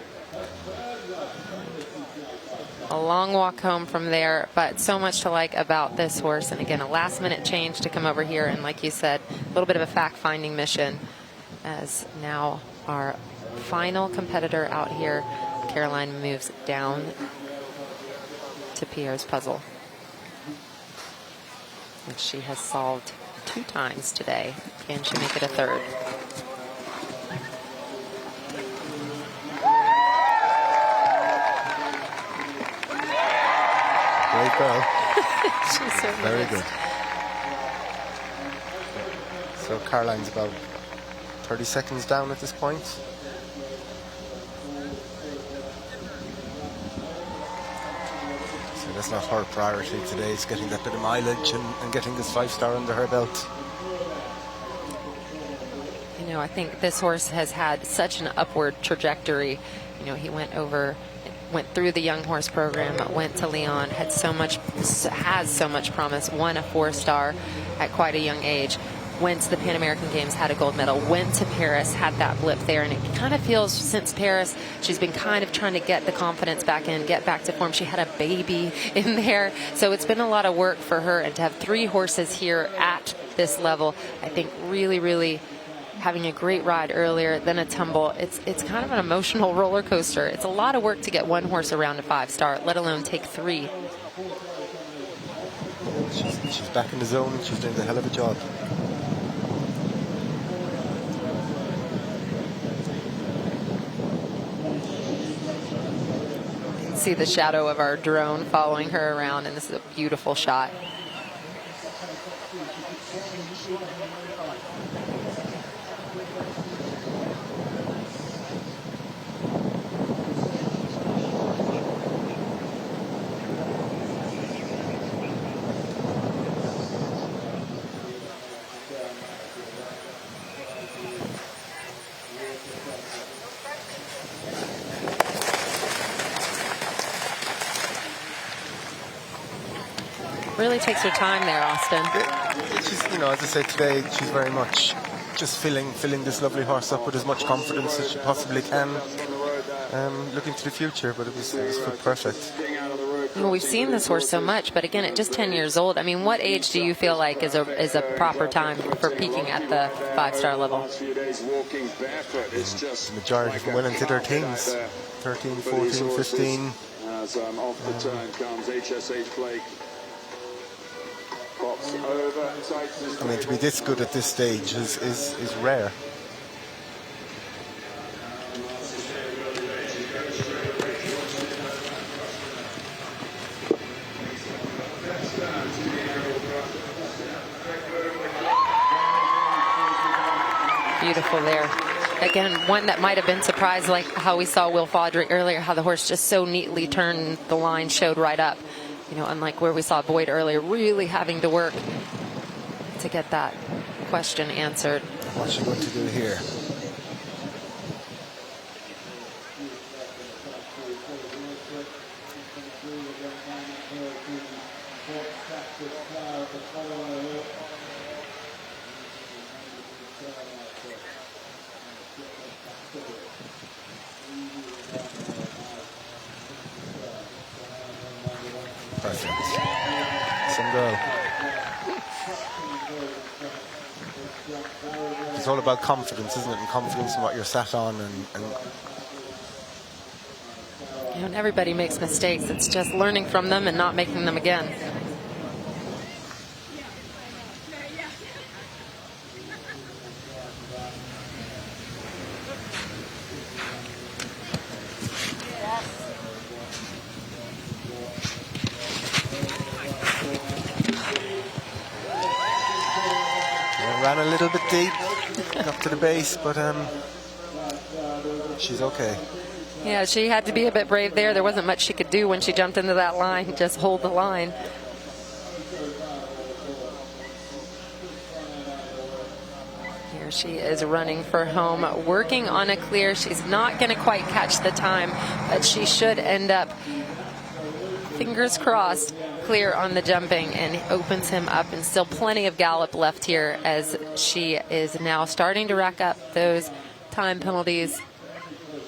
A long walk home from there, but so much to like about this horse. And again, a last-minute change to come over here, and like you said, a little bit of a fact-finding mission, as now our final competitor out here, Caroline, moves down to Pierre's puzzle, which she has solved 2 times today. Can she make it a third? Great girl. She's so very nice. good. So Caroline's about 30 seconds down at this point. So that's not her priority today. It's getting that bit of mileage and getting this 5-star under her belt. You know, I think this horse has had such an upward trajectory. You know, he went through the young horse program, went to Lyon, has so much promise, won a 4-star at quite a young age, went to the Pan American Games, had a gold medal, went to Paris, had that blip there, and it kind of feels since Paris she's been kind of trying to get the confidence back in, get back to form. She had a baby in there, so it's been a lot of work for her, and to have 3 horses here at this level, I think really having a great ride earlier, then a tumble. It's kind of an emotional roller coaster. It's a lot of work to get 1 horse around a 5-star, let alone take 3. She's back in the zone. She's doing a hell of a job. You can see the shadow of our drone following her around, and this is a beautiful shot. Really takes her time there, Austin. She's, as I say today, she's very much just filling this lovely horse up with as much confidence as she possibly can, looking to the future. But it was perfect. Well, we've seen this horse so much, but again, at just 10 years old, I mean, what age do you feel like is a proper time for peaking at the 5-star level? The majority of them went into their teens, 13, 14, 15. As off the turn comes HSH Blake. I mean, to be this good at this stage is rare. Beautiful there. Again, one that might have been surprised, like how we saw Will Fodry earlier, how the horse just so neatly turned the line, showed right up. Unlike where we saw Boyd earlier, really having to work to get that question answered. What's she going to do here? Perfect. Some girl. It's all about confidence, isn't it? And confidence in what you're sat on. And everybody makes mistakes. It's just learning from them and not making them again. Ran a little bit deep, up to the base, but she's okay. Yeah, she had to be a bit brave there. There wasn't much she could do when she jumped into that line. Just hold the line. Here she is running for home, working on a clear. She's not going to quite catch the time, but she should end up, fingers crossed, clear on the jumping, and opens him up, and still plenty of gallop left here as she is now starting to rack up those time penalties.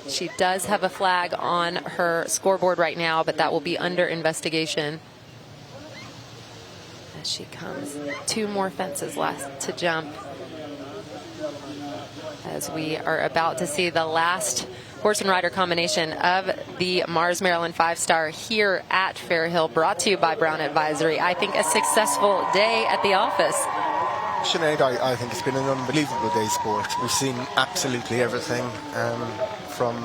She does have a flag on her scoreboard right now, but that will be under investigation as she comes. 2 more fences left to jump as we are about to see the last horse and rider combination of the Mars Maryland 5-star here at Fair Hill, brought to you by Brown Advisory. I think a successful day at the office. Sinead, I think it's been an unbelievable day's sport. We've seen absolutely everything, from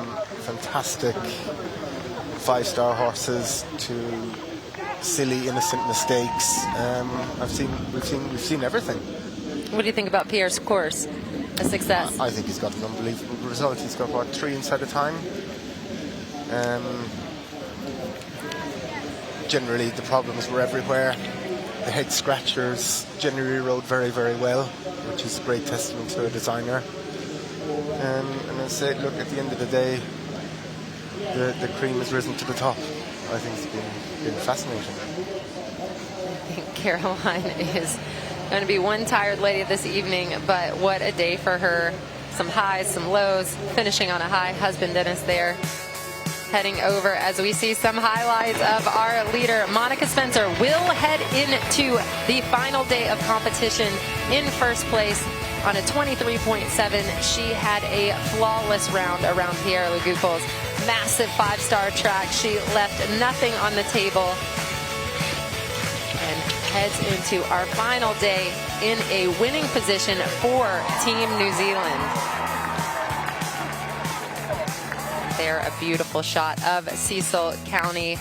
fantastic 5-star horses to silly, innocent mistakes. We've seen everything. What do you think about Pierre's course? A success? I think he's got an unbelievable result. He's got, what, 3 inside the time? Generally, the problems were everywhere. The head scratchers generally rode very, very well, which is a great testament to a designer. And I say, look, at the end of the day, the cream has risen to the top. I think it's been fascinating. I think Caroline is going to be one tired lady this evening, but what a day for her. Some highs, some lows, finishing on a high. Husband Dennis there heading over as we see some highlights of our leader. Monica Spencer will head into the final day of competition in first place on a 23.7. She had a flawless round around Pierre Legupol's massive 5-star track. She left nothing on the table and heads into our final day in a winning position for Team New Zealand. There, a beautiful shot of Cecil County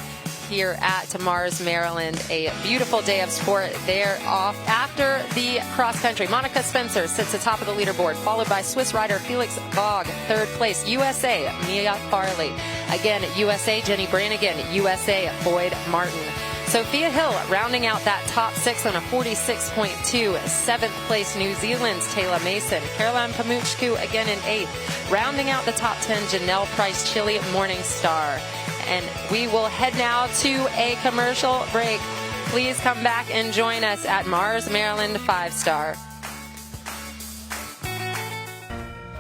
here at Mars, Maryland. A beautiful day of sport there off after the cross country. Monica Spencer sits atop of the leaderboard, followed by Swiss rider Felix Vogue, 3rd place. USA, Mia Farley. Again, USA, Jenny Brannigan. USA, Boyd Martin. Sophia Hill rounding out that top 6 on a 46.2. 7th place, New Zealand's Taylor Mason. Caroline Pamuchku again in 8th. Rounding out the top 10, Janelle Price Chile Morningstar. And we will head now to a commercial break. Please come back and join us at Mars Maryland 5-star.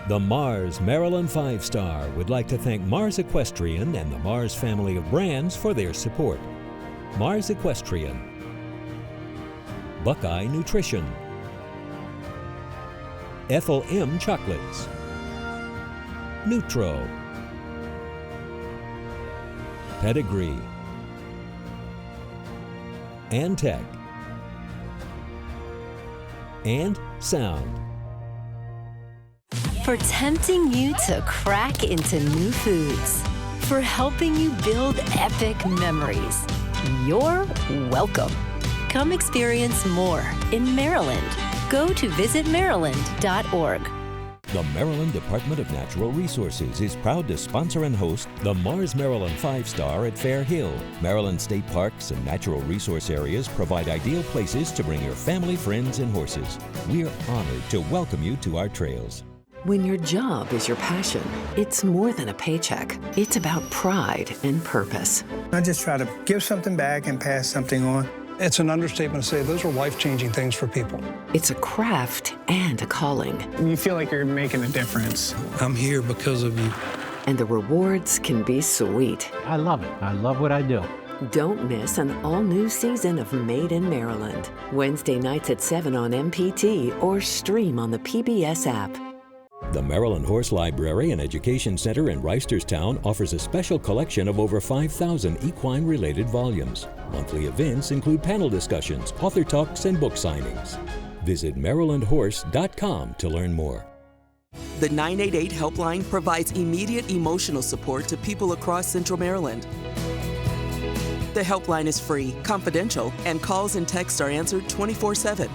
The Mars Maryland 5-star would like to thank Mars Equestrian and the Mars family of brands for their support. Mars Equestrian, Buckeye Nutrition, Ethel M Chocolates, Nutro, Pedigree, and Tech, and Sound. For tempting you to crack into new foods. For helping you build epic memories. You're welcome. Come experience more in Maryland. Go to visitmaryland.org. The Maryland Department of Natural Resources is proud to sponsor and host the Mars Maryland 5-star at Fair Hill. Maryland state parks and natural resource areas provide ideal places to bring your family, friends, and horses. We are honored to welcome you to our trails. When your job is your passion, it's more than a paycheck. It's about pride and purpose. I just try to give something back and pass something on. It's an understatement to say those are life-changing things for people. It's a craft and a calling. You feel like you're making a difference. I'm here because of you. And the rewards can be sweet. I love it. I love what I do. Don't miss an all-new season of Made in Maryland. Wednesday nights at 7 on MPT or stream on the PBS app. The Maryland Horse Library and Education Center in Reisterstown offers a special collection of over 5,000 equine-related volumes. Monthly events include panel discussions, author talks, and book signings. Visit marylandhorse.com to learn more. The 988 helpline provides immediate emotional support to people across Central Maryland. The helpline is free, confidential, and calls and texts are answered 24/7.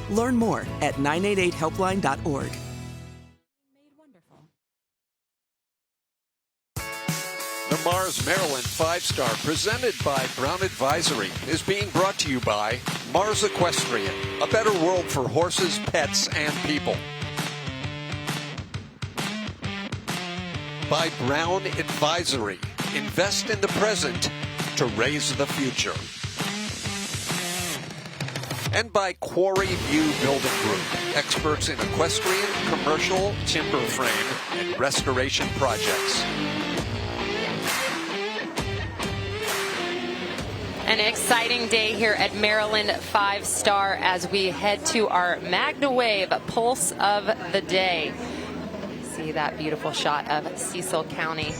Learn more at 988helpline.org. The Mars Maryland 5-Star, presented by Brown Advisory, is being brought to you by Mars Equestrian, a better world for horses, pets, and people. By Brown Advisory, invest in the present to raise the future. And by Quarry View Building Group, experts in equestrian, commercial, timber frame, and restoration projects. An exciting day here at Maryland 5-Star as we head to our Magna Wave Pulse of the Day. See that beautiful shot of Cecil County.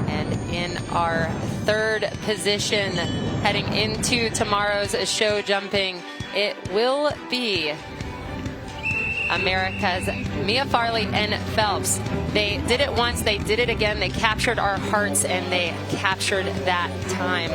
And in our third position, heading into tomorrow's show jumping, it will be America's Mia Farley and Phelps. They did it once, they did it again, they captured our hearts, and they captured that time.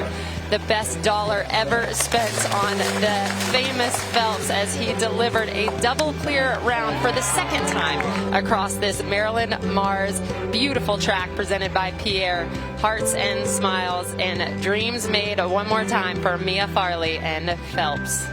The best dollar ever spent on the famous Phelps as he delivered a double clear round for the second time across this Maryland Mars beautiful track presented by Pierre. Hearts and smiles and dreams made one more time for Mia Farley and Phelps.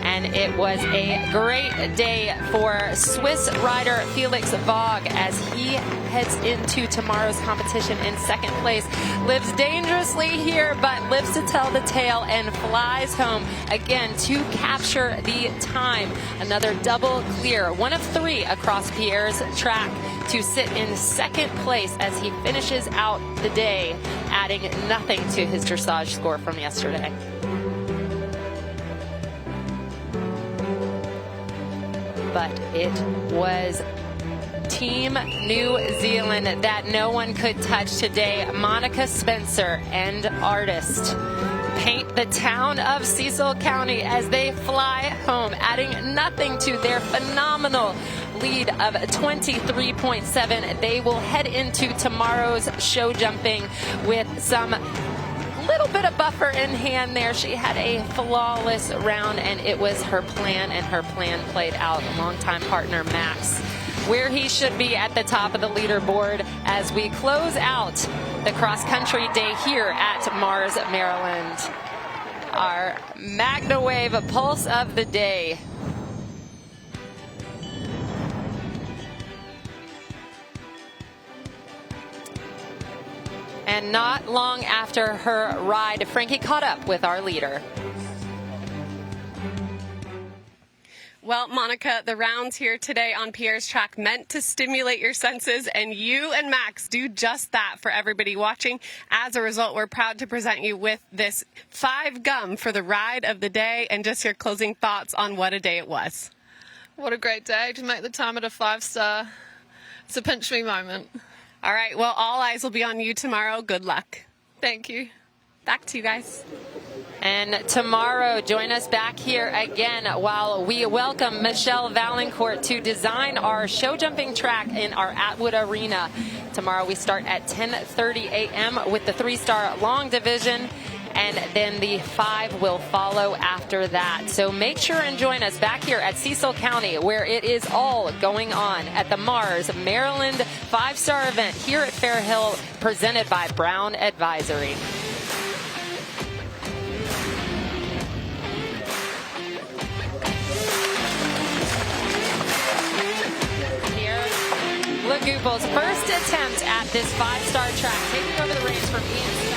And it was a great day for Swiss rider Felix Vogue as he heads into tomorrow's competition in second place. Lives dangerously here, but lives to tell the tale and flies home again to capture the time. Another double clear, one of three across Pierre's track to sit in second place as he finishes out the day, adding nothing to his dressage score from yesterday. But it was Team New Zealand that no one could touch today. Monica Spencer and artist paint the town of Cecil County as they fly home, adding nothing to their phenomenal lead of 23.7. They will head into tomorrow's show jumping with some little bit of buffer in hand there. She had a flawless round, and it was her plan, and her plan played out. Longtime partner Max, where he should be at the top of the leaderboard as we close out the cross-country day here at Mars, Maryland. Our Magna Wave Pulse of the Day. And not long after her ride, Frankie caught up with our leader. Well, Monica, the rounds here today on Pierre's track meant to stimulate your senses, and you and Max do just that for everybody watching. As a result, we're proud to present you with this 5 gum for the ride of the day, and just your closing thoughts on what a day it was. What a great day to make the time at a 5-star. It's a pinch me moment. All right, well, all eyes will be on you tomorrow. Good luck. Thank you. Back to you guys. And tomorrow, join us back here again while we welcome Michelle Valancourt to design our show jumping track in our Atwood Arena. Tomorrow we start at 10:30 a.m. with the 3-star long division, and then the 5 will follow after that. So make sure and join us back here at Cecil County, where it is all going on at the Mars Maryland 5-star event here at Fair Hill, presented by Brown Advisory. Lagoople's first attempt at this 5-star track, taking over the reins from Ian.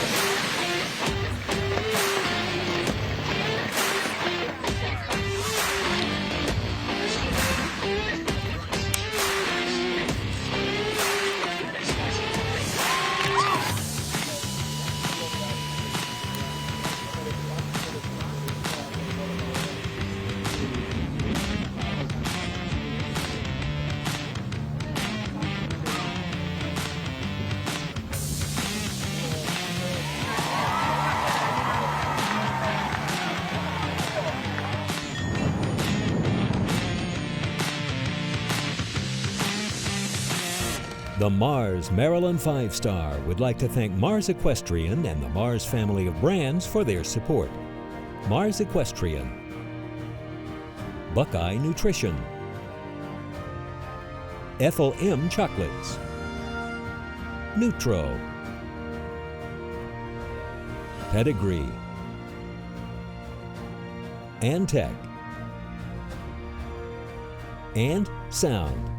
The Mars Maryland 5-Star would like to thank Mars Equestrian and the Mars family of brands for their support. Mars Equestrian, Buckeye Nutrition, Ethel M Chocolates, Nutro, Pedigree, Antec, and Sound.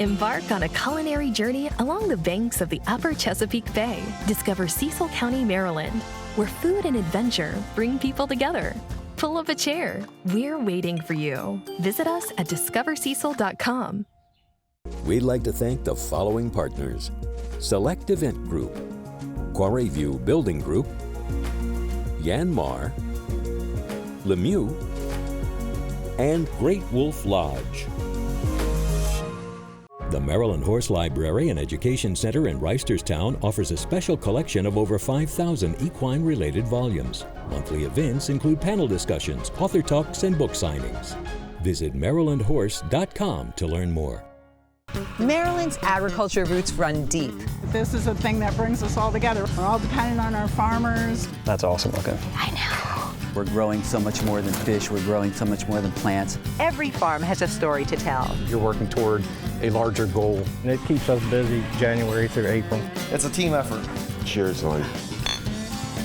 Embark on a culinary journey along the banks of the Upper Chesapeake Bay. Discover Cecil County, Maryland, where food and adventure bring people together. Pull up a chair. We're waiting for you. Visit us at discovercecil.com. We'd like to thank the following partners: Select Event Group, Quarry View Building Group, Yanmar, Lemieux, and Great Wolf Lodge. The Maryland Horse Library and Education Center in Reisterstown offers a special collection of over 5,000 equine-related volumes. Monthly events include panel discussions, author talks, and book signings. Visit marylandhorse.com to learn more. Maryland's agriculture roots run deep. This is a thing that brings us all together. We're all dependent on our farmers. That's awesome looking. I know. We're growing so much more than fish. We're growing so much more than plants. Every farm has a story to tell. You're working toward a larger goal. And it keeps us busy January through April. It's a team effort. Seriously.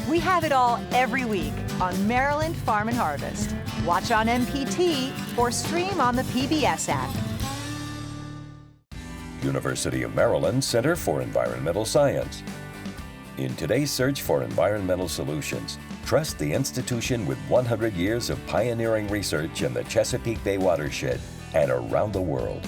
We have it all every week on Maryland Farm and Harvest. Watch on MPT or stream on the PBS app. University of Maryland Center for Environmental Science. In today's search for environmental solutions, trust the institution with 100 years of pioneering research in the Chesapeake Bay watershed and around the world.